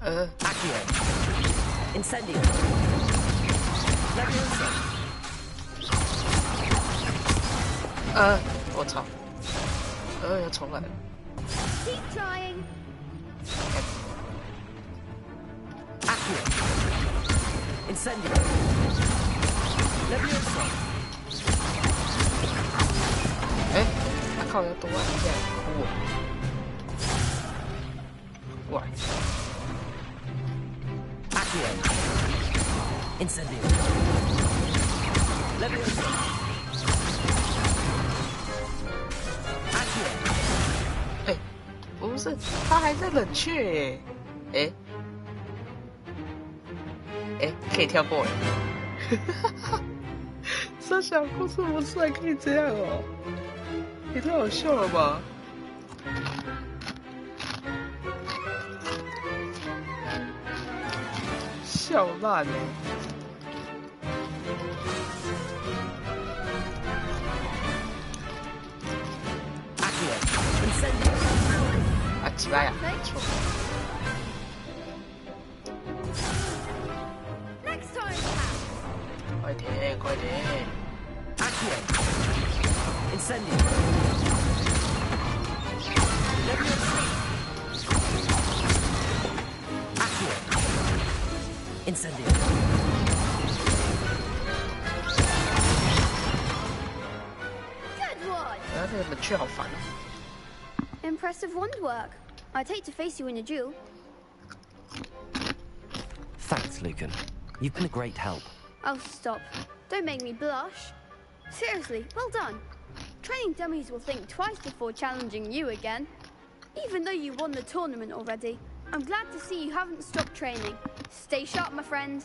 Accio. Incendio. Leviosa. 我操！要重来。 Keep trying. Accio. Incendio. Leviosa. 靠，要多按一下，哭我。Accio. Incendio. Levioso. Accio. 哎，不是，他还在冷却耶。哎，可以跳过哎。这小故事不是还可以这样哦？也太好笑了吧！笑烂了。啊，几百呀？错。快点，快点！ Incendio. Levioso. Accio. Incendio. Good one. 啊，这个冷却好烦哦。Impressive wand work. I'd hate to face you in a duel. Thanks, Lucan. You've been a great help. Oh, stop. Don't make me blush. Seriously, well done. Training dummies will think twice before challenging you again. Even though you won the tournament already, I'm glad to see you haven't stopped training. Stay sharp, my friend.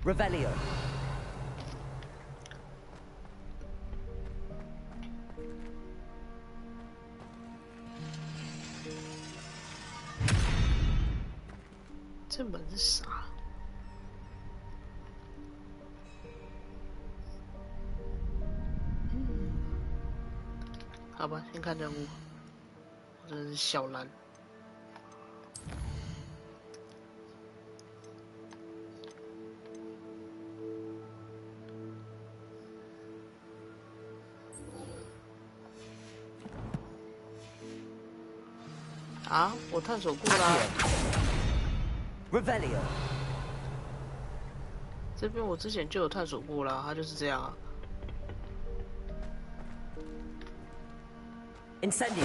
Revelio. "这门是啥？好吧，先看任务。我真的是笑烂。啊，我探索过了。Revelio. 这边我之前就有探索过了，它就是这样啊。Incendio.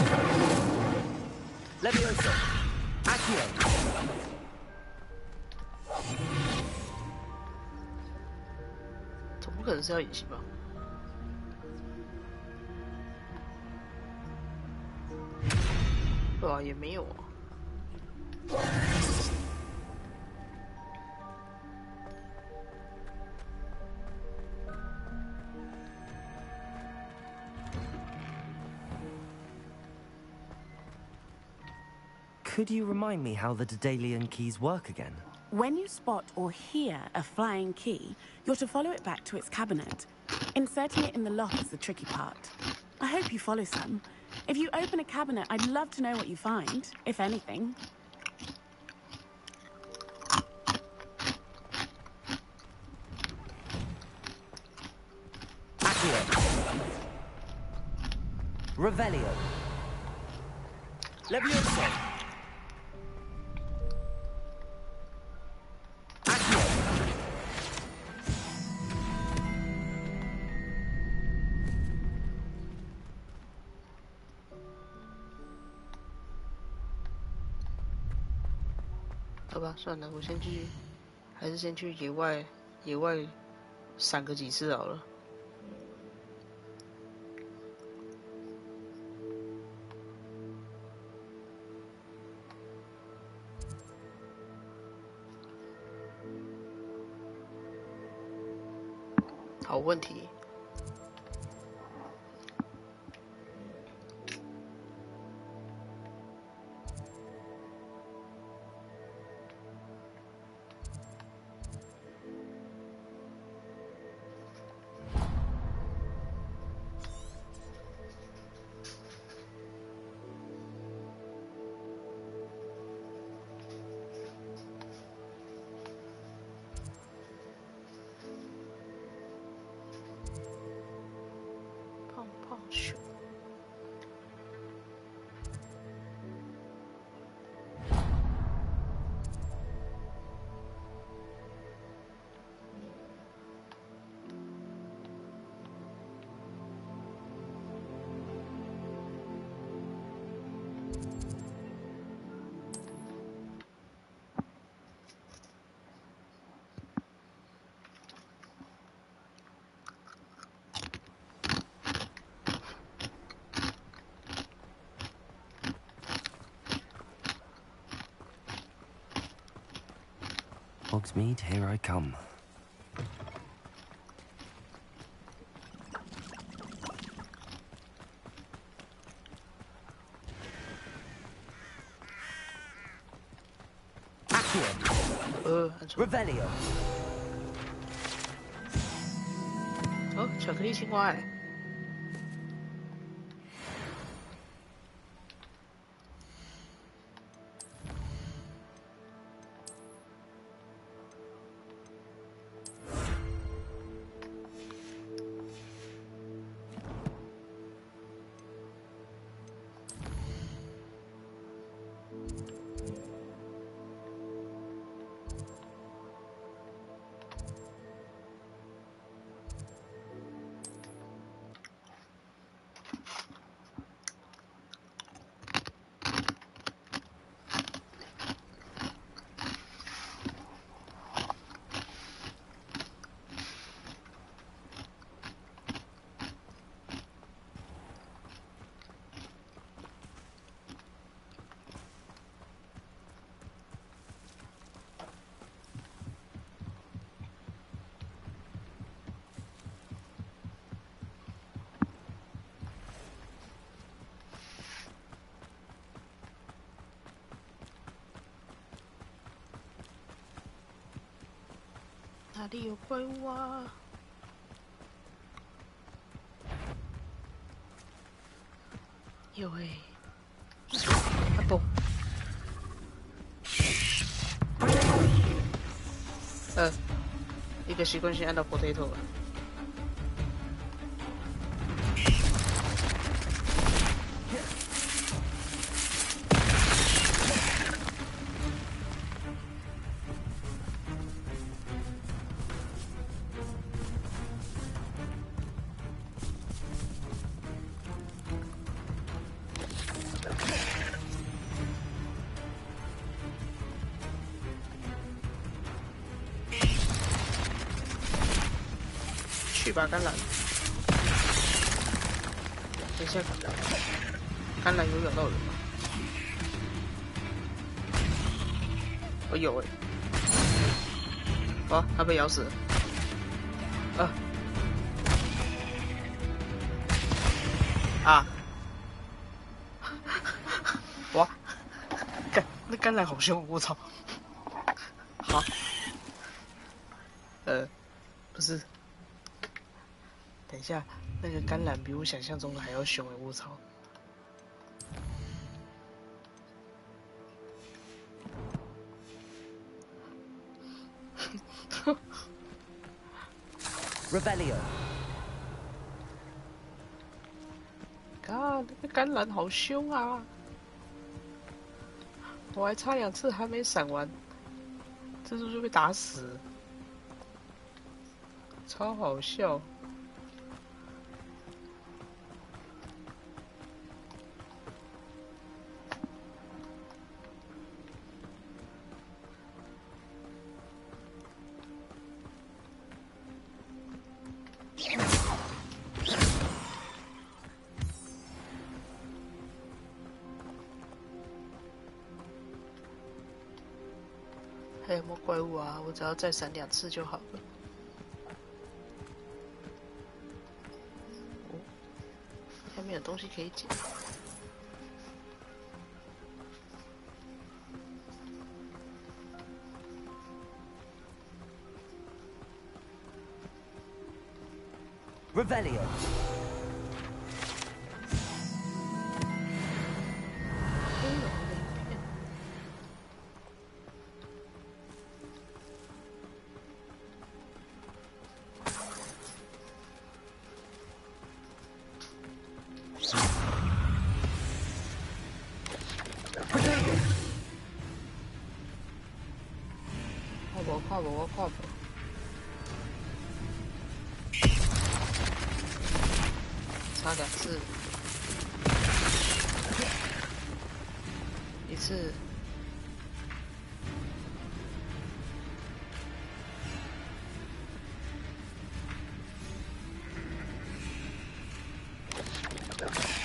Levioso. Accio. 总不可能是要隐形吧？对啊，也没有啊。Could you remind me how the Daedalian keys work again? When you spot or hear a flying key, you're to follow it back to its cabinet. Inserting it in the lock is the tricky part. I hope you follow some. If you open a cabinet, I'd love to know what you find, if anything. Accio. Revelio. Levioso. Accio. 好吧，算了，我先去，还是先去野外闪个几次好了。好问题。Hogsmeade, here I come. Revelio. 哦，巧克力青蛙哎。哪里有怪物啊？有哎、啊不，一个习惯性按到 potato 了。去吧，橄榄！等一下，橄榄有咬到人吗？哦有哎，哦，他被咬死了。哇，那橄榄好凶，我操！好，不是。等一下，那个橄榄比我想象中的还要凶哎！我操！Revelio. 那个橄榄好凶啊！我还差2次还没闪完，这次就被打死，超好笑。还有没有怪物啊？我只要再闪2次就好了。哦，下面有东西可以捡。Revelio. 我跨步，差2次，1次。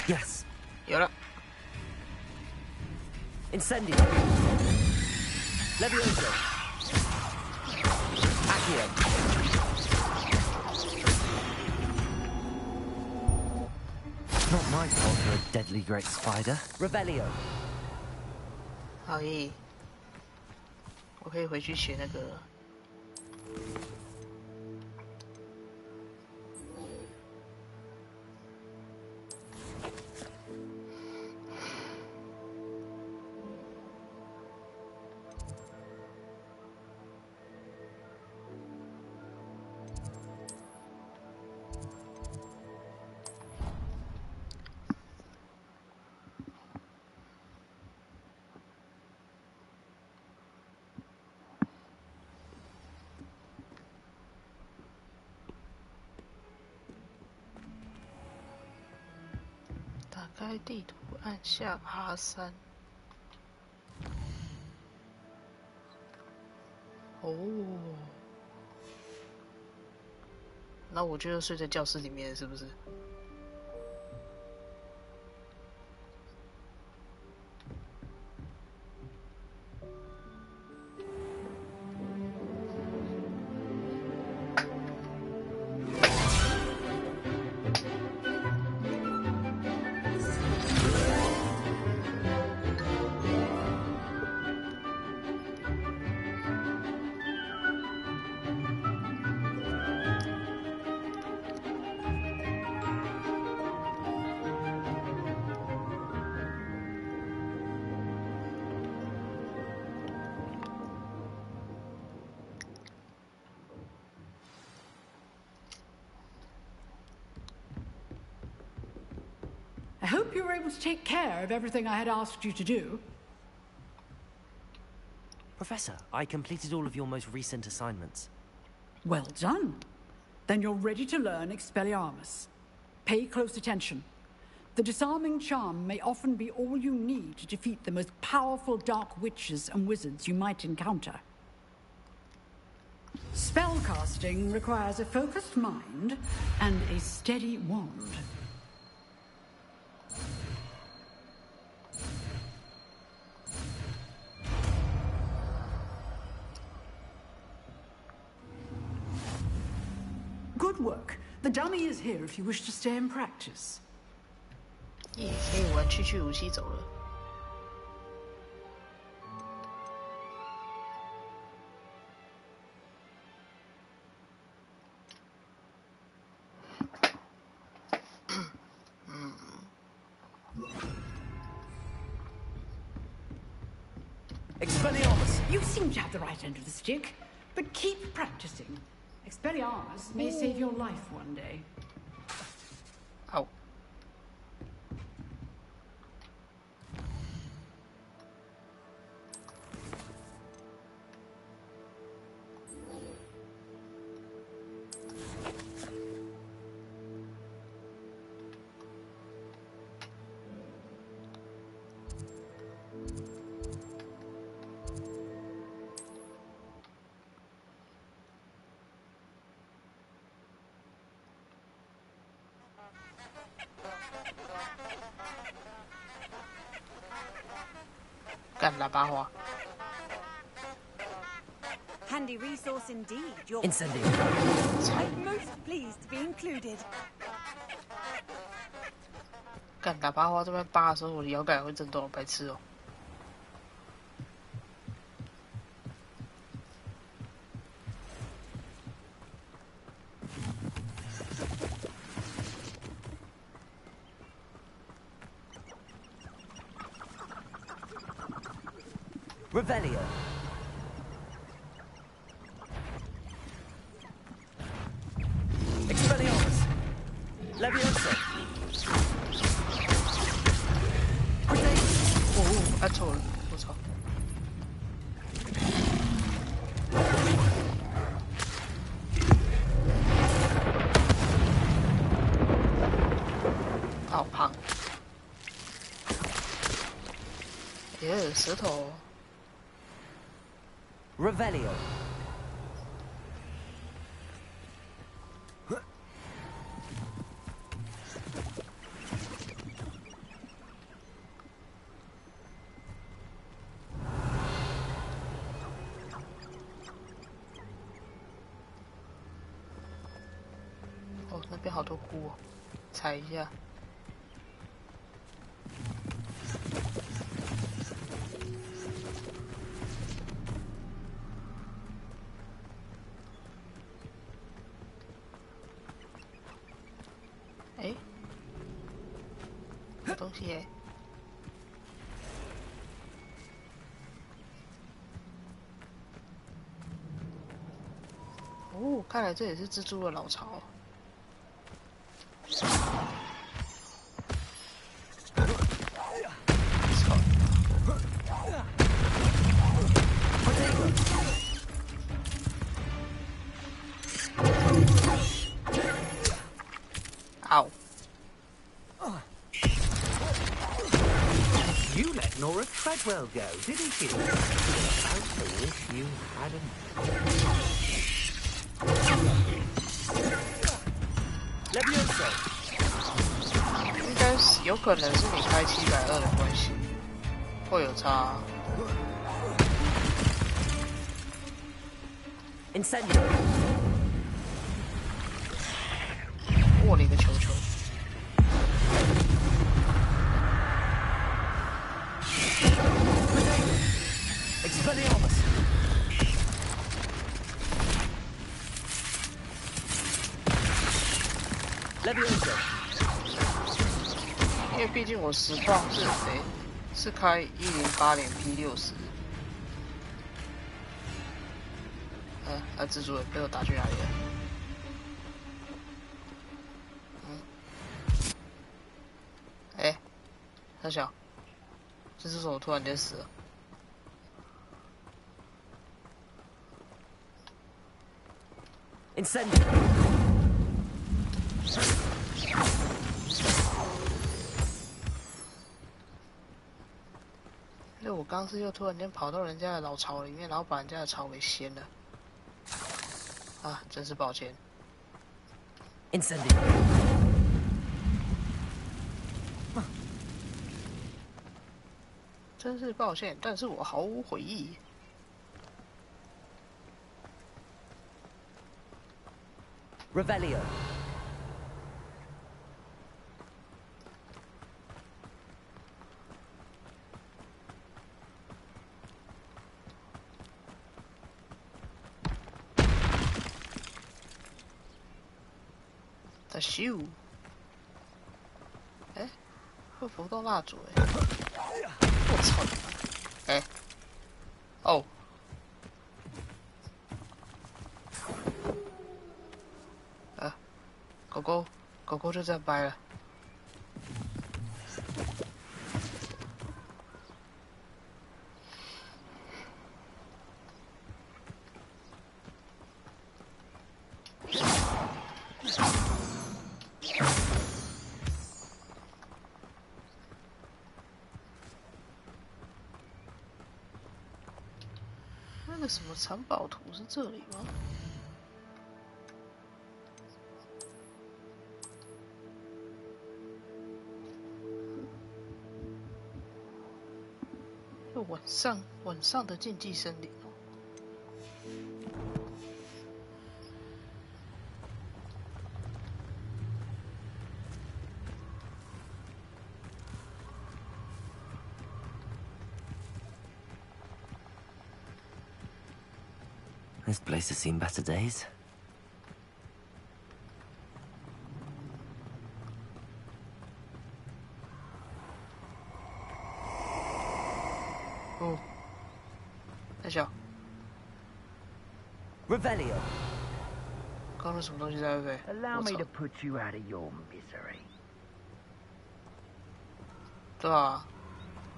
Yes. 有了。Incendio. Levioso. Revelio. Not my fault for a deadly great spider. Revelio. 好耶，我可以回去学那个了。打开地图，按下 R3。哦，那我就睡在教室里面，是不是？I hope you were able to take care of everything I had asked you to do. Professor, I completed all of your most recent assignments. Well done. Then you're ready to learn Expelliarmus. Pay close attention. The disarming charm may often be all you need to defeat the most powerful dark witches and wizards you might encounter. Spellcasting requires a focused mind and a steady wand. Good work. The dummy is here if you wish to stay and practice. 也可以玩去武器走了。Expelliarmus! You seem to have the right end of the stick, but keep practicing. Expelliarmus may save your life one day. Ow. Handy resource indeed. You're Incendio. I'm most pleased to be included. 干喇叭花这边扒的时候，我的摇杆会震动，白痴哦。Revelio. Expelliarmus. Leviosa. 哦，按错了，我操！好胖！耶，舌头。Revelio. 哦，那边好多菇哦，踩一下。哎，有东西耶！哦，看来这也是蜘蛛的老巢。Ow. You let Nora Treadwell go, didn't you? I wish you hadn't. Levioso. 应该是有可能是你开720的关系，会有差。Incendio. 握了一个球球。Expelliarmus. Levioso. 因为毕竟我实况是开1080 P60。蜘蛛人被我打去哪里了？哎，小小，这只手突然间死了。Incendio. 因为我刚是又突然间跑到人家的老巢里面，然后把人家的巢给掀了。啊，真是抱歉。Incendio. 真是抱歉，但是我毫无悔意。Revelio. The shoe。哎，会浮动蜡烛哎！我操！哎，哦。狗狗就这样掰了。那个什么藏宝图是这里吗？晚上的禁忌森林哦。This place has seen better days. Oh. 大小 Revelio. 刚刚什么东西在飞？ Allow me to put you out of your misery. 对啊，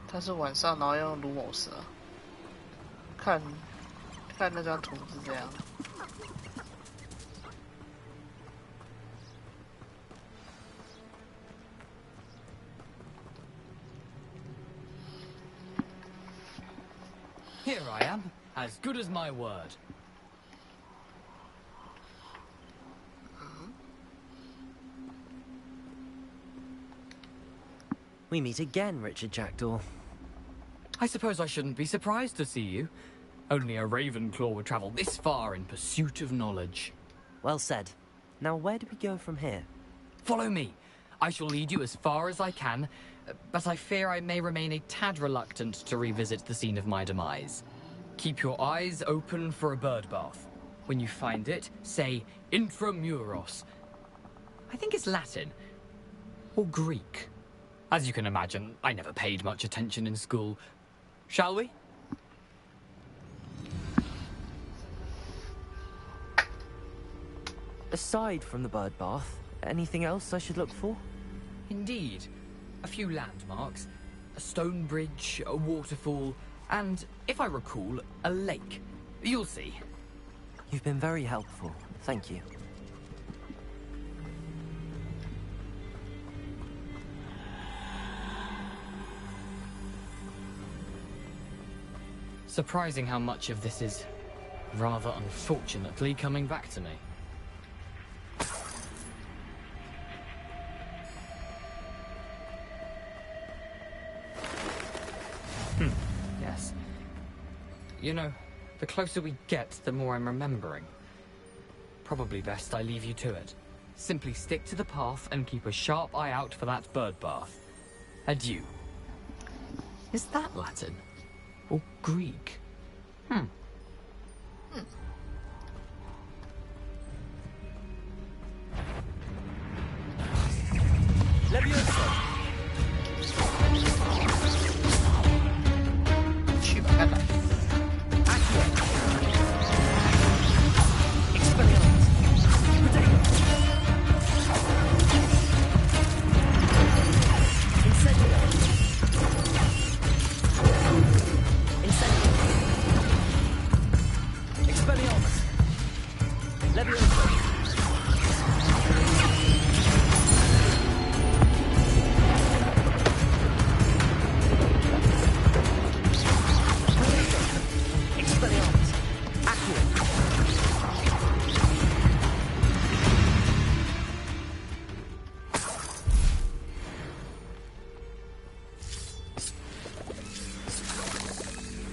他是晚上，然后用卢某蛇。看那张图是这样。Here I am, as good as my word. We meet again, Richard Jackdaw. I suppose I shouldn't be surprised to see you. Only a Ravenclaw would travel this far in pursuit of knowledge. Well said. Now, where do we go from here? Follow me. I shall lead you as far as I can, but I fear I may remain a tad reluctant to revisit the scene of my demise. Keep your eyes open for a bird bath. When you find it, say intramuros. I think it's Latin. Or Greek. As you can imagine, I never paid much attention in school. Shall we? Aside from the bird bath, anything else I should look for? Indeed. A few landmarks. A stone bridge, a waterfall, and, if I recall, a lake. You'll see. You've been very helpful. Thank you. Surprising how much of this is, rather unfortunately, coming back to me. Yes. You know, the closer we get, the more I'm remembering. Probably best I leave you to it. Simply stick to the path and keep a sharp eye out for that bird bath. Adieu. Is that Latin? Or Greek?去吧，看看。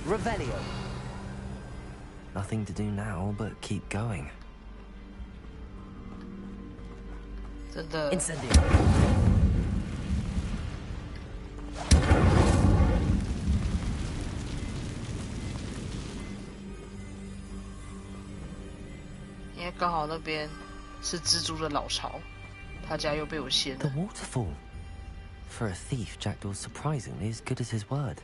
Revelio. Nothing to do now but keep going. 真的。Incendio. 因为刚好那边是蜘蛛的老巢，他家又被我陷了。 The waterfall. For a thief, Jackdaw's surprisingly as good as his word.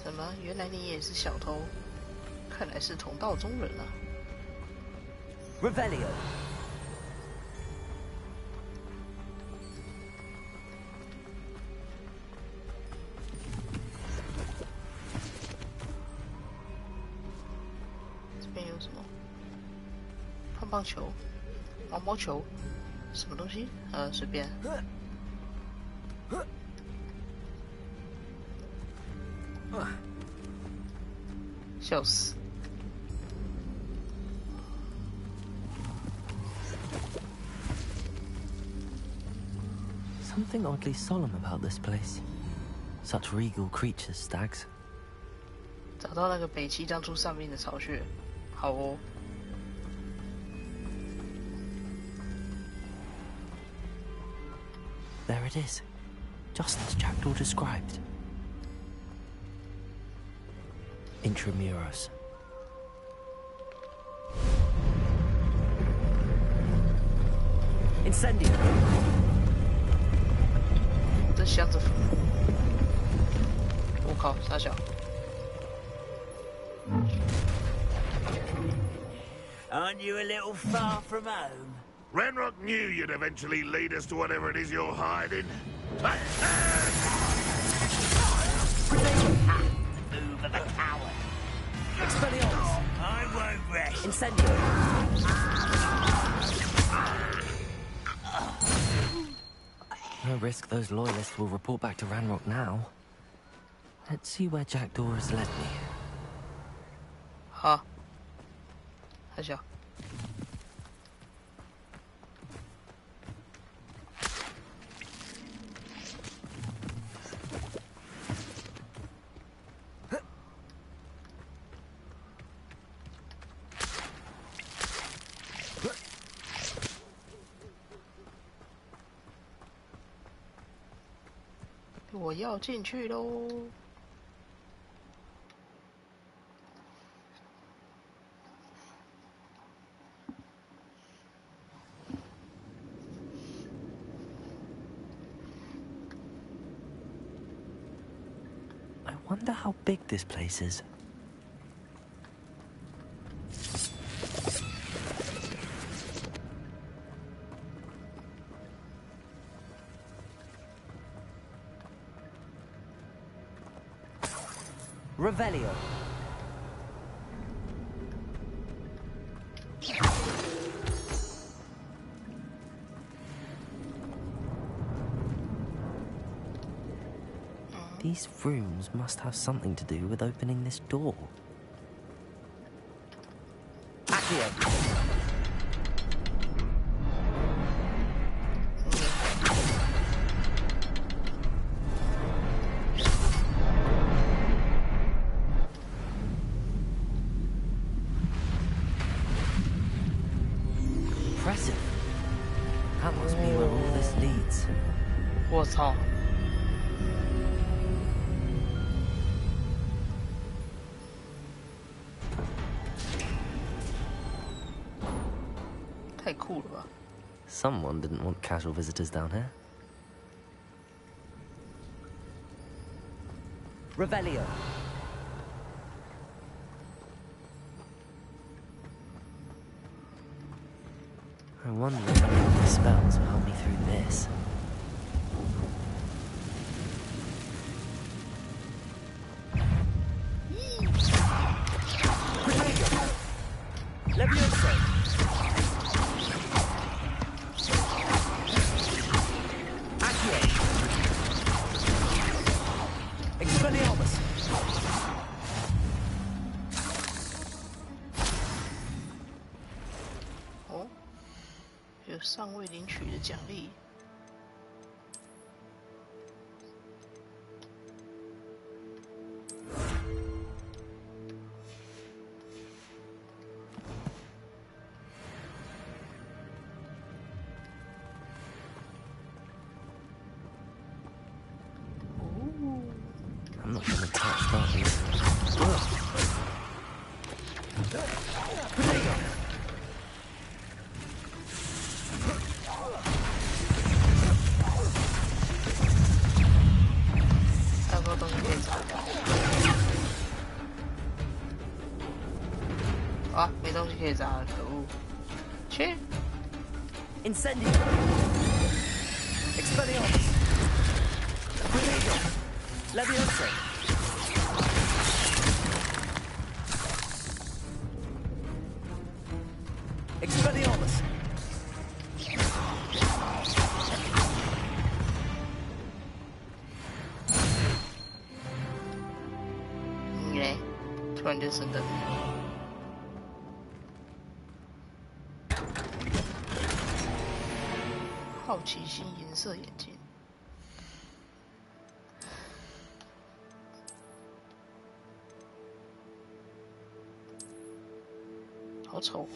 什么？原来你也是小偷？看来是同道中人啊。Revelio. 这边有什么？棒棒球、毛毛球，什么东西？随便。笑死。 Something oddly solemn about this place. Such regal creatures, stags. 找到那个北七当初上面的巢穴，好哦。 There it is, just as Jackdaw described. Intramuros. Incendio. 这箱子，我靠，傻小。 Aren't you a little far from home? Ranrock knew you'd eventually lead us to whatever it is you're hiding. Move of a coward. Expelliarmus. I won't rest. Incendio. No risk those loyalists will report back to Ranrock now. Let's see where Jackdaw has led me. 好，傻小。 Incendio. 我要进去喽。I wonder how big this place is. Revelio. These rooms must have something to do with opening this door. Accio. Impressive. That must be where all this leads. 我操！太酷了吧！ Someone didn't want casual visitors down here. Revelio. I wonder if any of the spells will help me through this. Levioso. Accio. Expelliarmus. 哦，有尚未领取的奖励。I'm not going to touch those. Incendio. Expelliarmus. Levioso. Expelliarmus. Okay. 突然就升等。好奇心颜色眼镜。好丑。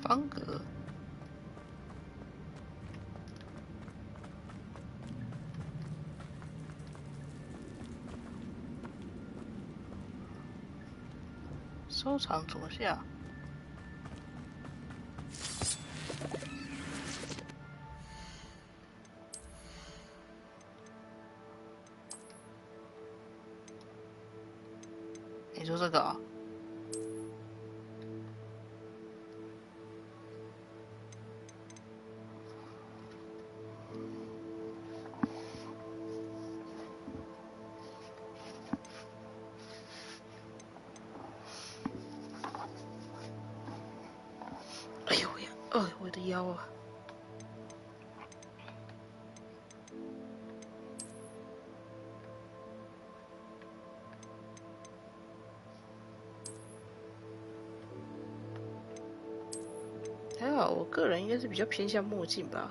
方格。收藏左下。你说这个啊？哎呦呀！我的腰啊！个人应该是比较偏向墨镜吧，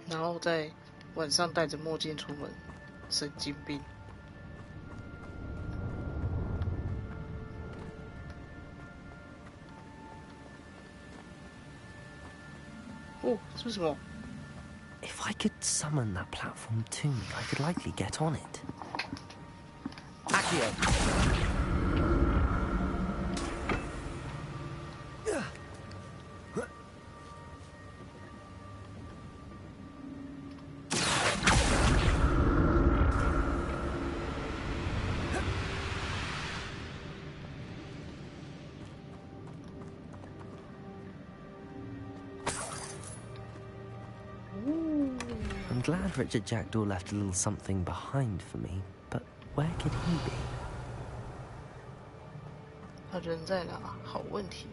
然后在晚上戴着墨镜出门，神经病。哦，这是什么？ If I could summon that platform to me, I could likely get on it. Accio! I'm glad Richard Jackdaw left a little something behind for me, but where could he be? 他人在哪？好问题。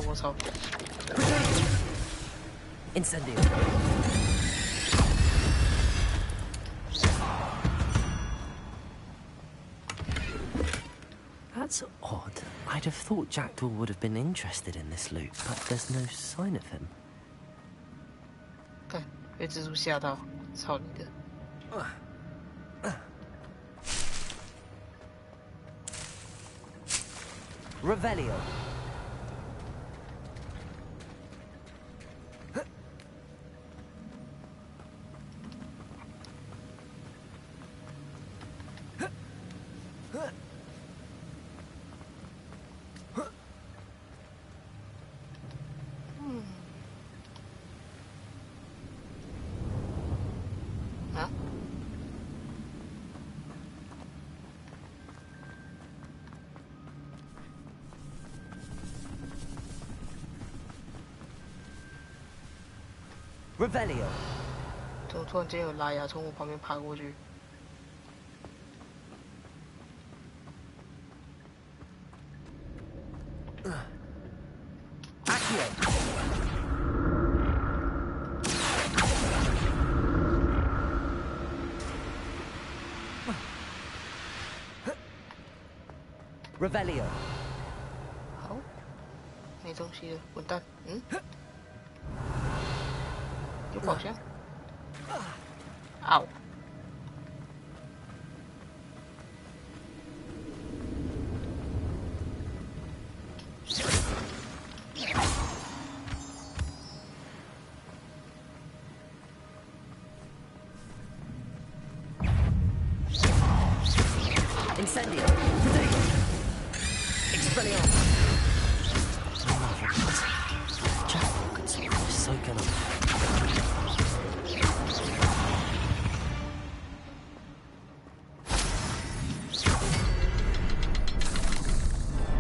我操！ Incendio. That's odd. I'd have thought Jackdaw would have been interested in this loot, but there's no sign of him. 看，被蜘蛛吓到，操你的！ Revelio. Revelio. 怎么突然间有拉牙从我旁边爬过去？ Revelio. 好，没东西了，滚蛋！嗯，有宝箱。嗷！ Incendio. Expelliarmus. Jackdaw could solve this, so can I.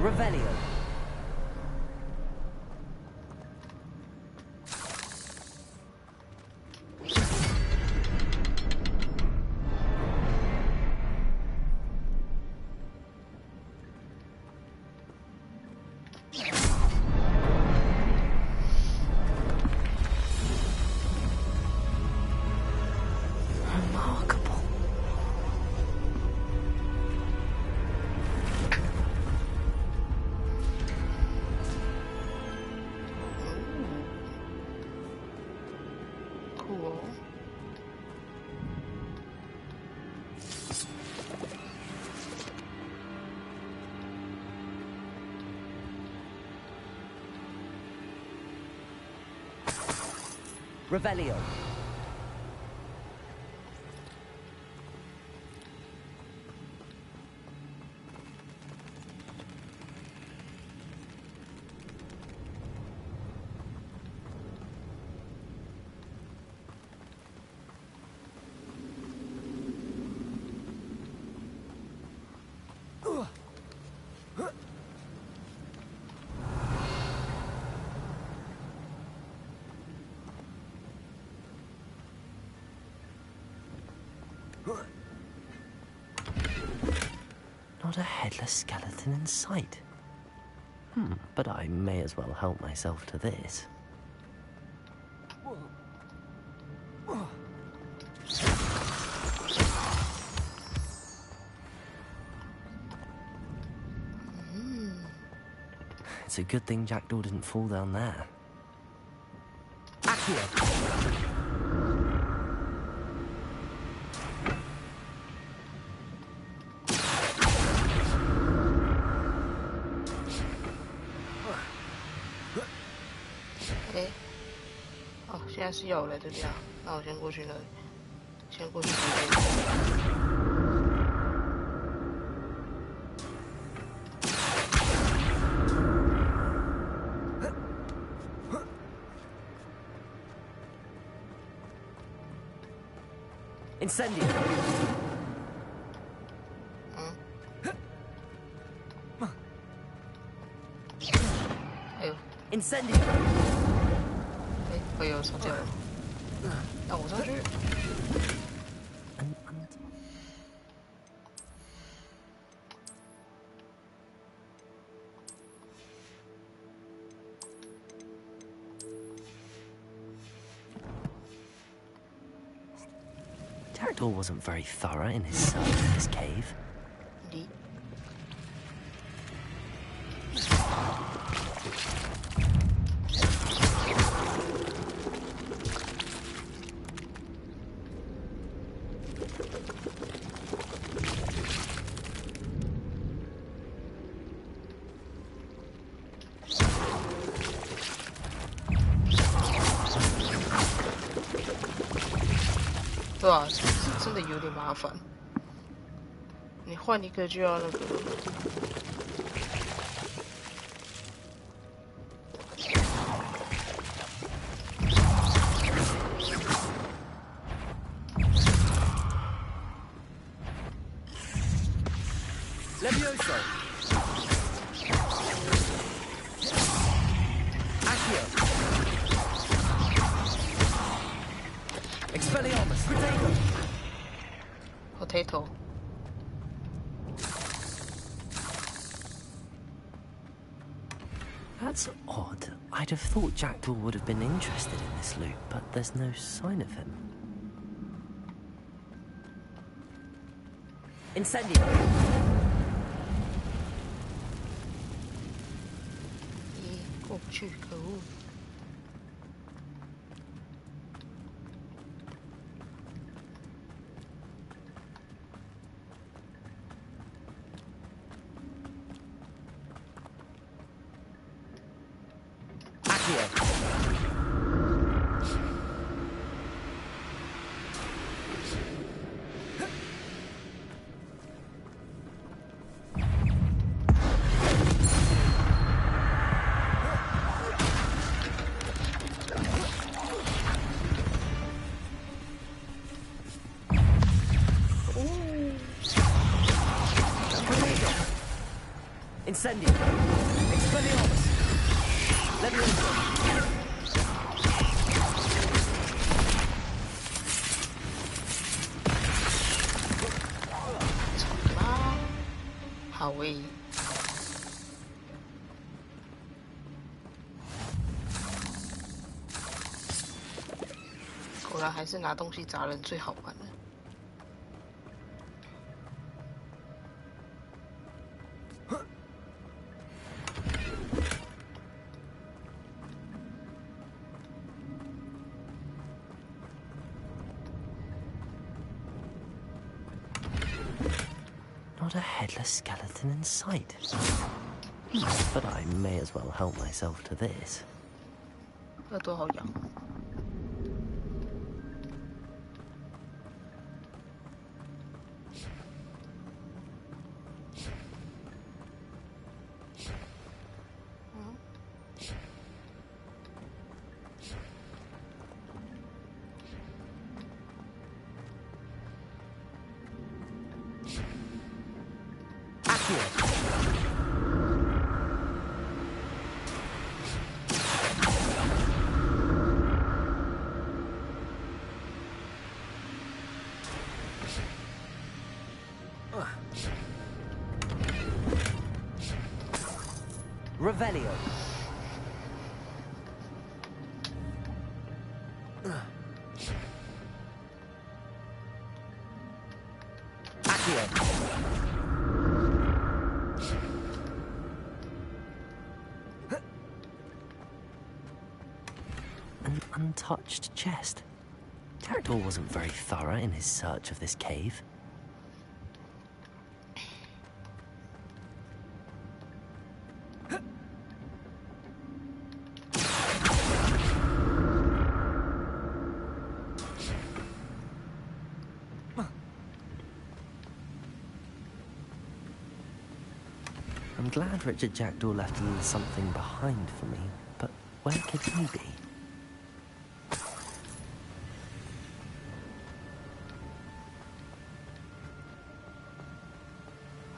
Revelio. Remarkable. Cool. Revelio. Not a headless skeleton in sight. But I may as well help myself to this. It's a good thing Jackdaw didn't fall down there. Accio!哎，哦，现在是要我来这边啊，那我先过去那里，先过去这边。Incendio! Incendio! 哎呦，上掉了，让我上去。Jackdaw wasn't very thorough in his search of this cave. Indeed. Indeed. 对啊，是真的有点麻烦。你换一个就要那个。Levioso! Accio! Expelliarmus! Potato. That's odd. I'd have thought Jackdaw would have been interested in this loot, but there's no sign of him. Incendio! Oh, shoot, cool. Incendio! Expelliarmus! Levioso! Howie. 果然还是拿东西砸人最好玩的。Not a headless skeleton in sight. But I may as well help myself to this. 耳朵好痒。Revelio. Accio. An untouched chest. Jackdaw wasn't very thorough in his search of this cave. I'm glad Richard Jackdaw left a little something behind for me, but where could he be?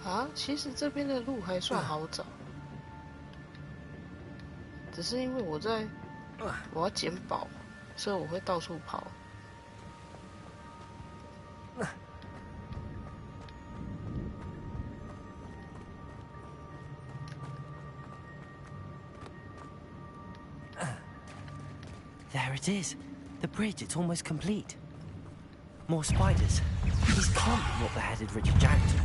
啊，其实这边的路还算好找，只是因为我要捡宝，所以我会到处跑。There it is. The bridge, it's almost complete. More spiders. These can't be what beheaded Richard Jackdaw.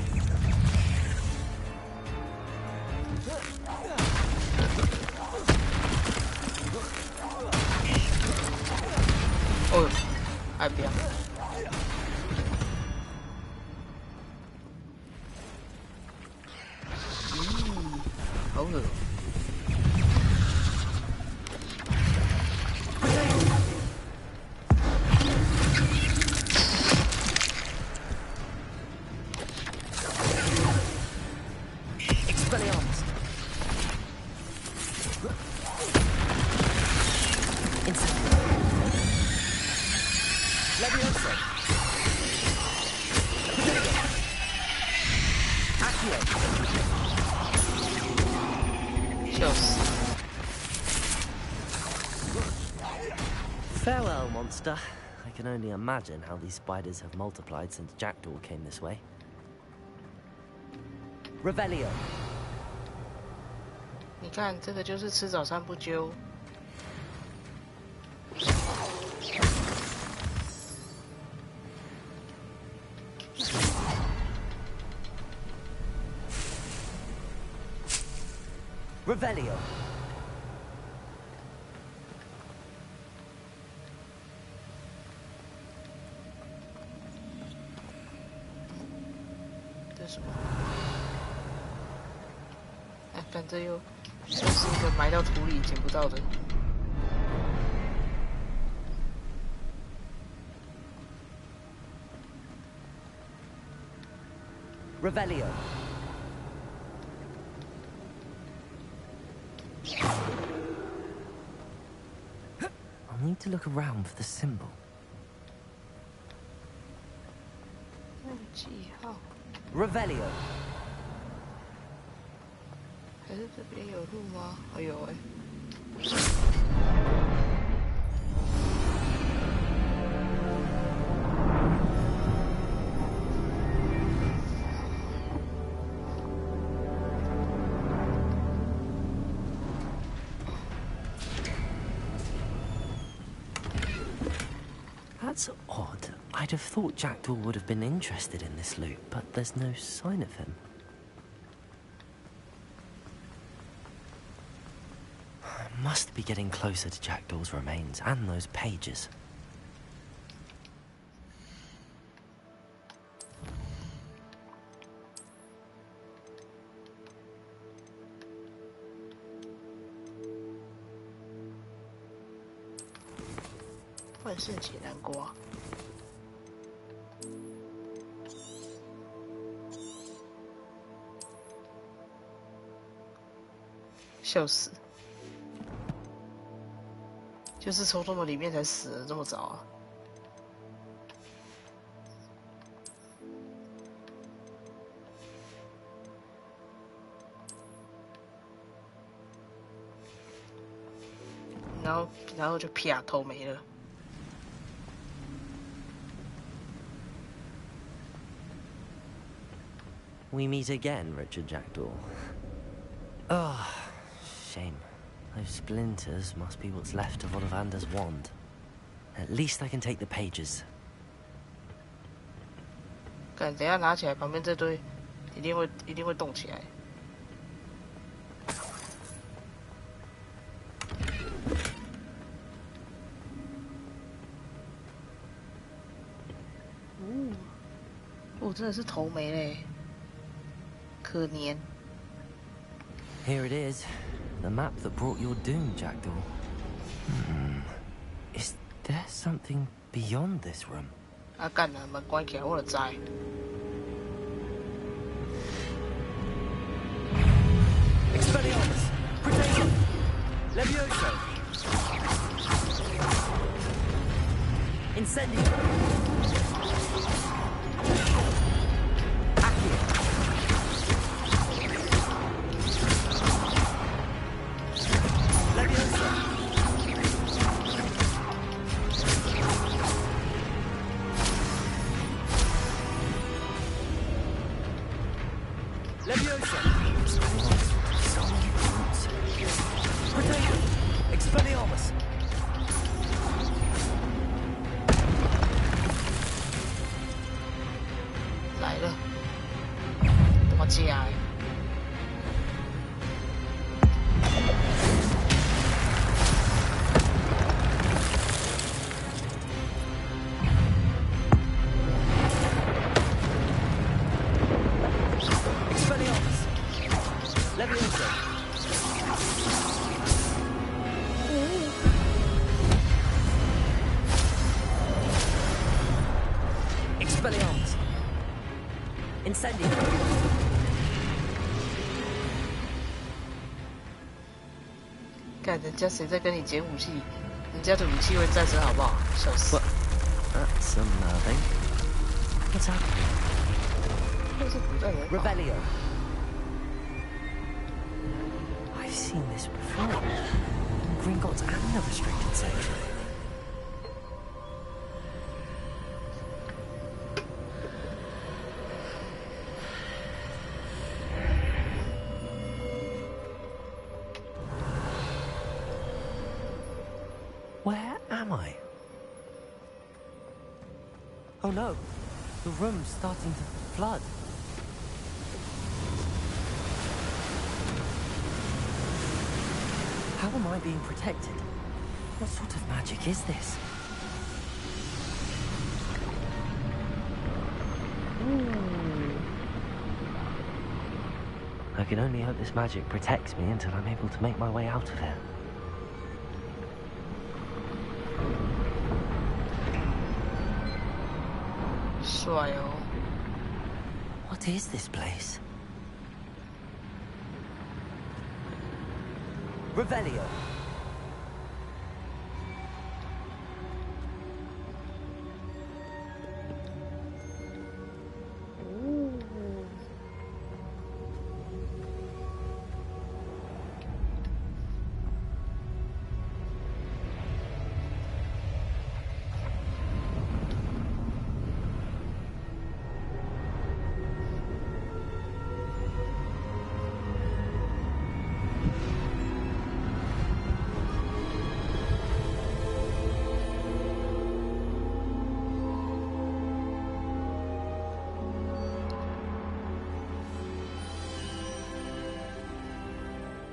Oh, I bien. Oh no. Farewell, monster. I can only imagine how these spiders have multiplied since Jackdaw came this way. Revelio. 你看，这个就是吃早餐不揪。Revelio.反正又就是一个埋到土里捡不到的。Revelio. I'll need to look around for the symbol. 记号。Revelio. 还是这边有路吗？哎呦喂！That's odd. I'd have thought Jackdaw would have been interested in this loot, but there's no sign of him. I must be getting closer to Jackdaw's remains and those pages. "万圣节南瓜。笑死！就是从这么里面才死的这么早啊！然后就啪头没了。We meet again, Richard Jackdaw. Ah, shame. Those splinters must be what's left of Ollivander's wand. At least I can take the pages. 看，等一下拿起来，旁边这堆一定会动起来。哦，真的是头没嘞，可怜。Here it is, the map that brought your doom, Jackdaw. Is there something beyond this room? 啊干啊，门关起来，我就知。Expelliarmus! Protect! Levioso! Incendio! Accio! Levioso! Levioso! Protect! Expelliarmus! 来了，怎么加？ Expelliarmus! Levioso! Expelliarmus! Incendio! 看人家谁在跟你捡武器，人家的武器会战神好不好？笑死！ That's unnerving. What's happening? 这是古代人。Revelio. I've seen this before. Gringotts and the restricted section. Where am I? Oh no, the room's starting to flood. How am I being protected? What sort of magic is this? I can only hope this magic protects me until I'm able to make my way out of here. What is this place? Revelio.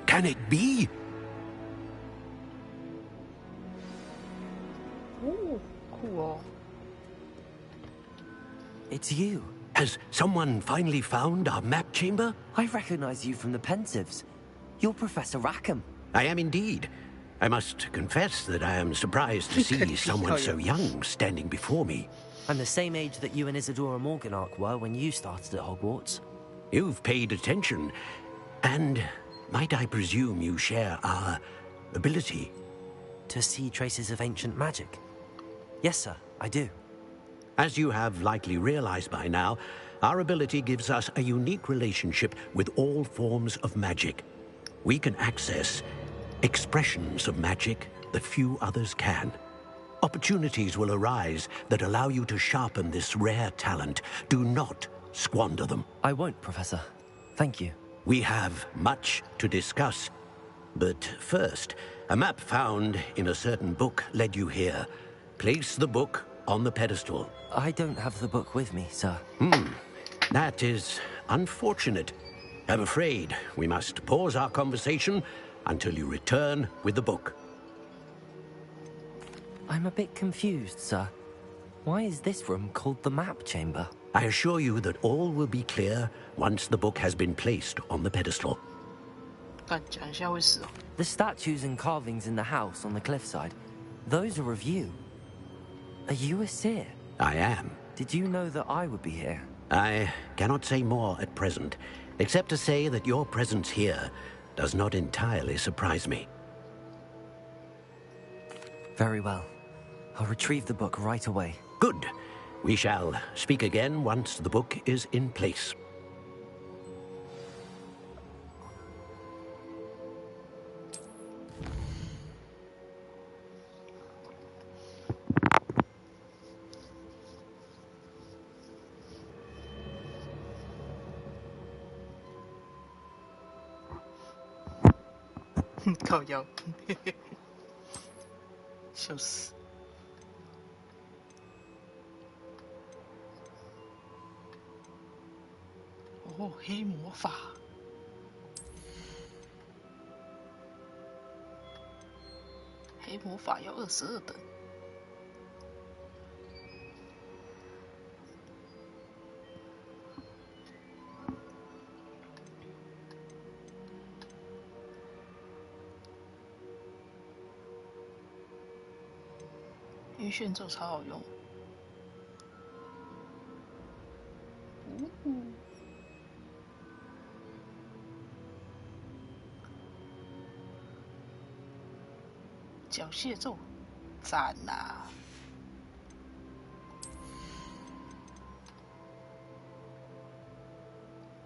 Can it be? Ooh, cool. It's you. Has someone finally found our map chamber? I recognize you from the Pensives. You're Professor Rackham. I am indeed. I must confess that I am surprised to see someone so young standing before me. I'm the same age that you and Isadora Morganach were when you started at Hogwarts. You've paid attention, and might I presume you share our ability? To see traces of ancient magic? Yes, sir, I do. As you have likely realized by now, our ability gives us a unique relationship with all forms of magic. We can access expressions of magic that few others can. Opportunities will arise that allow you to sharpen this rare talent. Do not squander them. I won't, Professor. Thank you. We have much to discuss. But first, a map found in a certain book led you here. Place the book on the pedestal. I don't have the book with me, sir. That is unfortunate. I'm afraid we must pause our conversation until you return with the book. I'm a bit confused, sir. Why is this room called the map chamber? I assure you that all will be clear once the book has been placed on the pedestal. 讲一下会死哦。 The statues and carvings in the house on the cliffside, those are of you. Are you a seer? I am. Did you know that I would be here? I cannot say more at present, except to say that your presence here does not entirely surprise me. Very well. I'll retrieve the book right away. Good. We shall speak again once the book is in place. 靠腰，笑死。哦，黑魔法，黑魔法要22等。晕眩咒超好用。缴械咒，赞呐！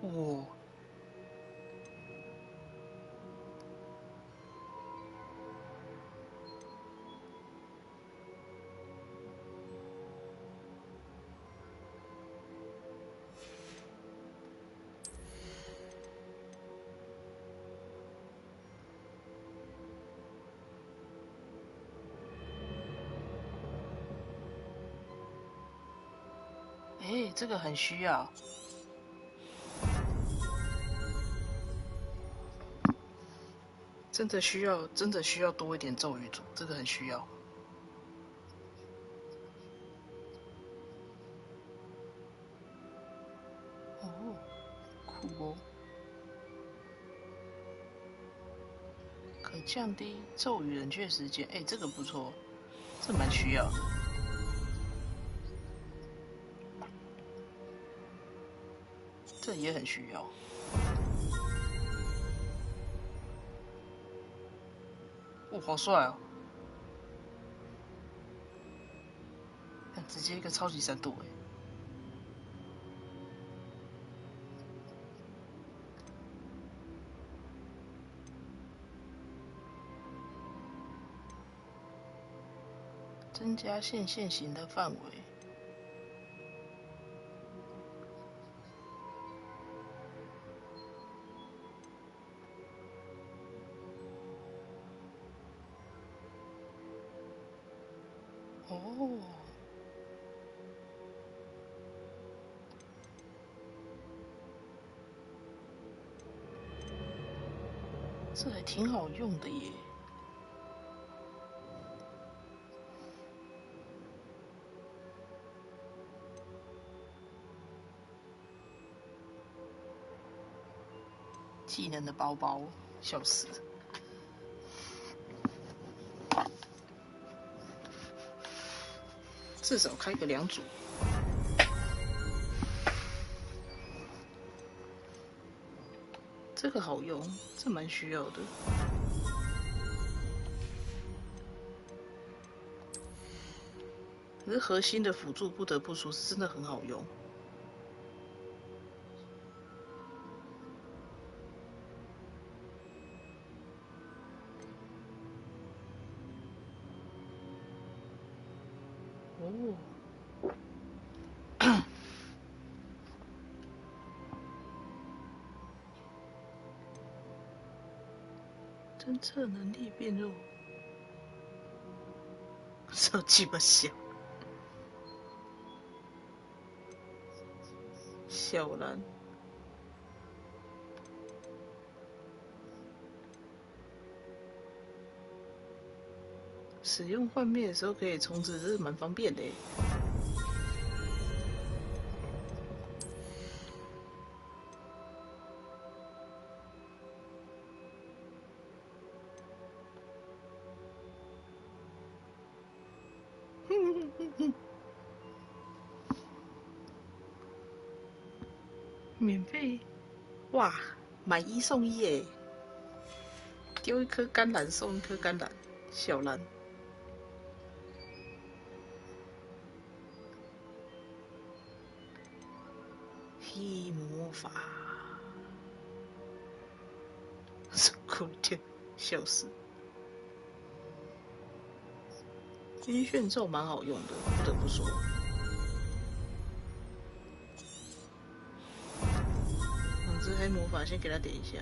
哇！哎，这个很需要。真的需要多一点咒语组，这个很需要。哦，酷哦！可降低咒语冷却时间，哎，这个不错，这蛮需要的。这也很需要。哦，好帅哦！看，直接一个超级闪躲哎！增加线型的范围。哦，这还挺好用的耶。技能的包包，笑死！至少开个2组。这个好用，这蛮需要的。可是核心的辅助不得不说是真的很好用。哦，侦测能力变弱，手鸡巴小，小蓝。使用幻灭的时候可以重置，这是蛮方便的耶。免费，哇，买1送1耶！丢一颗甘蓝送一颗甘蓝，小蓝。黑魔法，什么天，笑死！晕眩咒蛮好用的，不得不说。这黑魔法先给他点一下。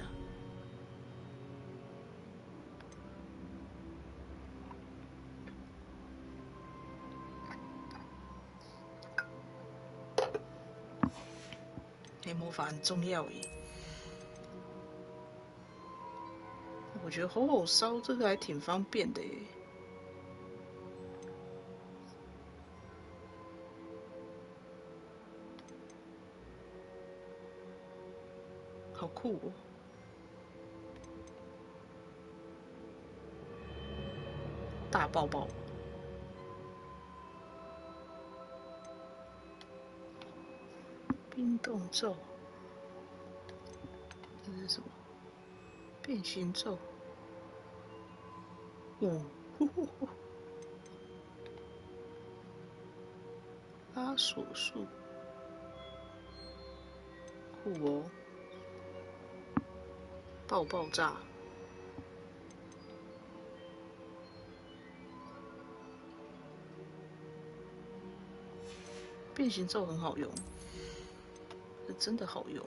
黑魔法很重要耶。我觉得吼吼烧这个还挺方便的耶。好酷哦！大抱抱，冰冻咒，这是什么？变形咒。哦，拉锁术，酷哦！爆炸，变形咒很好用，是真的好用，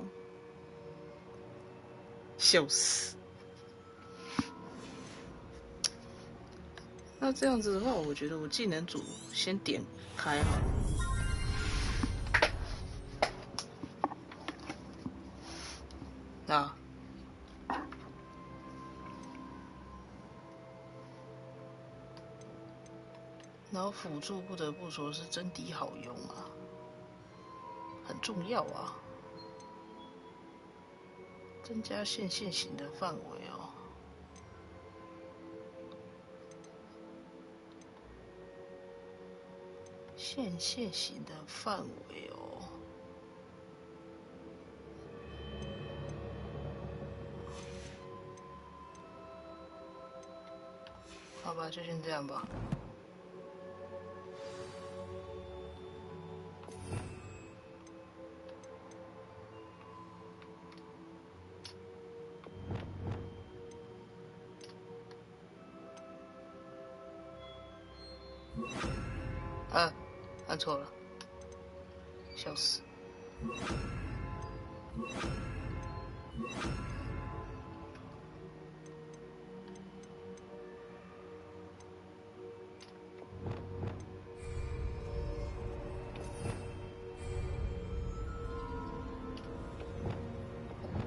笑死！那这样子的话，我觉得我技能组先点开好了。啊。然后辅助不得不说是真的好用啊，很重要啊，增加线型的范围哦。线型的范围哦。好吧，就先这样吧。按错了，笑死！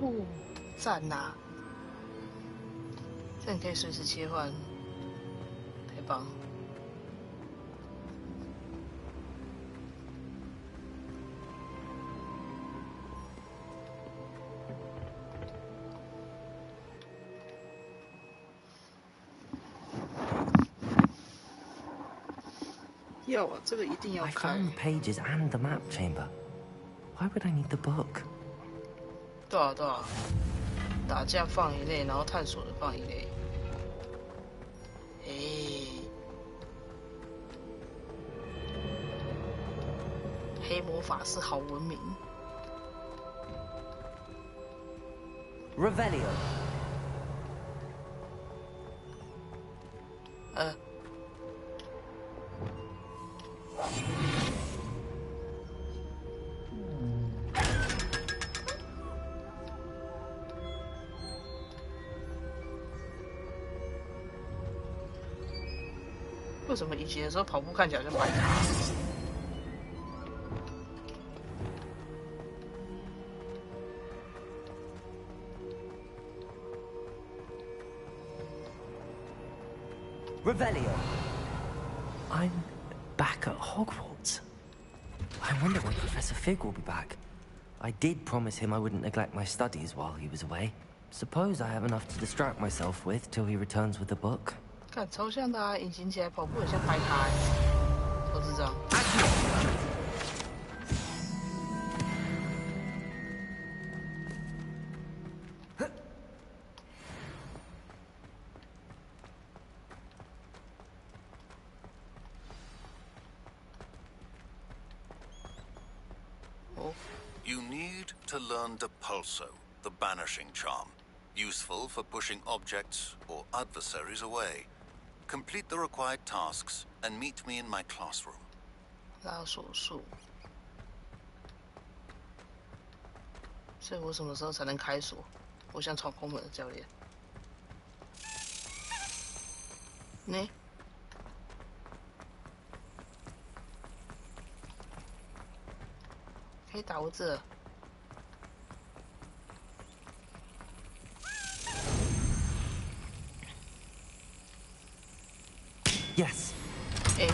哦，赞呐！这样可以随时切换，太棒了！要啊，这个一定要开。I found the pages and the map chamber. Why would I need the book? 对啊，打架放一类，然后探索的放一类。黑魔法师好文明。Revelio。为什么以前的时候跑步看起来像白卡？ Revelio. I'm back at Hogwarts. I wonder when Professor Fig will be back. I did promise him I wouldn't neglect my studies while he was away. Suppose I have enough to distract myself with till he returns with the book. 看超像的啊，隐形起来跑步很像白卡，都是这样。You need to learn Depulso, the banishing charm. Useful for pushing objects or adversaries away. Complete the required tasks and meet me in my classroom. 拉手术，所以我什么时候才能开锁？我想闯空门的教练。你可以打我这。 Yes. 哎，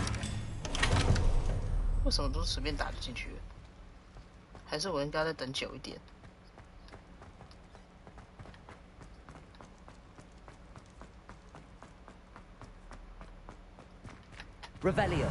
为什么都随便打就进去了？还是我应该再等久一点？ Revelio.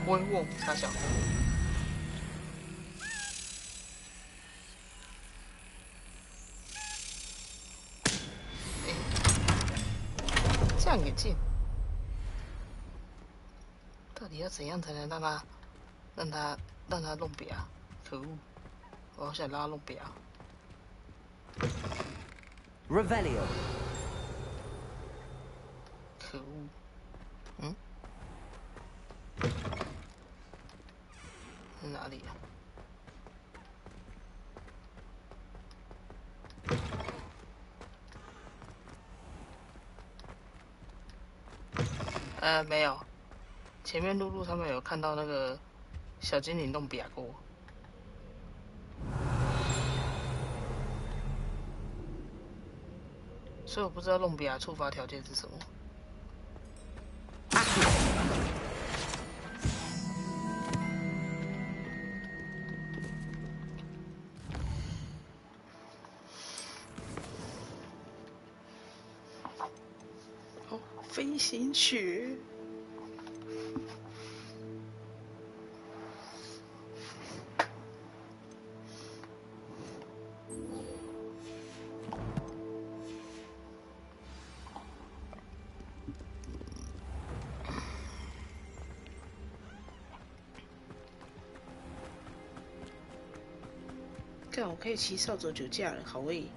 我问他想。这样也进？到底要怎样才能让他弄瘪啊？可恶！我好想让他弄瘪啊 Revelio. 可恶！嗯？ 在哪里啊？没有。前面露露他们有看到那个小精灵弄瘪过。所以我不知道弄瘪触发条件是什么。 飞行曲。看，我可以骑扫帚酒驾了，好诶。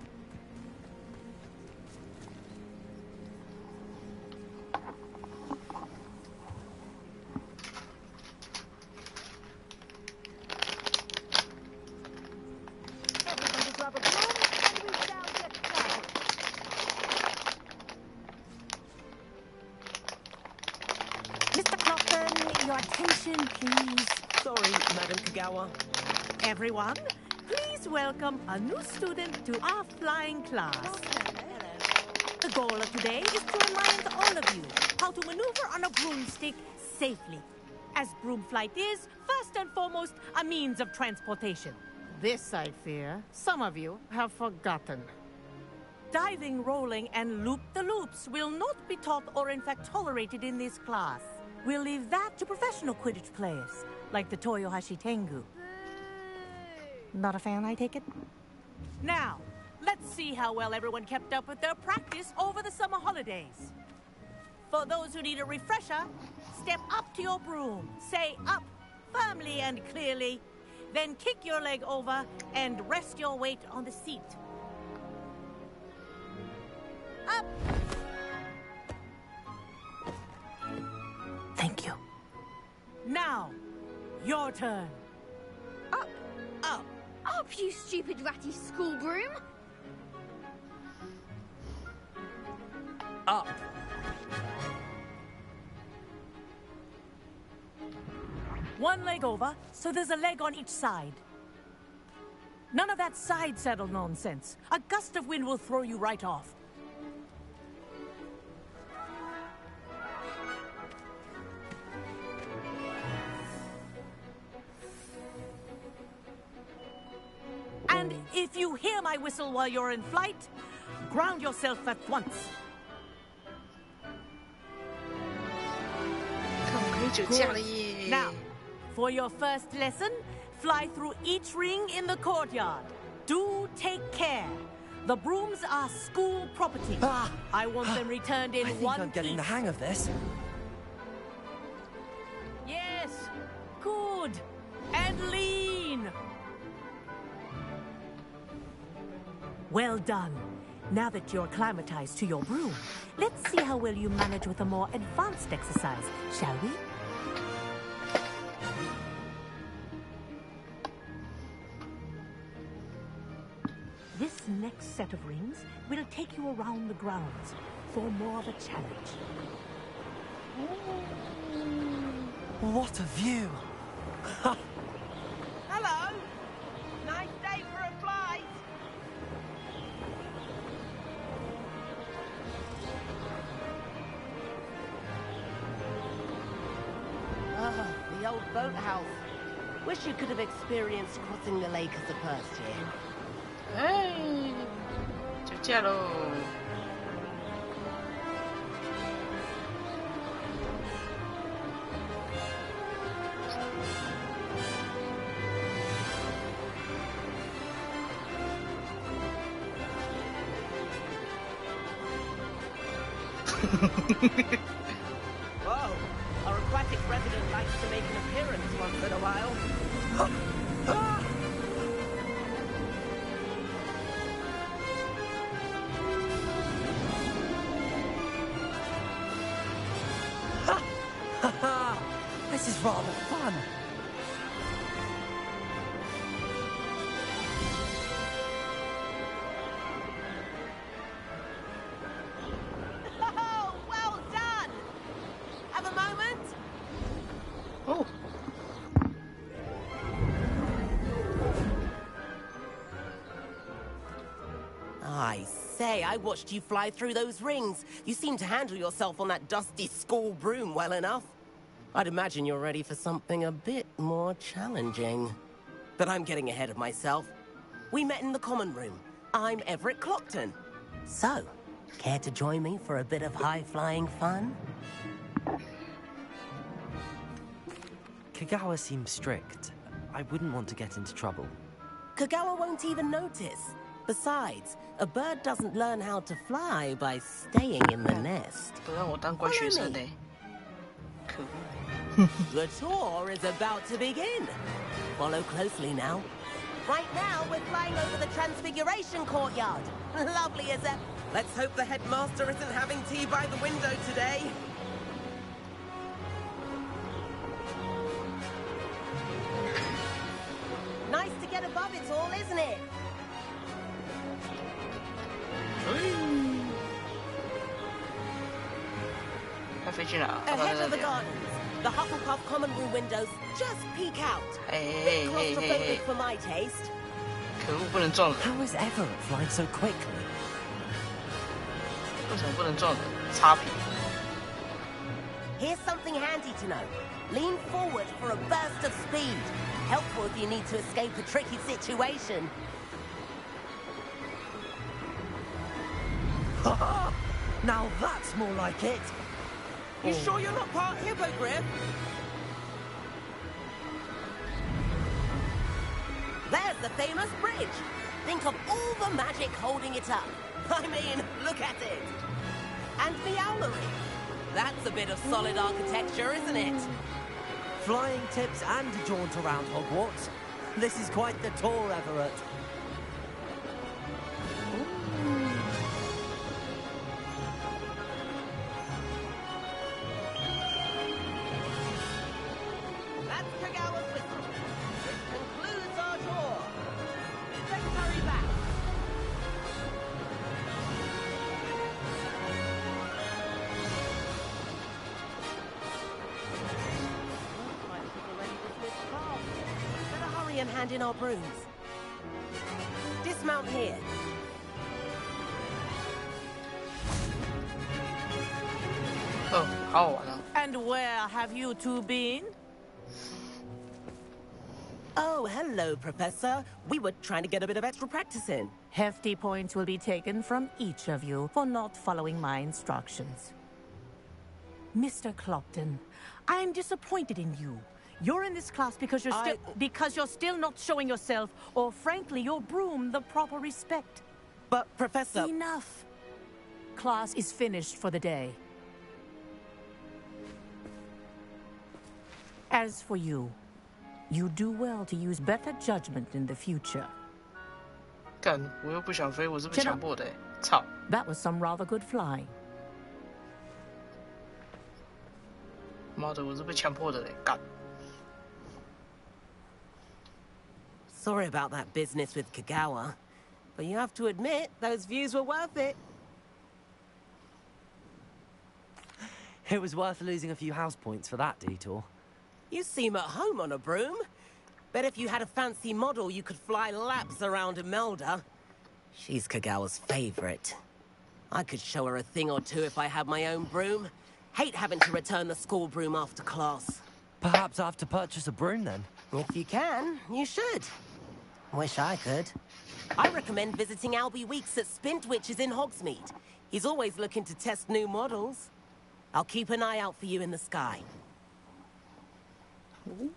Everyone, please welcome a new student to our flying class. The goal of today is to remind all of you how to maneuver on a broomstick safely, as broom flight is, first and foremost, a means of transportation. This, I fear, some of you have forgotten. Diving, rolling, and loop-the-loops will not be taught or in fact tolerated in this class. We'll leave that to professional Quidditch players, like the Toyohashi Tengu. Not a fan, I take it? Now, let's see how well everyone kept up with their practice over the summer holidays. For those who need a refresher, step up to your broom. Say up firmly and clearly. Then kick your leg over and rest your weight on the seat. Up. Thank you. Now, your turn. Up. Up. Up, you stupid ratty school broom. Up. One leg over, so there's a leg on each side. None of that side saddle nonsense. A gust of wind will throw you right off. And if you hear my whistle while you're in flight, ground yourself at once. Good. Now, for your first lesson, fly through each ring in the courtyard. Do take care. The brooms are school property. I want them returned in one piece. I think I'm getting the hang of this. Yes. Good. And lean. Well done. Now that you're acclimatized to your broom, let's see how well you manage with a more advanced exercise, shall we? This next set of rings will take you around the grounds for more of a challenge. What a view! Hello! Nice day for a flight! Ah, the old boathouse. Wish you could have experienced crossing the lake as a first year. 哎，就这喽。Whoa, our aquatic resident likes to make an appearance once in a while. This is rather fun. Oh, well done! Have a moment? Oh. I say, I watched you fly through those rings. You seem to handle yourself on that dusty school broom well enough. I'd imagine you're ready for something a bit more challenging. But I'm getting ahead of myself. We met in the common room. I'm Everett Clockton. So, care to join me for a bit of high-flying fun? Kagawa seems strict. I wouldn't want to get into trouble. Kagawa won't even notice. Besides, a bird doesn't learn how to fly by staying in the nest. Follow me. The tour is about to begin. Follow closely now. Right now, we're flying over the Transfiguration Courtyard. Lovely as ever. Let's hope the headmaster isn't having tea by the window today. Nice to get above it all, isn't it? Ahead of the gardens, the Hufflepuff common room windows just peek out. Bit claustrophobic for my taste. How is Everett flying so quickly? Here's something handy to know. Lean forward for a burst of speed. Helpful if you need to escape a tricky situation. Now that's more like it. You sure you're not part hippogriff? There's the famous bridge. Think of all the magic holding it up. I mean, look at it. And the owlery. that's a bit of solid architecture, isn't it? Flying tips and a jaunt around Hogwarts. This is quite the tour, Everett. That's Kagawa's whistle. This concludes our tour. Let's hurry back. Better hurry and hand in our brooms. Dismount here. And where have you two been? Oh, hello, Professor. We were trying to get a bit of extra practice in. Hefty points will be taken from each of you for not following my instructions. Mr. Clopton, I'm disappointed in you. You're in this class because you're still not showing yourself, or frankly, your broom the proper respect. But, Professor... Enough. Class is finished for the day. As for you, you do well to use better judgment in the future. 干，我又不想飞，我是被强迫的。操！ That was some rather good flying. 妈的，我是被强迫的嘞，干。 Sorry about that business with Kagawa, but you have to admit those views were worth it. It was worth losing a few house points for that detour. You seem at home on a broom. Bet if you had a fancy model, you could fly laps around Imelda. She's Kagawa's favorite. I could show her a thing or two if I had my own broom. Hate having to return the school broom after class. Perhaps I have to purchase a broom then? If you can, you should. Wish I could. I recommend visiting Albie Weeks at Spintwitches in Hogsmeade. He's always looking to test new models. I'll keep an eye out for you in the sky. Ooh.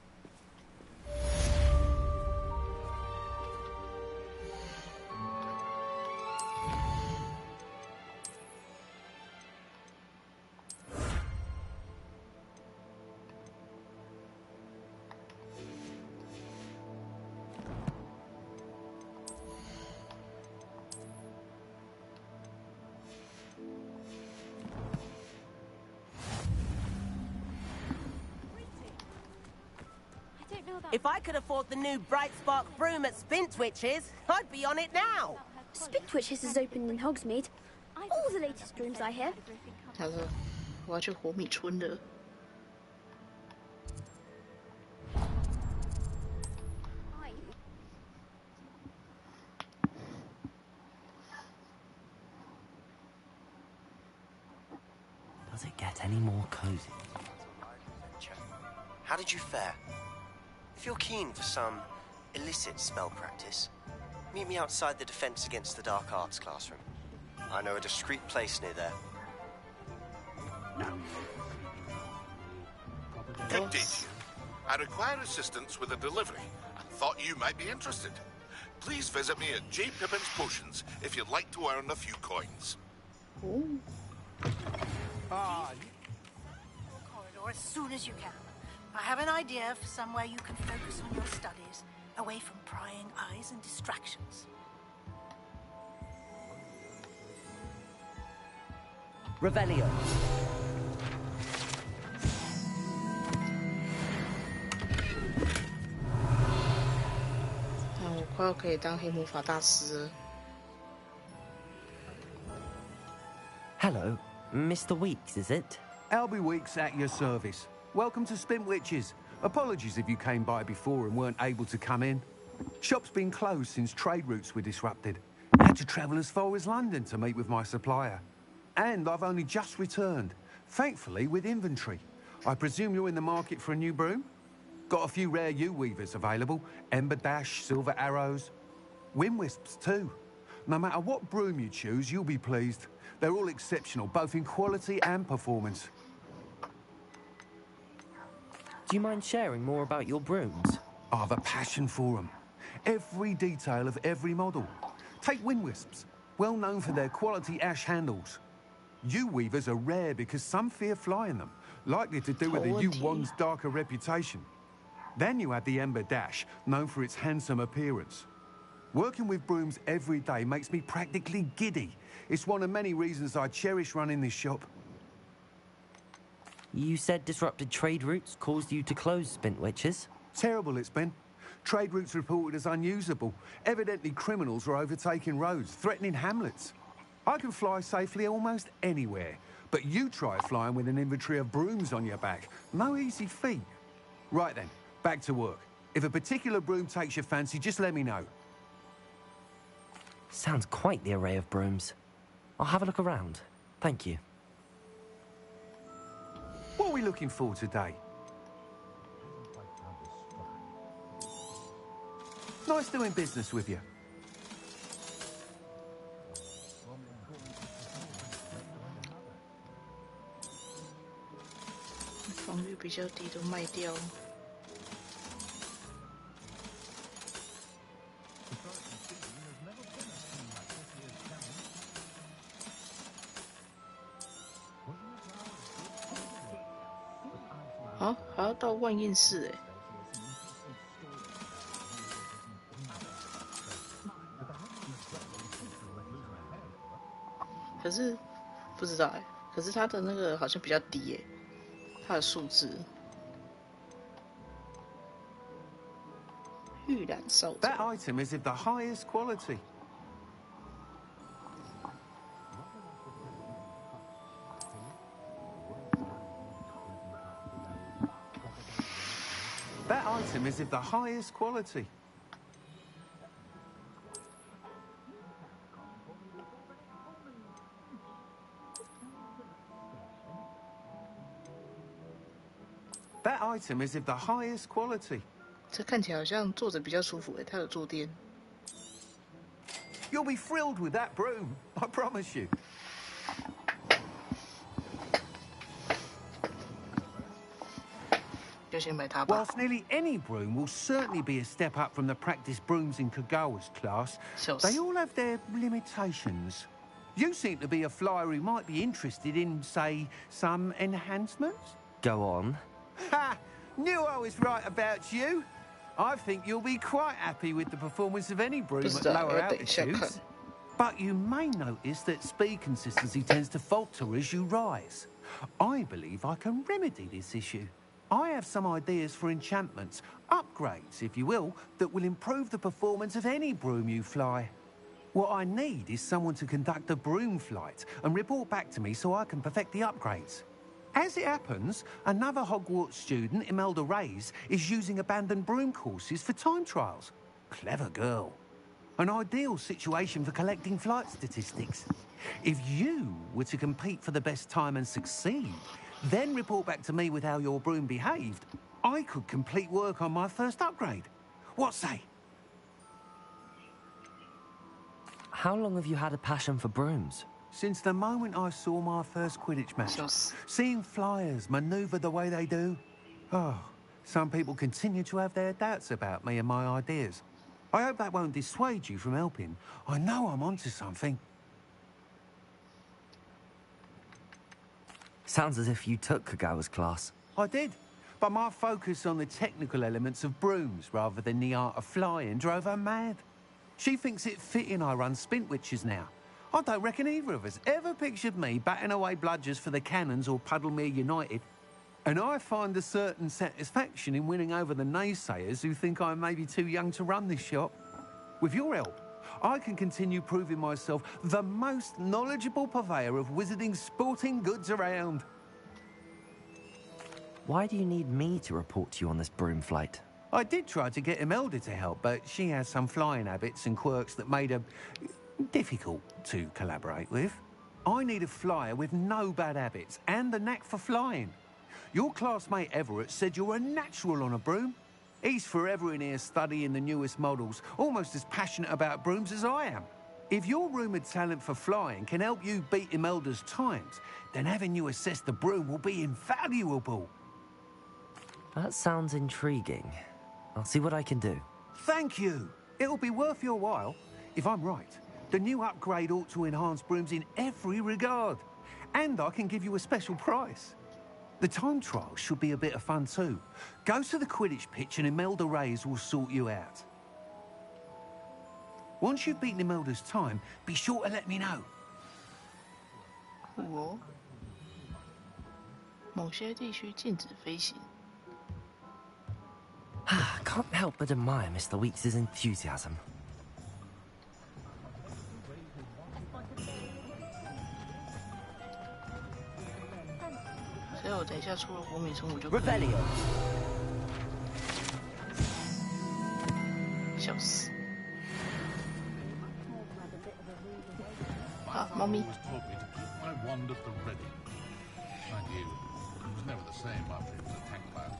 If I could afford the new Bright Spark broom at Spintwitches, I'd be on it now. Spintwitches is open in Hogsmeade. All the latest brooms, I hear. 他说：“我要去火米村的。” Does it get any more cozy? How did you fare? If you're keen for some illicit spell practice, meet me outside the Defense Against the Dark Arts classroom. I know a discreet place near there. Good day to you. I require assistance with a delivery and thought you might be interested. Please visit me at J. Pippin's Potions if you'd like to earn a few coins. Ooh. Corridor as soon as you can. I have an idea for somewhere you can focus on your studies, away from prying eyes and distractions. Revelio. 但我快要可以当黑魔法大师了。 Hello, Mr. Weeks, is it? Albie Weeks at your service. Welcome to Spintwitches. Apologies if you came by before and weren't able to come in. Shop's been closed since trade routes were disrupted. Had to travel as far as London to meet with my supplier. And I've only just returned, thankfully with inventory. I presume you're in the market for a new broom? Got a few rare U-weavers available. Ember Dash, Silver Arrows. Wind Wisps too. No matter what broom you choose, you'll be pleased. They're all exceptional, both in quality and performance. Do you mind sharing more about your brooms? I have a passion for them. Every detail of every model. Take Wind Wisps, well known for their quality ash handles. You weavers are rare because some fear flying them, likely to do with the U1's darker reputation. Then you have the Ember Dash, known for its handsome appearance. Working with brooms every day makes me practically giddy. It's one of many reasons I cherish running this shop. You said disrupted trade routes caused you to close Spintwitches? Terrible it's been. Trade routes reported as unusable. Evidently criminals are overtaking roads, threatening hamlets. I can fly safely almost anywhere, but you try flying with an inventory of brooms on your back. No easy feat. Right then, back to work. If a particular broom takes your fancy, just let me know. Sounds quite the array of brooms. I'll have a look around. Thank you. What are we looking for today? Nice doing business with you. 防御比较低都卖掉。好，还要到万应室哎。可是不知道哎，可是它的那个好像比较低哎，它的数字。预览扫帚。 That item is of the highest quality. That item is of the highest quality. That item is of the highest quality. 这看起来好像坐着比较舒服诶，它有坐垫。You'll be thrilled with that broom, I promise you. 就先买它吧。 Whilst nearly any broom will certainly be a step up from the practice brooms in Kagawa's class, they all have their limitations. You seem to be a flyer who might be interested in, say, some enhancements? Go on. Ha! Knew I was right about you. I think you'll be quite happy with the performance of any broom at lower altitudes. But you may notice that speed consistency tends to falter as you rise. I believe I can remedy this issue. I have some ideas for enchantments, upgrades, if you will, that will improve the performance of any broom you fly. What I need is someone to conduct a broom flight and report back to me so I can perfect the upgrades. As it happens, another Hogwarts student, Imelda Reyes, is using abandoned broom courses for time trials. Clever girl. An ideal situation for collecting flight statistics. If you were to compete for the best time and succeed, then report back to me with how your broom behaved, I could complete work on my first upgrade. What say? How long have you had a passion for brooms? Since the moment I saw my first Quidditch match. Seeing flyers manoeuvre the way they do. Oh, some people continue to have their doubts about me and my ideas. I hope that won't dissuade you from helping. I know I'm onto something. Sounds as if you took Kagawa's class. I did, but my focus on the technical elements of brooms rather than the art of flying drove her mad. She thinks it fitting I run Spintwitches now. I don't reckon either of us ever pictured me batting away bludgers for the Cannons or Puddlemere United. And I find a certain satisfaction in winning over the naysayers who think I'm maybe too young to run this shop. With your help, I can continue proving myself the most knowledgeable purveyor of wizarding sporting goods around. Why do you need me to report to you on this broom flight? I did try to get Imelda to help, but she has some flying habits and quirks that made her difficult to collaborate with. I need a flyer with no bad habits and the knack for flying. Your classmate Everett said you're a natural on a broom. He's forever in here studying the newest models, almost as passionate about brooms as I am. If your rumoured talent for flying can help you beat Imelda's times, then having you assess the broom will be invaluable. That sounds intriguing. I'll see what I can do. Thank you. It'll be worth your while. If I'm right, The new upgrade ought to enhance brooms in every regard. And I can give you a special price. The time trial should be a bit of fun too. Go to the Quidditch pitch and Imelda Reyes will sort you out. Once you've beaten Imelda's time, be sure to let me know. 酷哦，某些地区禁止飞行。 I can't help but admire Mr. Weeks' enthusiasm. 所以我等一下出了国民生物就。Revelio。笑死。啊，猫咪。 I wandered the reading. Mind you, it was never the same after it was attacked by a bird.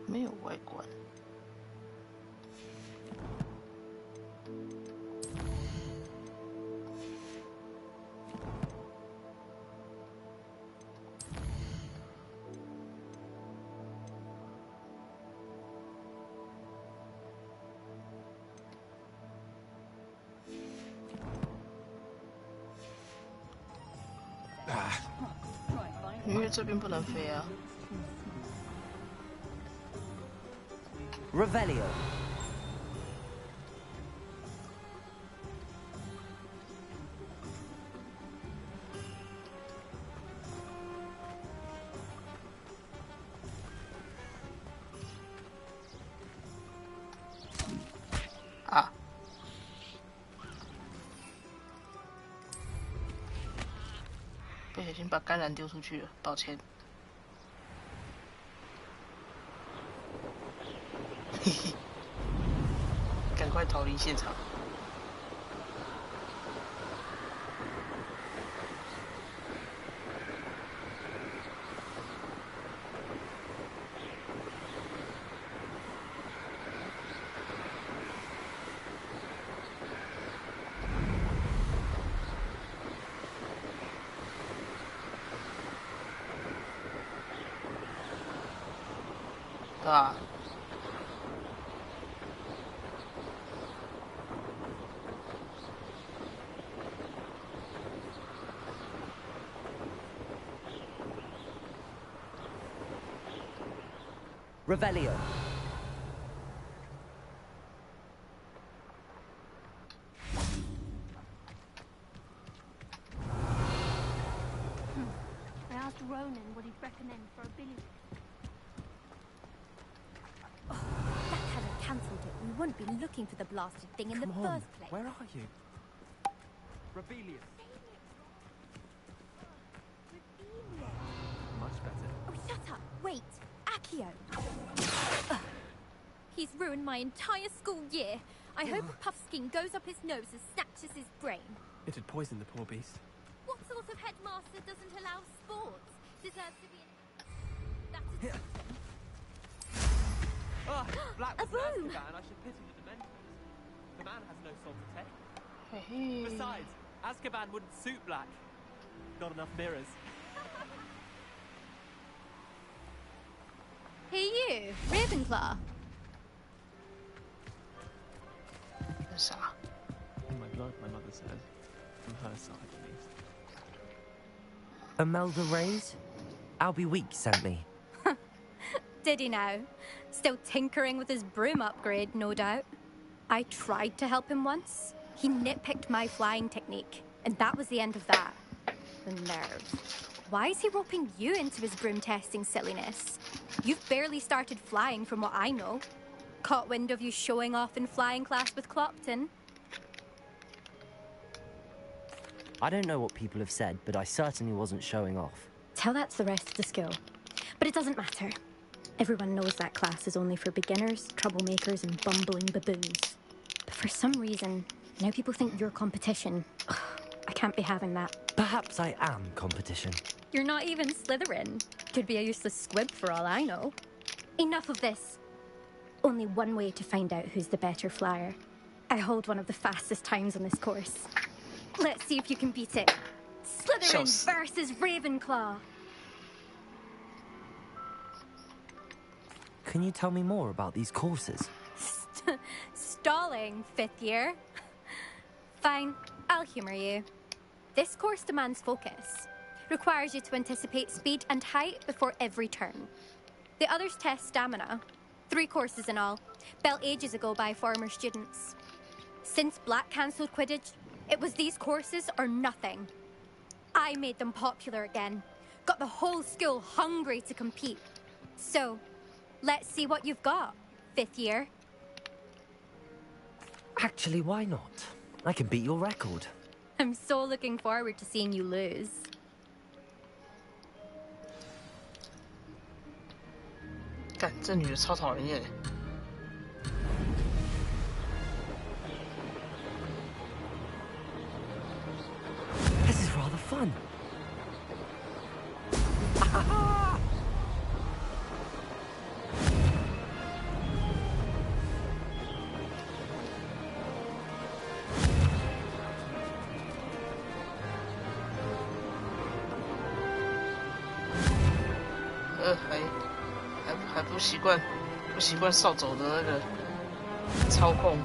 没有外观。因为这边不能飞啊。 Revelio. Ah. 不小心把甘蓝丢出去了，抱歉。嘿嘿，赶快逃离现场！啊！ Revelio. I asked Ronan what he'd recommend for a billy. Oh, that hadn't cancelled it. We wouldn't be looking for the blasted thing in the first place. Where are you? Rebellion. Much better. Oh, shut up. Wait. Accio. He's ruined my entire school year. I hope a puffskein goes up his nose and snatches his brain. It had poisoned the poor beast. What sort of headmaster doesn't allow sports? Deserves to be in... That's Ah, Black was A broom! Azkaban, I should pity the Dementors. The man has no soul to take. Hey. Besides, Azkaban wouldn't suit Black. Not enough mirrors. Hey you, Ravenclaw. In my blood, my mother said. From her side, at least. Imelda Reyes? Albie Weeks sent me. Did he now? Still tinkering with his broom upgrade, no doubt. I tried to help him once. He nitpicked my flying technique, and that was the end of that. The nerve. Why is he roping you into his broom testing silliness? You've barely started flying from what I know. Caught wind of you showing off in flying class with Clopton. I don't know what people have said, but I certainly wasn't showing off. Tell that to the rest of the school. But it doesn't matter. Everyone knows that class is only for beginners, troublemakers, and bumbling baboons. But for some reason, now people think you're competition. Ugh, I can't be having that. Perhaps I am competition. You're not even Slytherin. Could be a useless squib for all I know. Enough of this. Only one way to find out who's the better flyer. I hold one of the fastest times on this course. Let's see if you can beat it. Slytherin versus Ravenclaw. Can you tell me more about these courses? Stalling, 5th year. Fine, I'll humor you. This course demands focus. Requires you to anticipate speed and height before every turn. The others test stamina. 3 courses in all, built ages ago by former students. Since Black cancelled Quidditch, it was these courses or nothing. I made them popular again. Got the whole school hungry to compete. So, let's see what you've got, 5th year. Actually, why not? I can beat your record. I'm so looking forward to seeing you lose. God, 这女的超讨人厌。This is rather fun.还不习惯扫帚的那个操控。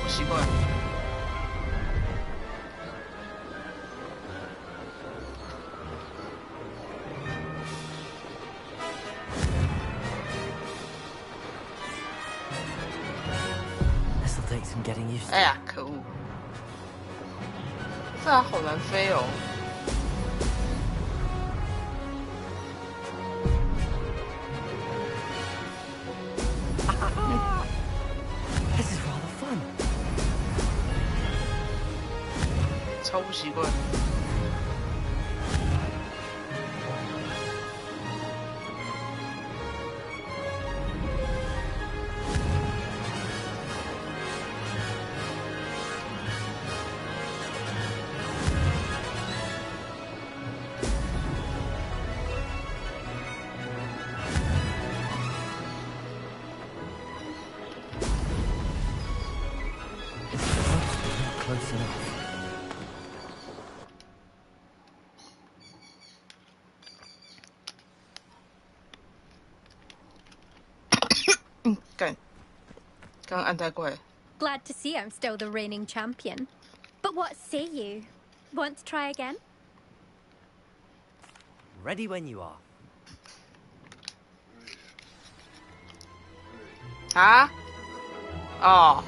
习惯。This'll take some getting used to. 哎呀，可恶！这好难飞哦。 超不习惯。Close enough. 刚按太快。 Glad to see I'm still the reigning champion. But what say you? Want to try again? Ready when you are. 啊？哦。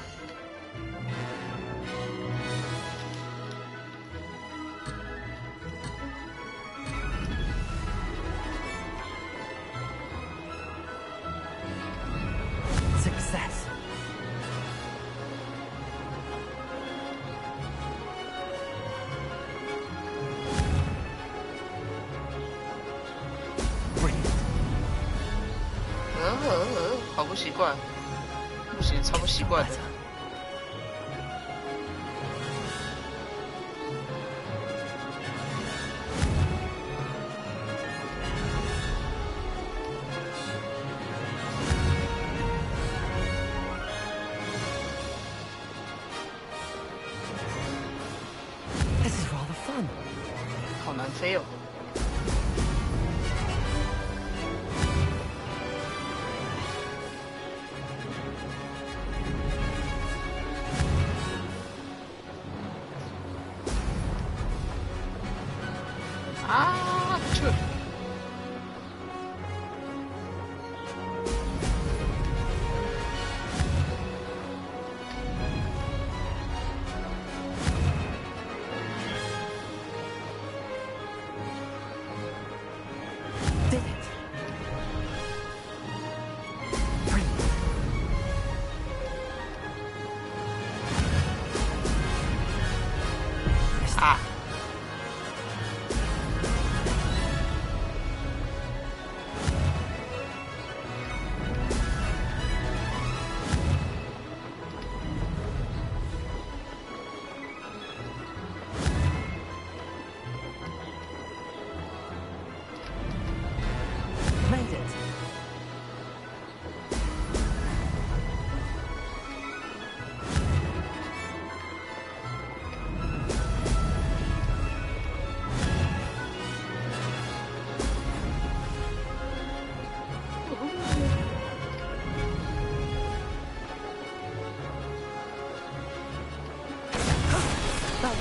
Success. Brilliant. 好不习惯，不行，超不习惯的。 好难飞哦！啊，去！ Brilliant.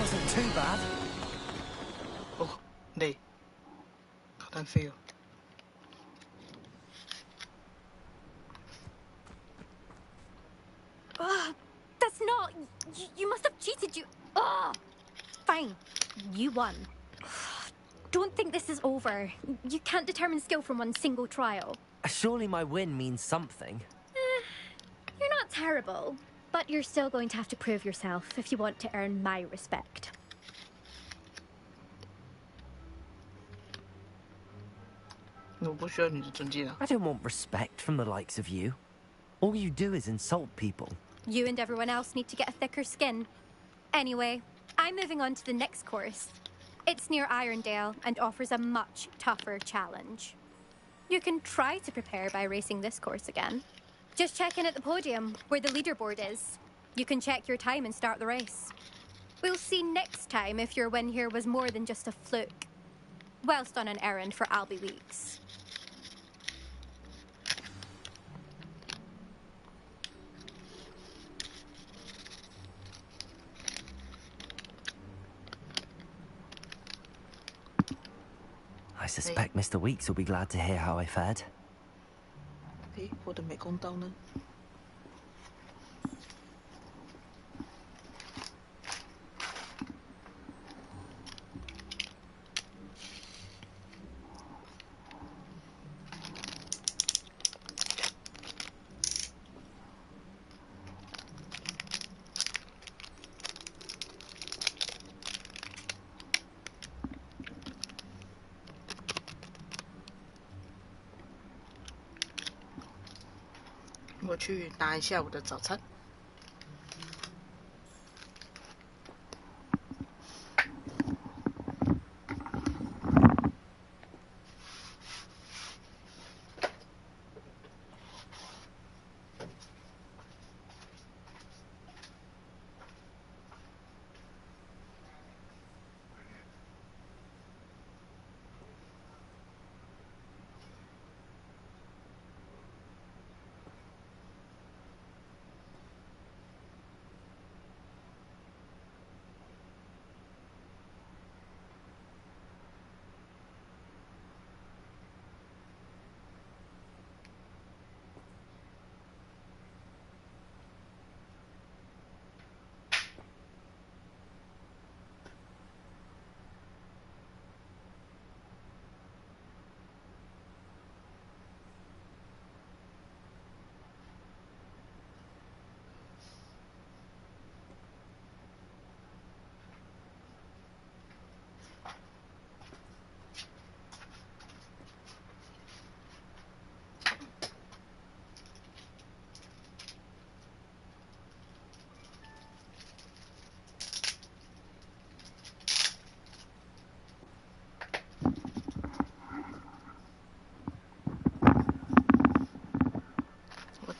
wasn't too bad. 哦，累，好单飞哦。That's not... You must have cheated, you... Fine. You won. Don't think this is over. You can't determine skill from one single trial. Surely my win means something. You're not terrible, but you're still going to have to prove yourself if you want to earn my respect. I don't want respect from the likes of you. All you do is insult people. You and everyone else need to get a thicker skin. Anyway, I'm moving on to the next course. It's near Irondale and offers a much tougher challenge. You can try to prepare by racing this course again. Just check in at the podium, where the leaderboard is. You can check your time and start the race. We'll see next time if your win here was more than just a fluke. Whilst on an errand for Albie Weeks. I suspect Mr. Weeks will be glad to hear how I fared. 诶，我的美工刀呢？我去拿一下我的早餐。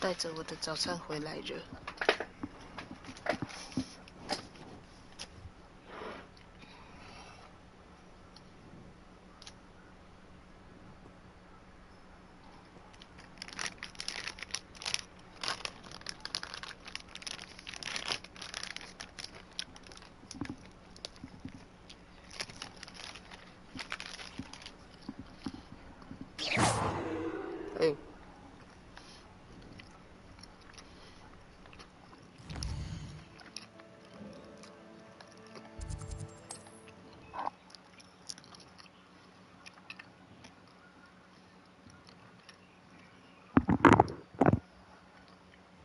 带着我的早餐回来了。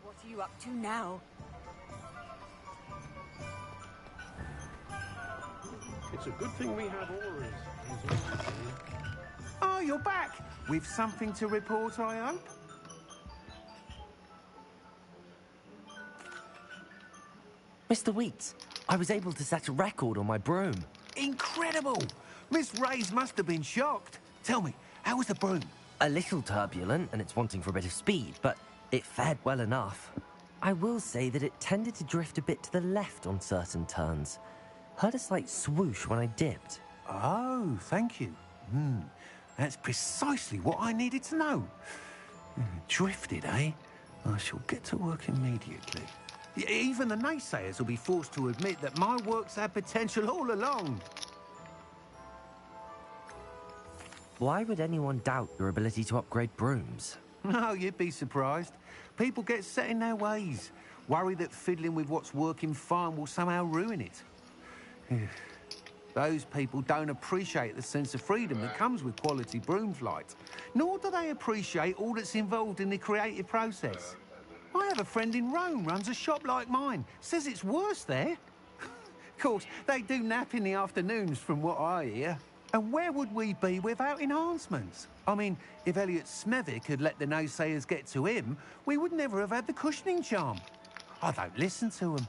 What are you up to now? It's a good thing we have auras. Oh, you're back! With something to report, I hope? Mr. Weeks, I was able to set a record on my broom. Incredible! Miss Reyes must have been shocked. Tell me, how was the broom? A little turbulent, and it's wanting for a bit of speed, but it fared well enough. I will say that it tended to drift a bit to the left on certain turns. Heard a slight swoosh when I dipped. Oh, thank you. That's precisely what I needed to know. Drifted, eh? I shall get to work immediately. Even the naysayers will be forced to admit that my work's had potential all along. Why would anyone doubt your ability to upgrade brooms? No, you'd be surprised. People get set in their ways, worry that fiddling with what's working fine will somehow ruin it. Those people don't appreciate the sense of freedom that comes with quality broom flight, nor do they appreciate all that's involved in the creative process. I have a friend in Rome runs a shop like mine, says it's worse there. Of course, they do nap in the afternoons from what I hear. And where would we be without enhancements? I mean, if Elliot Smethwick had let the naysayers get to him, we would never have had the cushioning charm. I don't listen to them.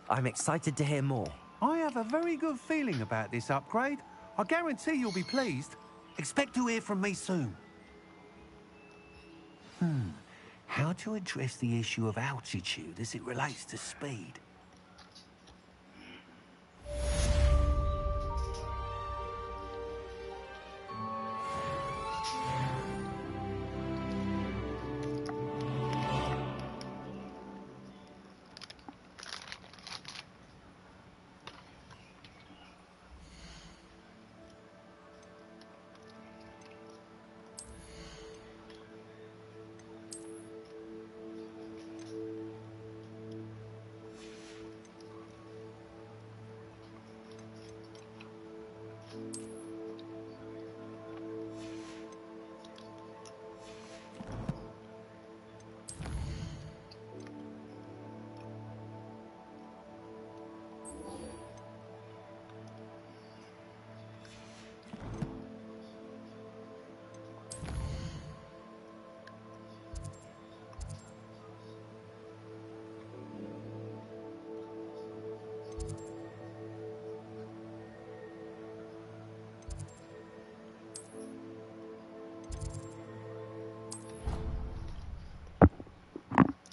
I'm excited to hear more. I have a very good feeling about this upgrade. I guarantee you'll be pleased. Expect to hear from me soon. How to address the issue of altitude as it relates to speed?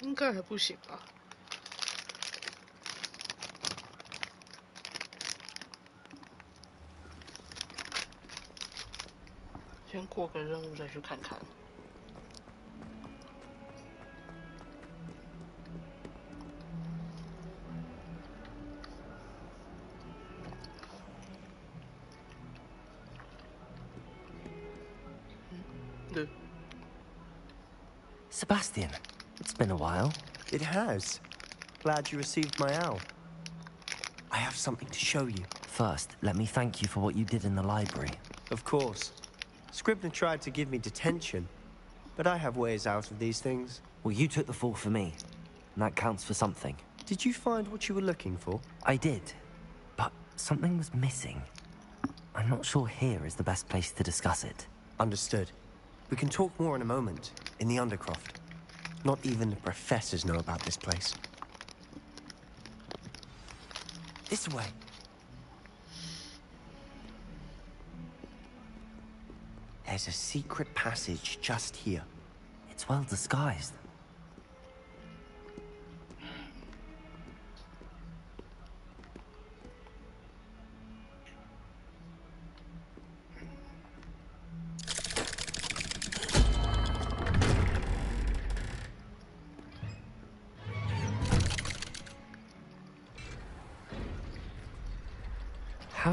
应该还不行吧。先过个任务再去看看。对。Sebastian, it's been a while. It has. Glad you received my owl. I have something to show you. First, let me thank you for what you did in the library. Of course. Scribner tried to give me detention, but I have ways out of these things. Well, you took the fall for me, and that counts for something. Did you find what you were looking for? I did, but something was missing. I'm not sure here is the best place to discuss it. Understood. We can talk more in a moment, in the Undercroft. Not even the professors know about this place. This way. There's a secret passage just here. It's well disguised.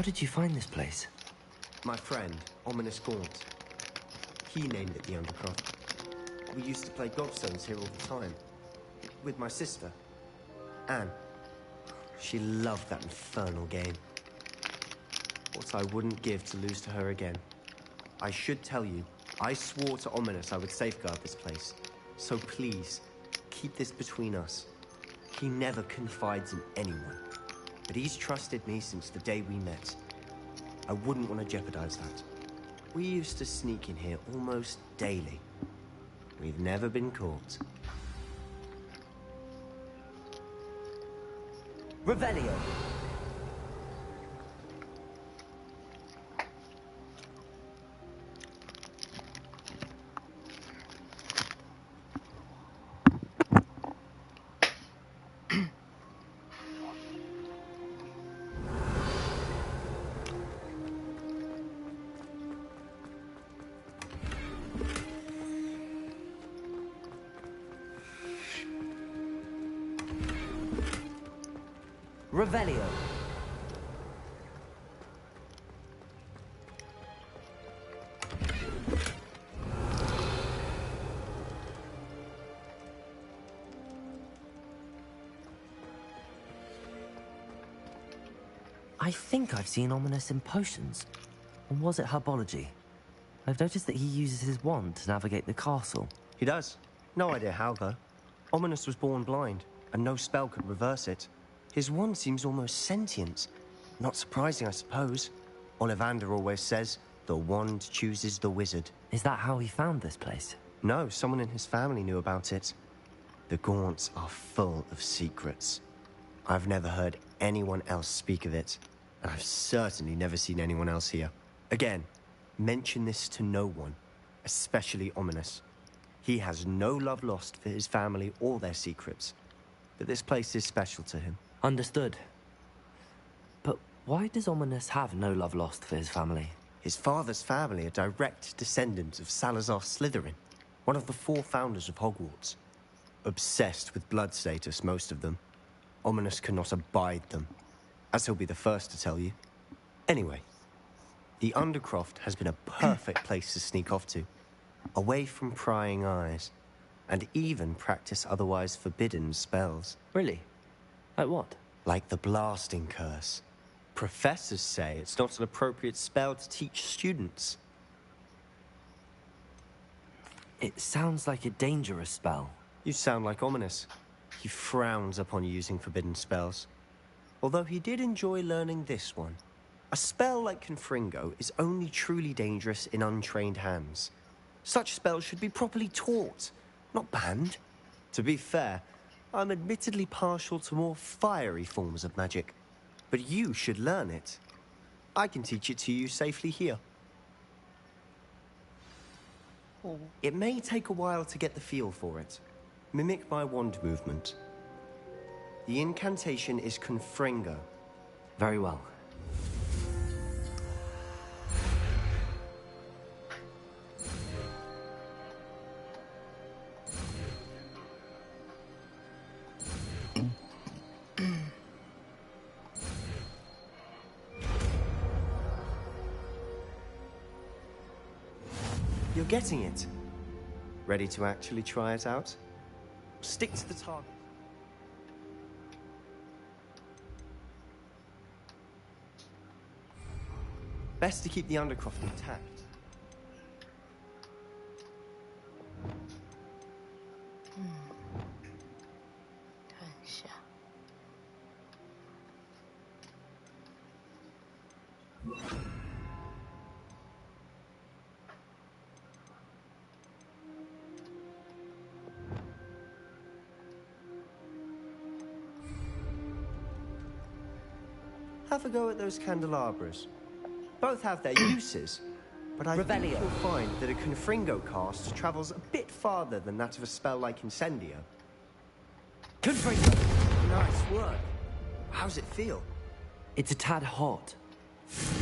How did you find this place? My friend, Ominous Gaunt. He named it the Undercroft. We used to play gobstones here all the time. With my sister, Anne. She loved that infernal game. What I wouldn't give to lose to her again. I should tell you, I swore to Ominous I would safeguard this place. So please, keep this between us. He never confides in anyone. But he's trusted me since the day we met. I wouldn't want to jeopardize that. We used to sneak in here almost daily. We've never been caught. Revelio. Revelio. I think I've seen Ominous in potions. Or was it herbology? I've noticed that he uses his wand to navigate the castle. He does. No idea how, though. Ominous was born blind, and no spell could reverse it. His wand seems almost sentient. Not surprising, I suppose. Ollivander always says, the wand chooses the wizard. Is that how he found this place? No, someone in his family knew about it. The Gaunts are full of secrets. I've never heard anyone else speak of it, and I've certainly never seen anyone else here. Again, mention this to no one, especially Ominous. He has no love lost for his family or their secrets, but this place is special to him. Understood. But why does Ominous have no love lost for his family? His father's family are direct descendants of Salazar Slytherin, one of the 4 founders of Hogwarts. Obsessed with blood status, most of them. Ominous cannot abide them, as he'll be the first to tell you. Anyway, the Undercroft has been a perfect place to sneak off to, away from prying eyes, and even practice otherwise forbidden spells. Really? Like what? Like the Blasting Curse. Professors say it's not an appropriate spell to teach students. It sounds like a dangerous spell. You sound like Ominous. He frowns upon using forbidden spells. Although he did enjoy learning this one. A spell like Confringo is only truly dangerous in untrained hands. Such spells should be properly taught, not banned. To be fair, I'm admittedly partial to more fiery forms of magic. But you should learn it. I can teach it to you safely here. Oh. It may take a while to get the feel for it. Mimic my wand movement. The incantation is Confringo. Very well. You're getting it. Ready to actually try it out? Stick to the target. Best to keep the Undercroft intact. Have a go at those candelabras. Both have their uses, but I think you'll find that a Confringo cast travels a bit farther than that of a spell like Incendio. Confringo! Nice work. How's it feel? It's a tad hot.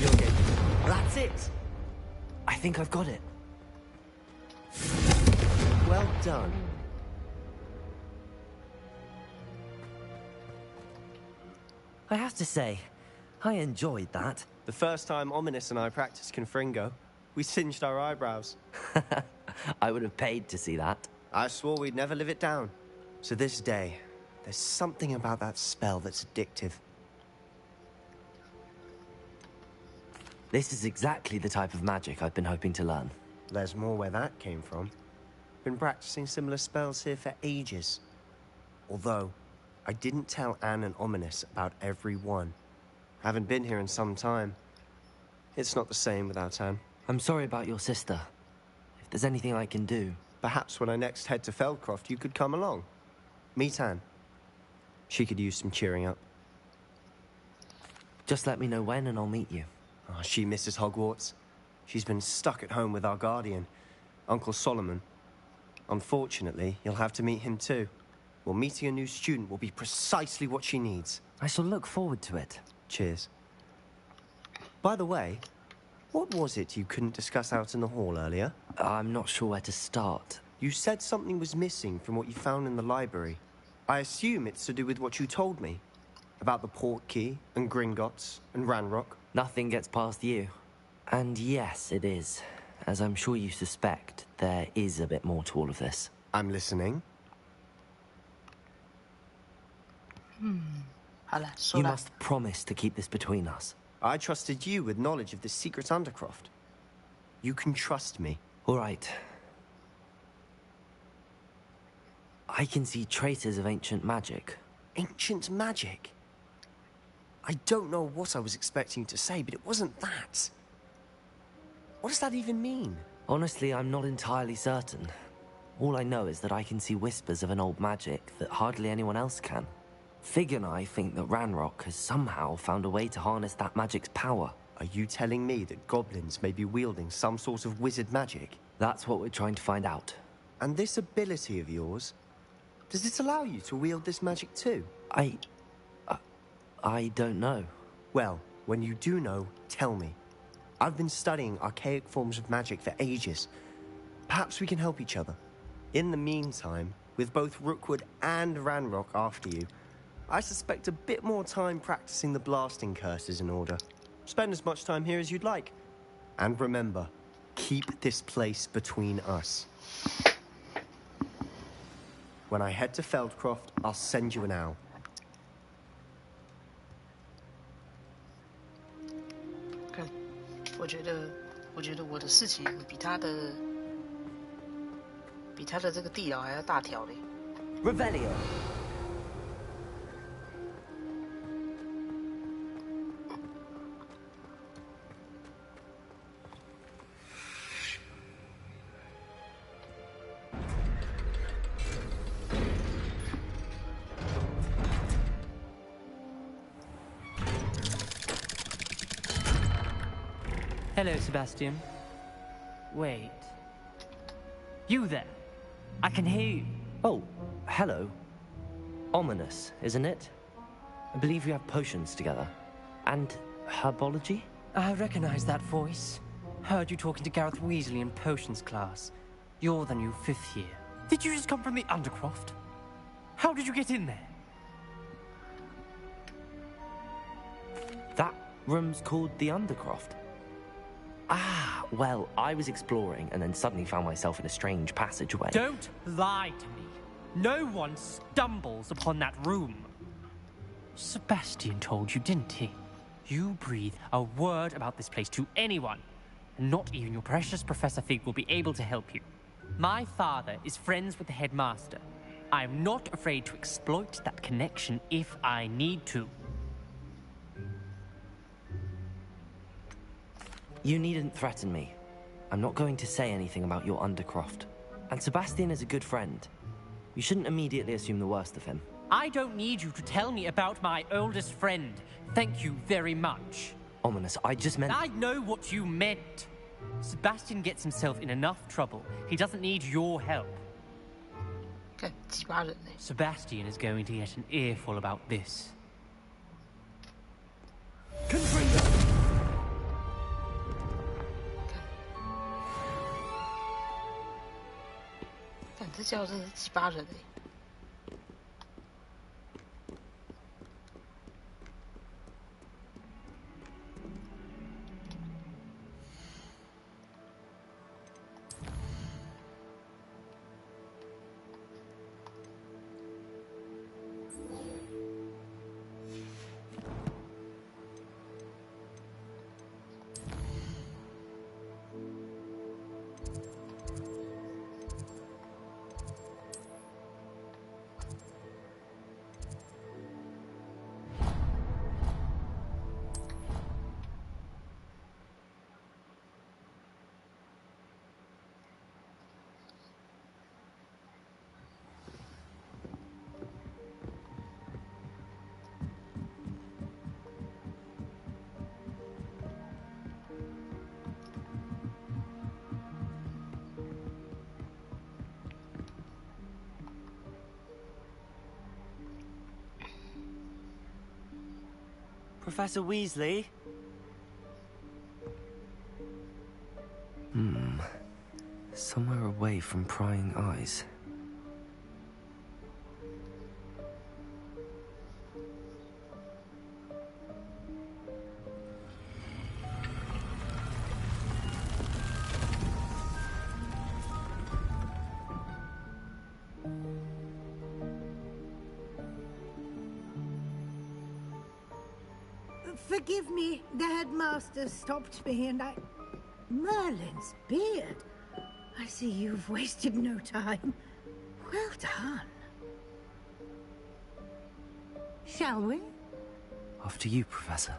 You'll get... That's it! I think I've got it. Well done. I have to say, I enjoyed that. The first time Ominous and I practiced Confringo, we singed our eyebrows. I would have paid to see that. I swore we'd never live it down. To this day, there's something about that spell that's addictive. This is exactly the type of magic I've been hoping to learn. There's more where that came from. Been practicing similar spells here for ages. Although, I didn't tell Anne and Ominous about every one. Haven't been here in some time. It's not the same without Anne. I'm sorry about your sister. If there's anything I can do... Perhaps when I next head to Feldcroft, you could come along. Meet Anne. She could use some cheering up. Just let me know when and I'll meet you. Oh, she misses Hogwarts. She's been stuck at home with our guardian, Uncle Solomon. Unfortunately, you'll have to meet him too. Well, meeting a new student will be precisely what she needs. I shall look forward to it. Cheers. By the way, what was it you couldn't discuss out in the hall earlier? I'm not sure where to start. You said something was missing from what you found in the library. I assume it's to do with what you told me. About the Portkey and Gringotts and Ranrock? Nothing gets past you. And yes, it is. As I'm sure you suspect, there is a bit more to all of this. I'm listening. You must promise to keep this between us. I trusted you with knowledge of the secret Undercroft. You can trust me. All right. I can see traces of ancient magic. Ancient magic? I don't know what I was expecting you to say, but it wasn't that. What does that even mean? Honestly, I'm not entirely certain. All I know is that I can see whispers of an old magic that hardly anyone else can. Fig and I think that Ranrock has somehow found a way to harness that magic's power. Are you telling me that goblins may be wielding some sort of wizard magic? That's what we're trying to find out. And this ability of yours, does it allow you to wield this magic too? I don't know. Well, when you do know, tell me. I've been studying archaic forms of magic for ages. Perhaps we can help each other. In the meantime, with both Rookwood and Ranrock after you, I suspect a bit more time practicing the blasting curse is in order. Spend as much time here as you'd like. And remember, keep this place between us. When I head to Feldcroft, I'll send you an owl. Okay. 我觉得我的事情比他的这个地牢还要大条嘞。Revelio. Hello, Sebastian. Wait. You there? I can hear you. Oh, hello. Ominous, isn't it? I believe we have potions together. And herbology? I recognize that voice. Heard you talking to Gareth Weasley in potions class. You're the new 5th year. Did you just come from the Undercroft? How did you get in there? That room's called the Undercroft. Ah, well, I was exploring and then suddenly found myself in a strange passageway. Don't lie to me. No one stumbles upon that room. Sebastian told you, didn't he? You breathe a word about this place to anyone, and not even your precious Professor Fig will be able to help you. My father is friends with the headmaster. I'm not afraid to exploit that connection if I need to. You needn't threaten me. I'm not going to say anything about your Undercroft. And Sebastian is a good friend. You shouldn't immediately assume the worst of him. I don't need you to tell me about my oldest friend. Thank you very much. Ominous, I just meant... I know what you meant. Sebastian gets himself in enough trouble. He doesn't need your help. Sebastian is going to get an earful about this. Confringo! 这家伙真是鸡巴人哎！Professor Weasley? Somewhere away from prying eyes. Forgive me, the headmaster stopped me and I... Merlin's beard. I see you've wasted no time. Well done. Shall we? After you, Professor.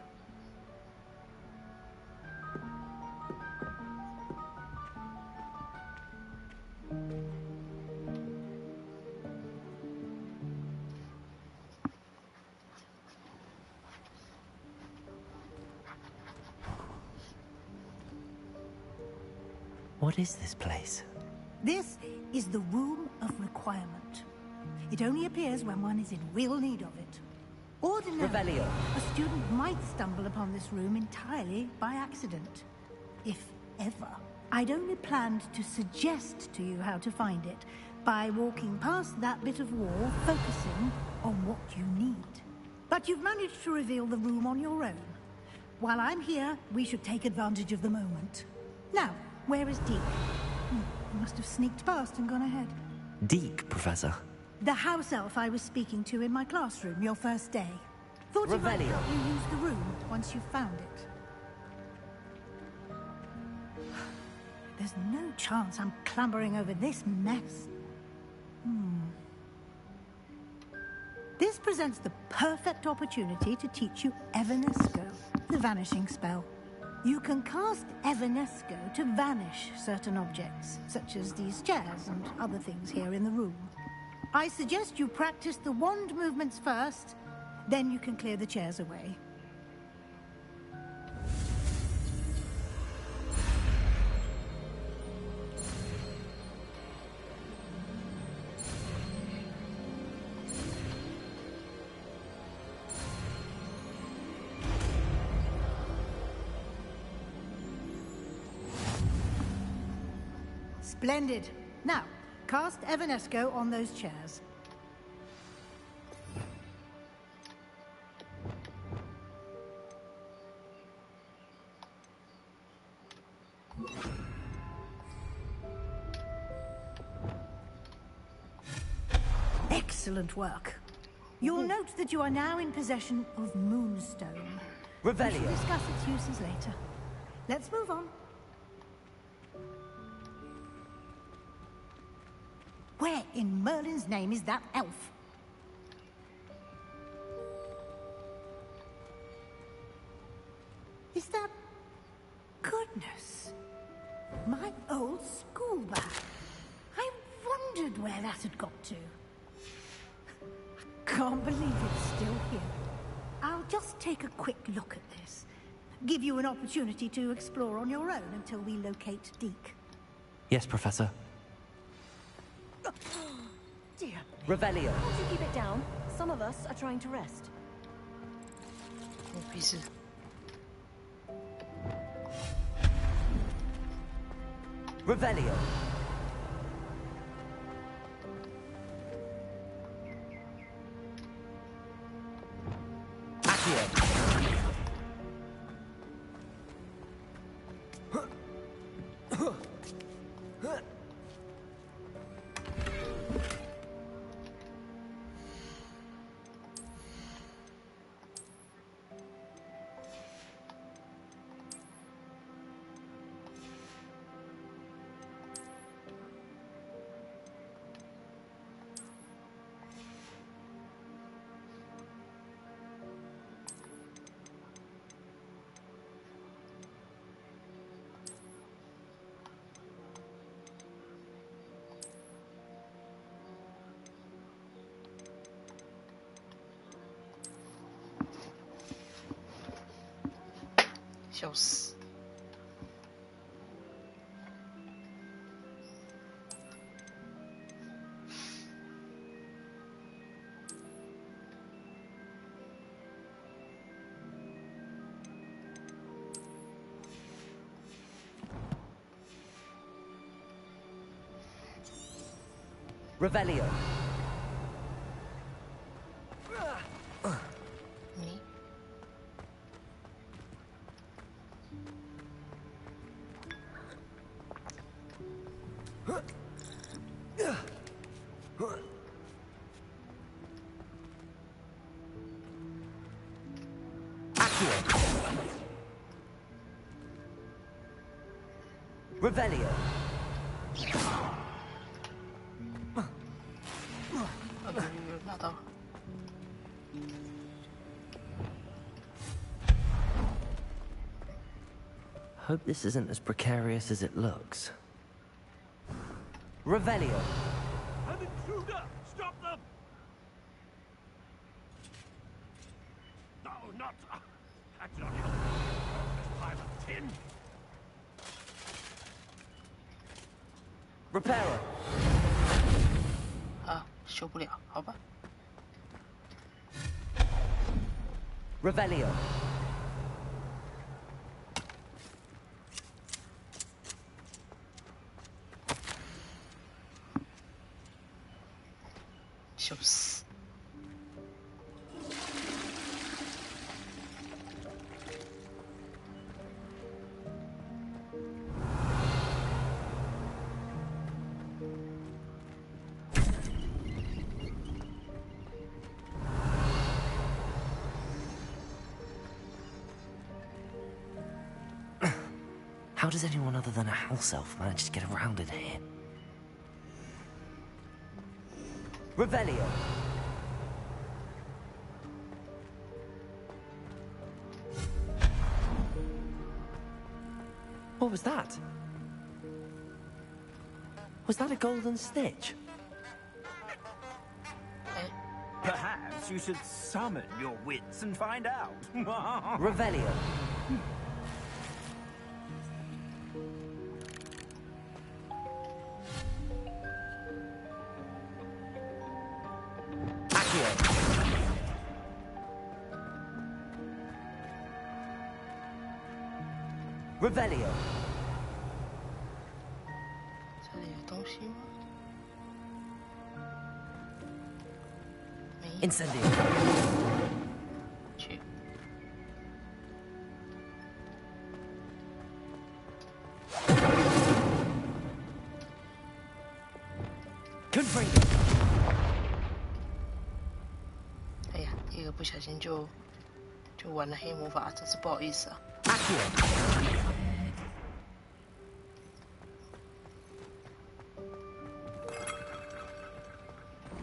What is this place? This is the Room of Requirement. It only appears when one is in real need of it. Ordinarily, Revelio. a student might stumble upon this room entirely by accident. If ever. I'd only planned to suggest to you how to find it by walking past that bit of wall, focusing on what you need. But you've managed to reveal the room on your own. While I'm here, we should take advantage of the moment. Now, where is Deke? He must have sneaked past and gone ahead. Deke, Professor. The house elf I was speaking to in my classroom your first day. Thought he might help you use the room once you've found it. There's no chance I'm clambering over this mess. This presents the perfect opportunity to teach you Evanesco, the vanishing spell. You can cast Evanesco to vanish certain objects, such as these chairs and other things here in the room. I suggest you practice the wand movements first, then you can clear the chairs away. Splendid. Now, cast Evanesco on those chairs. Excellent work. You'll note that you are now in possession of Moonstone. Revelio. We shall discuss its uses later. Let's move on. Where in Merlin's name is that elf? Is that... Goodness. My old school bag. I wondered where that had got to. I can't believe it's still here. I'll just take a quick look at this. Give you an opportunity to explore on your own until we locate Deke. Yes, Professor. Dear. Revelio. Won't you keep it down? Some of us are trying to rest. Revelio. Accio.笑死。Revelio. Accio. Revelio. Hope this isn't as precarious as it looks. Revelio. An intruder! Stop them! No, not... That's not helpful. This pile of tin. Repairer. 啊，修不了，好吧。Revelio. How does anyone other than a house elf manage to get around in here? Revelio. What was that? Was that a golden snitch? Perhaps you should summon your wits and find out. Revelio. Revelio. 这里有东西吗？没。Incendio. 去。Confringo. 哎呀，一个不小心就玩了黑魔法，真是不好意思啊。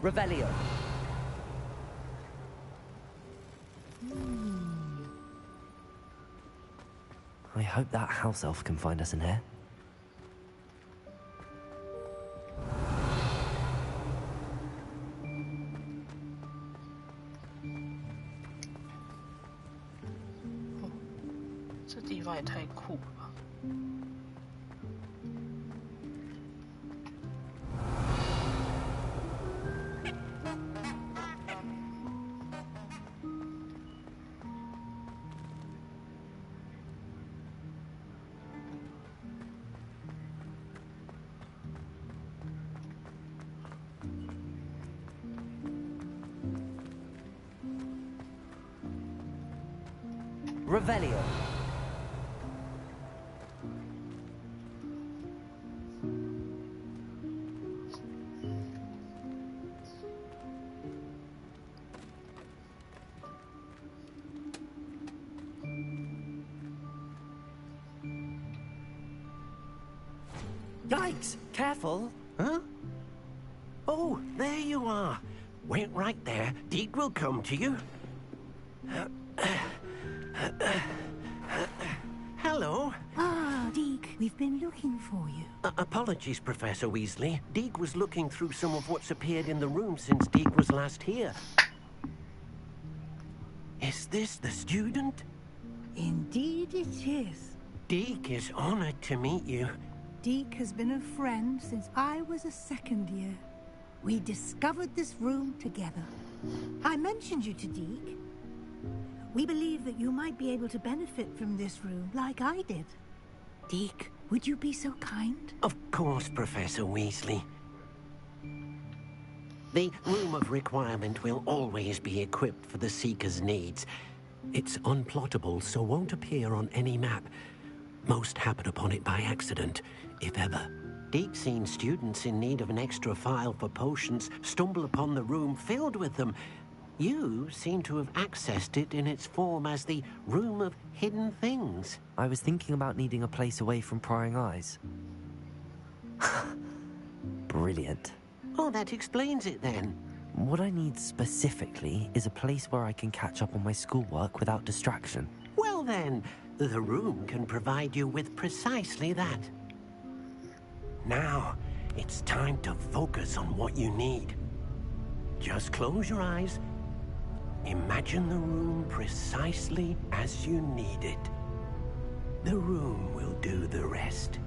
Revelio. I hope that house elf can find us in here. Oh, 这地方也太酷了吧！ Revelio. Yikes! Careful! Huh? Oh, there you are. Wait right there. Deke will come to you. Hello. Ah, Deke, we've been looking for you. Apologies, Professor Weasley. Deke was looking through some of what's appeared in the room since Deke was last here. Is this the student? Indeed it is. Deke is honored to meet you. Deke has been a friend since I was a second year. We discovered this room together. I mentioned you to Deke. We believe that you might be able to benefit from this room like I did. Deke, would you be so kind? Of course, Professor Weasley. The Room of Requirement will always be equipped for the Seeker's needs. It's unplottable, so won't appear on any map. Most happen upon it by accident, if ever. Deke's seen students in need of an extra file for potions stumble upon the room filled with them, You seem to have accessed it in its form as the Room of Hidden Things. I was thinking about needing a place away from prying eyes. Brilliant. Oh, that explains it then. What I need specifically is a place where I can catch up on my schoolwork without distraction. Well then, the room can provide you with precisely that. Now, it's time to focus on what you need. Just close your eyes. Imagine the room precisely as you need it. The room will do the rest.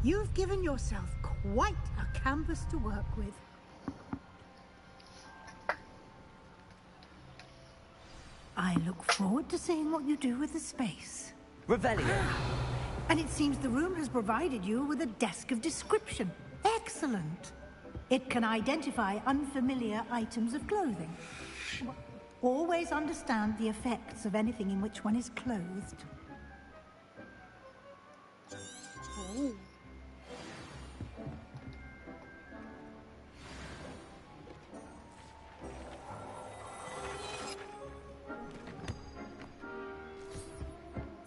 You've given yourself quite a canvas to work with. I look forward to seeing what you do with the space. Revelio. And it seems the room has provided you with a desk of description. Excellent. It can identify unfamiliar items of clothing. Always understand the effects of anything in which one is clothed. Oh.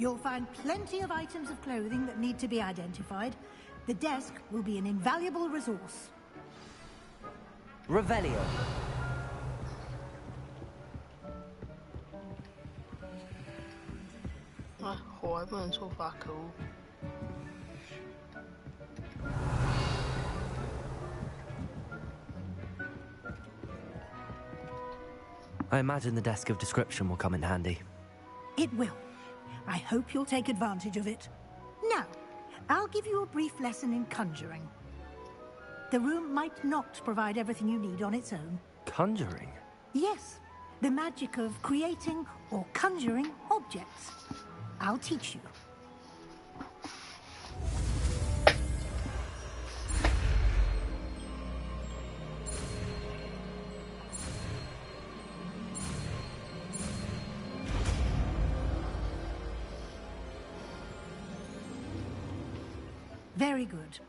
You'll find plenty of items of clothing that need to be identified. The desk will be an invaluable resource. Revelio. I imagine the desk of description will come in handy. It will. I hope you'll take advantage of it. Now, I'll give you a brief lesson in conjuring. The room might not provide everything you need on its own. Conjuring? Yes, the magic of creating or conjuring objects. I'll teach you. Very good.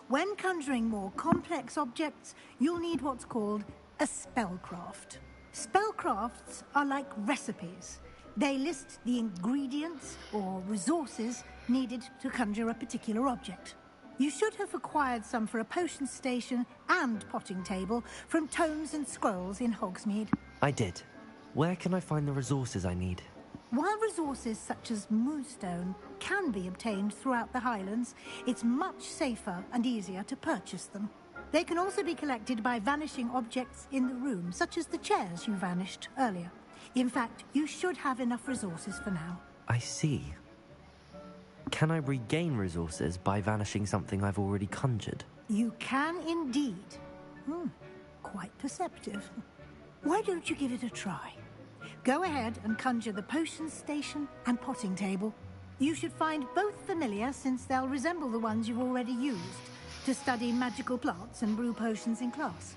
When conjuring more complex objects, you'll need what's called a spellcraft. Spellcrafts are like recipes. They list the ingredients or resources needed to conjure a particular object. You should have acquired some for a potion station and potting table from tomes and scrolls in Hogsmeade. I did. Where can I find the resources I need? While resources such as moonstone can be obtained throughout the Highlands, it's much safer and easier to purchase them. They can also be collected by vanishing objects in the room, such as the chairs you vanished earlier. In fact, you should have enough resources for now. I see. Can I regain resources by vanishing something I've already conjured? You can indeed. Quite perceptive. Why don't you give it a try? Go ahead and conjure the potion station and potting table. You should find both familiar, since they'll resemble the ones you've already used to study magical plants and brew potions in class.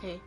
黑。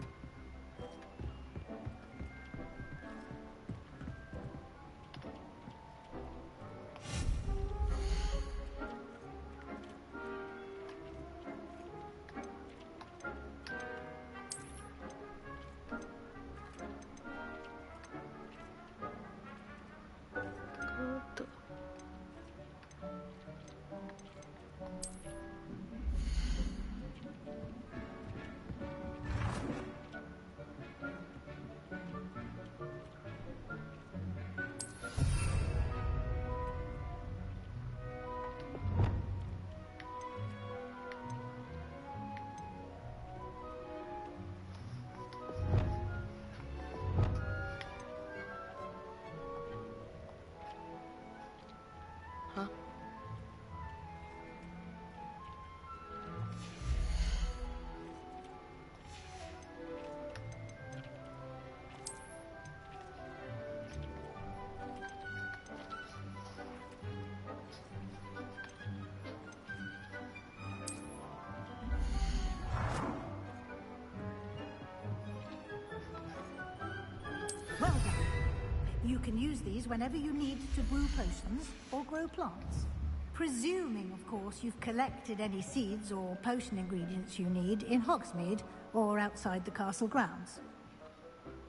Well done. You can use these whenever you need to brew potions or grow plants. Presuming, of course, you've collected any seeds or potion ingredients you need in Hogsmeade or outside the castle grounds.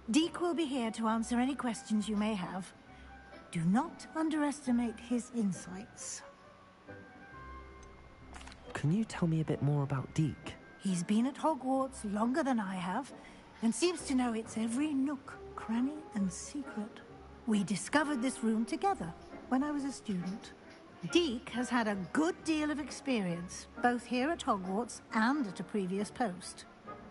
Deek will be here to answer any questions you may have. Do not underestimate his insights. Can you tell me a bit more about Deek? He's been at Hogwarts longer than I have, and seems to know its every nook, cranny, and secret. We discovered this room together when I was a student. Deek has had a good deal of experience, both here at Hogwarts and at a previous post.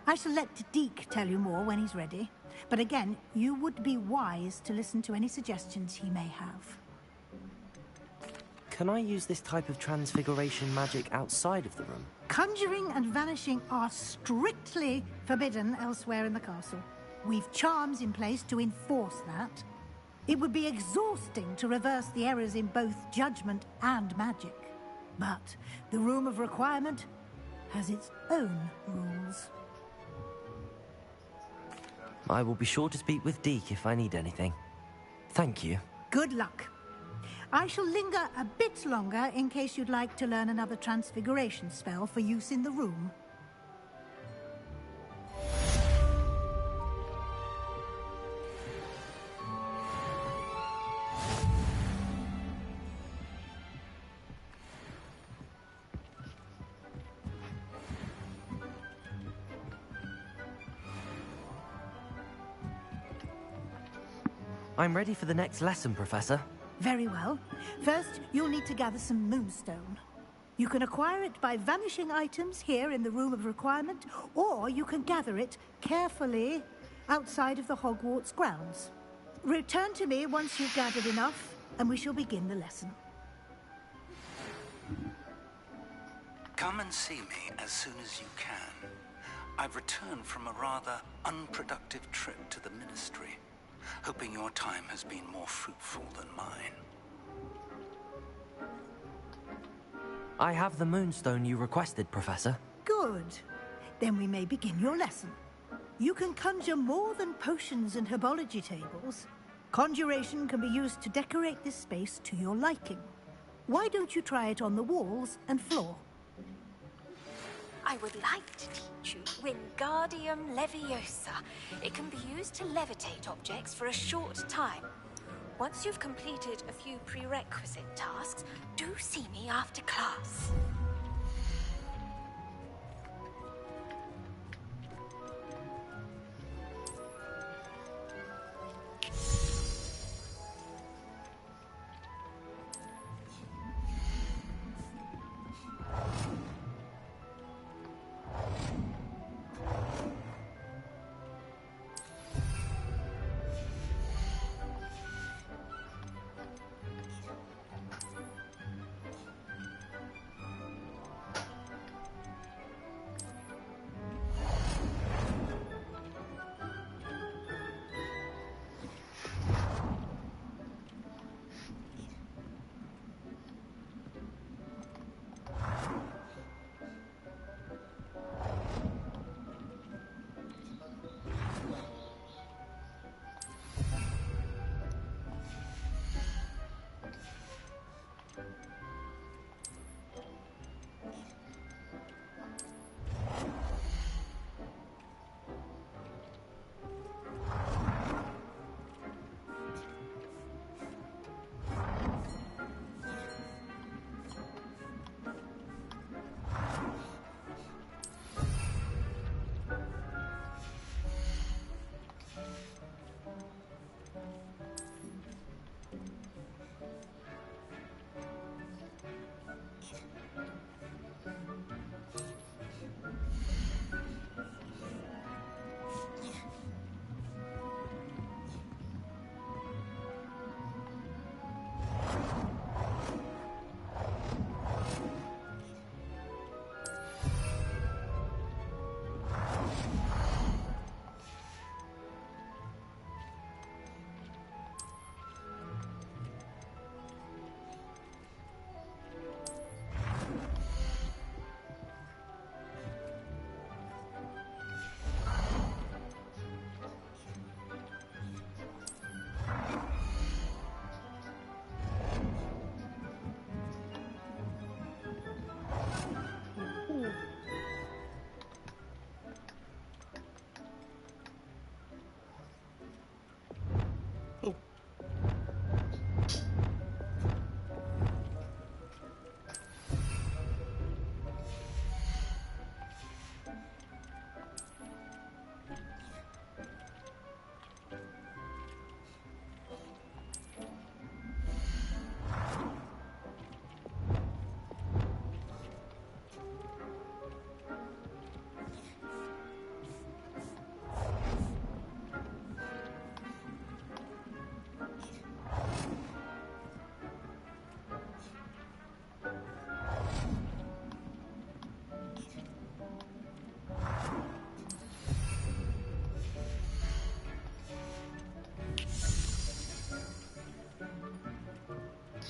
I shall let Deek tell you more when he's ready, but again, you would be wise to listen to any suggestions he may have. Can I use this type of transfiguration magic outside of the room? Conjuring and vanishing are strictly forbidden elsewhere in the castle. We've charms in place to enforce that. It would be exhausting to reverse the errors in both judgment and magic. But the Room of Requirement has its own rules. I will be sure to speak with Deek if I need anything. Thank you. Good luck. I shall linger a bit longer in case you'd like to learn another transfiguration spell for use in the room. I'm ready for the next lesson, Professor. Very well. First, you'll need to gather some moonstone. You can acquire it by vanishing items here in the Room of Requirement, or you can gather it carefully outside of the Hogwarts grounds. Return to me once you've gathered enough, and we shall begin the lesson. Come and see me as soon as you can. I've returned from a rather unproductive trip to the Ministry, hoping your time has been more fruitful than mine. I have the moonstone you requested, Professor. Good. Then we may begin your lesson. You can conjure more than potions and herbology tables. Conjuration can be used to decorate this space to your liking. Why don't you try it on the walls and floor? I would like to teach you Wingardium Leviosa. It can be used to levitate objects for a short time. Once you've completed a few prerequisite tasks, do see me after class.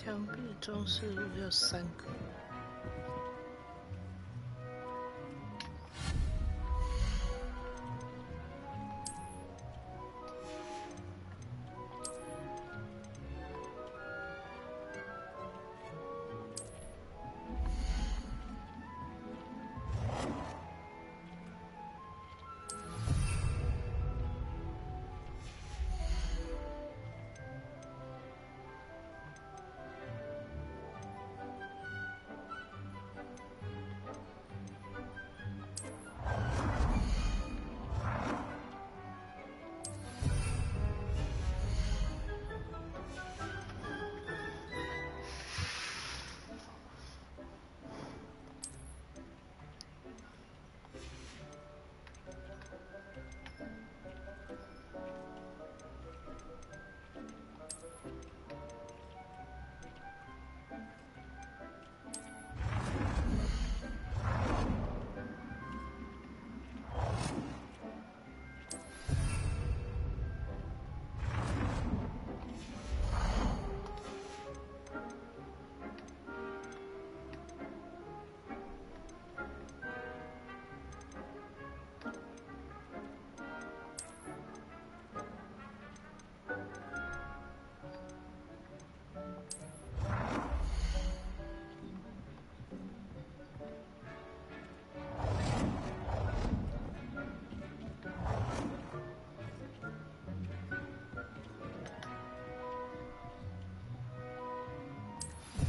墙壁的装饰物有3个。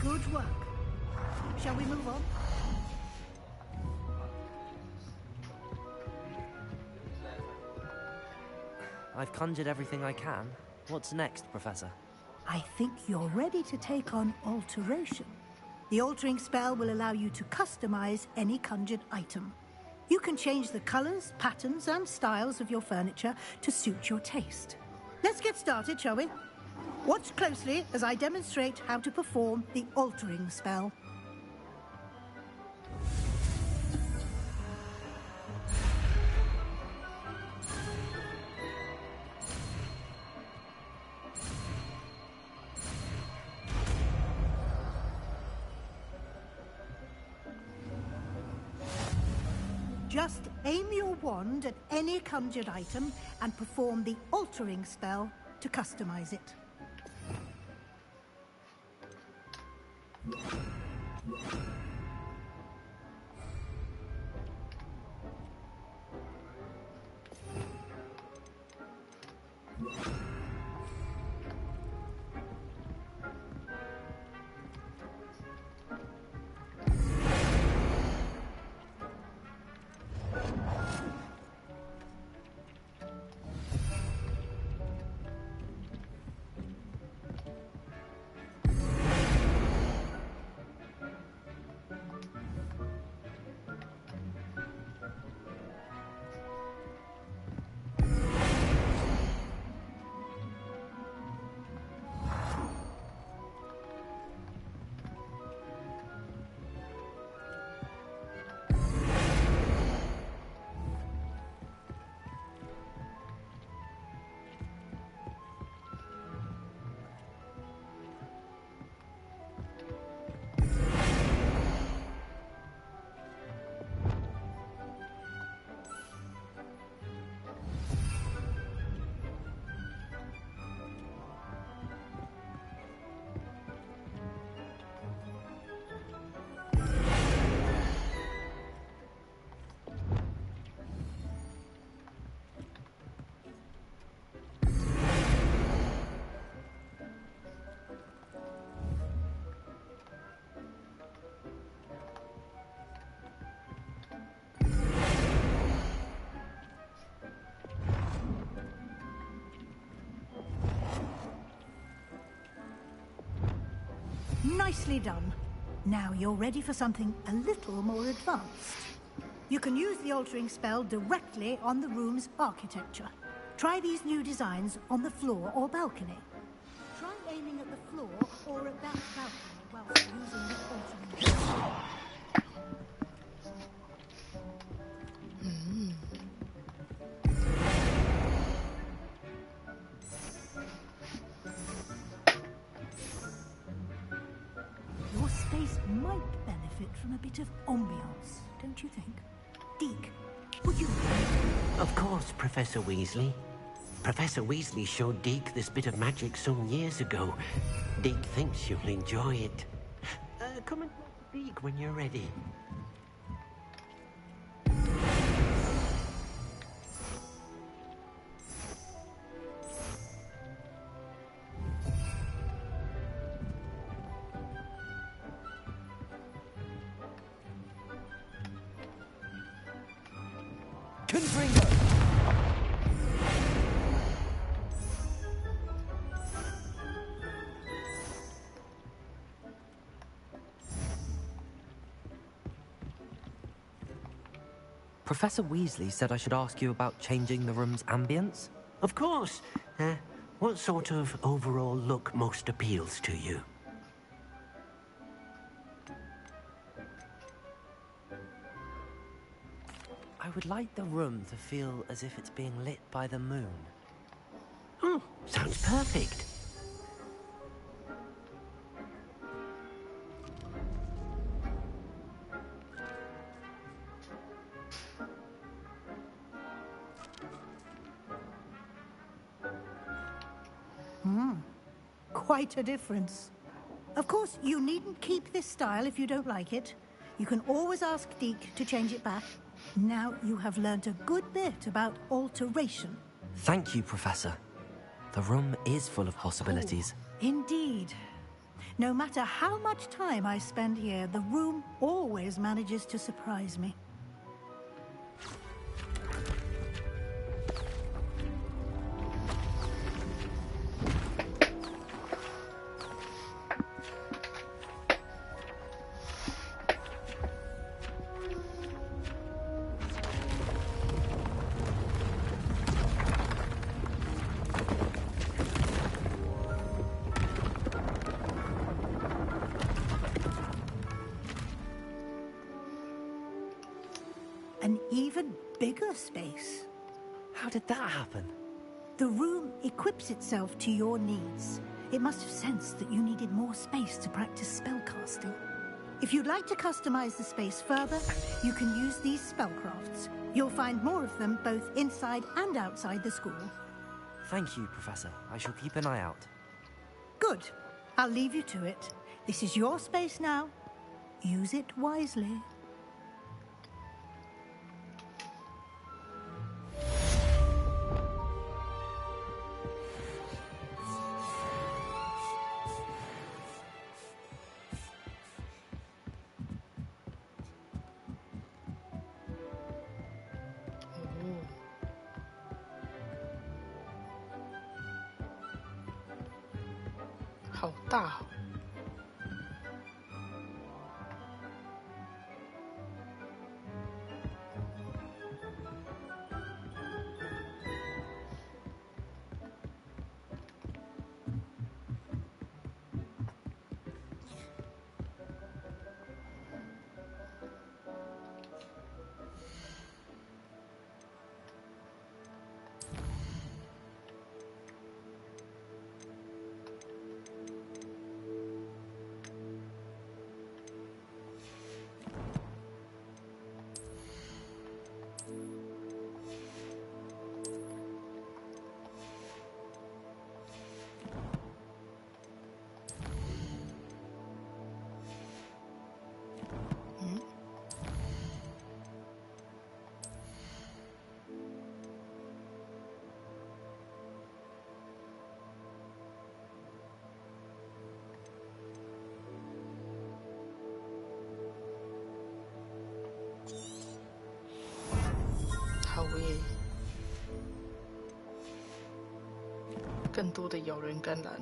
Good work. Shall we move on? I've conjured everything I can. What's next, Professor? I think you're ready to take on alteration. The altering spell will allow you to customize any conjured item. You can change the colors, patterns, and styles of your furniture to suit your taste. Let's get started, shall we? Watch closely as I demonstrate how to perform the altering spell. Just aim your wand at any conjured item and perform the altering spell to customize it. Nicely done. Now you're ready for something a little more advanced. You can use the altering spell directly on the room's architecture. Try these new designs on the floor or balcony. Try aiming at the floor or at that balcony whilst using the altering spell. place might benefit from a bit of ambiance, don't you think? Deke, would you? Of course, Professor Weasley. Professor Weasley showed Deke this bit of magic some years ago. Deke thinks you'll enjoy it. Come and talk to Deke when you're ready. Professor Weasley said I should ask you about changing the room's ambience? Of course. What sort of overall look most appeals to you? I would like the room to feel as if it's being lit by the moon. Oh, sounds perfect. Quite a difference. Of course, you needn't keep this style if you don't like it. You can always ask Deke to change it back. Now you have learnt a good bit about alteration. Thank you, Professor. The room is full of possibilities. Indeed. No matter how much time I spend here, the room always manages to surprise me. An even bigger space. How did that happen? The room equips itself to your needs. It must have sensed that you needed more space to practice spellcasting. If you'd like to customize the space further, you can use these spellcrafts. You'll find more of them both inside and outside the school. Thank you, Professor. I shall keep an eye out. Good. I'll leave you to it. This is your space now. Use it wisely. Oh. 好大哦。好耶！更多的咬人甘蓝。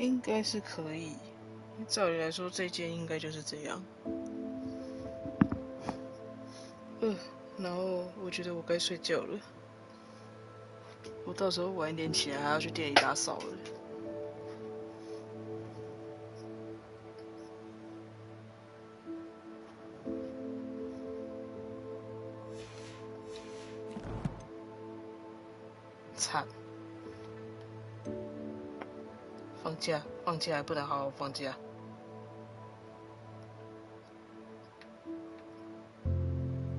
应该是可以。照理来说，这间应该就是这样。然后我觉得我该睡觉了。我到时候晚一点起来还要去店里打扫了。惨！放假还不能好好放假。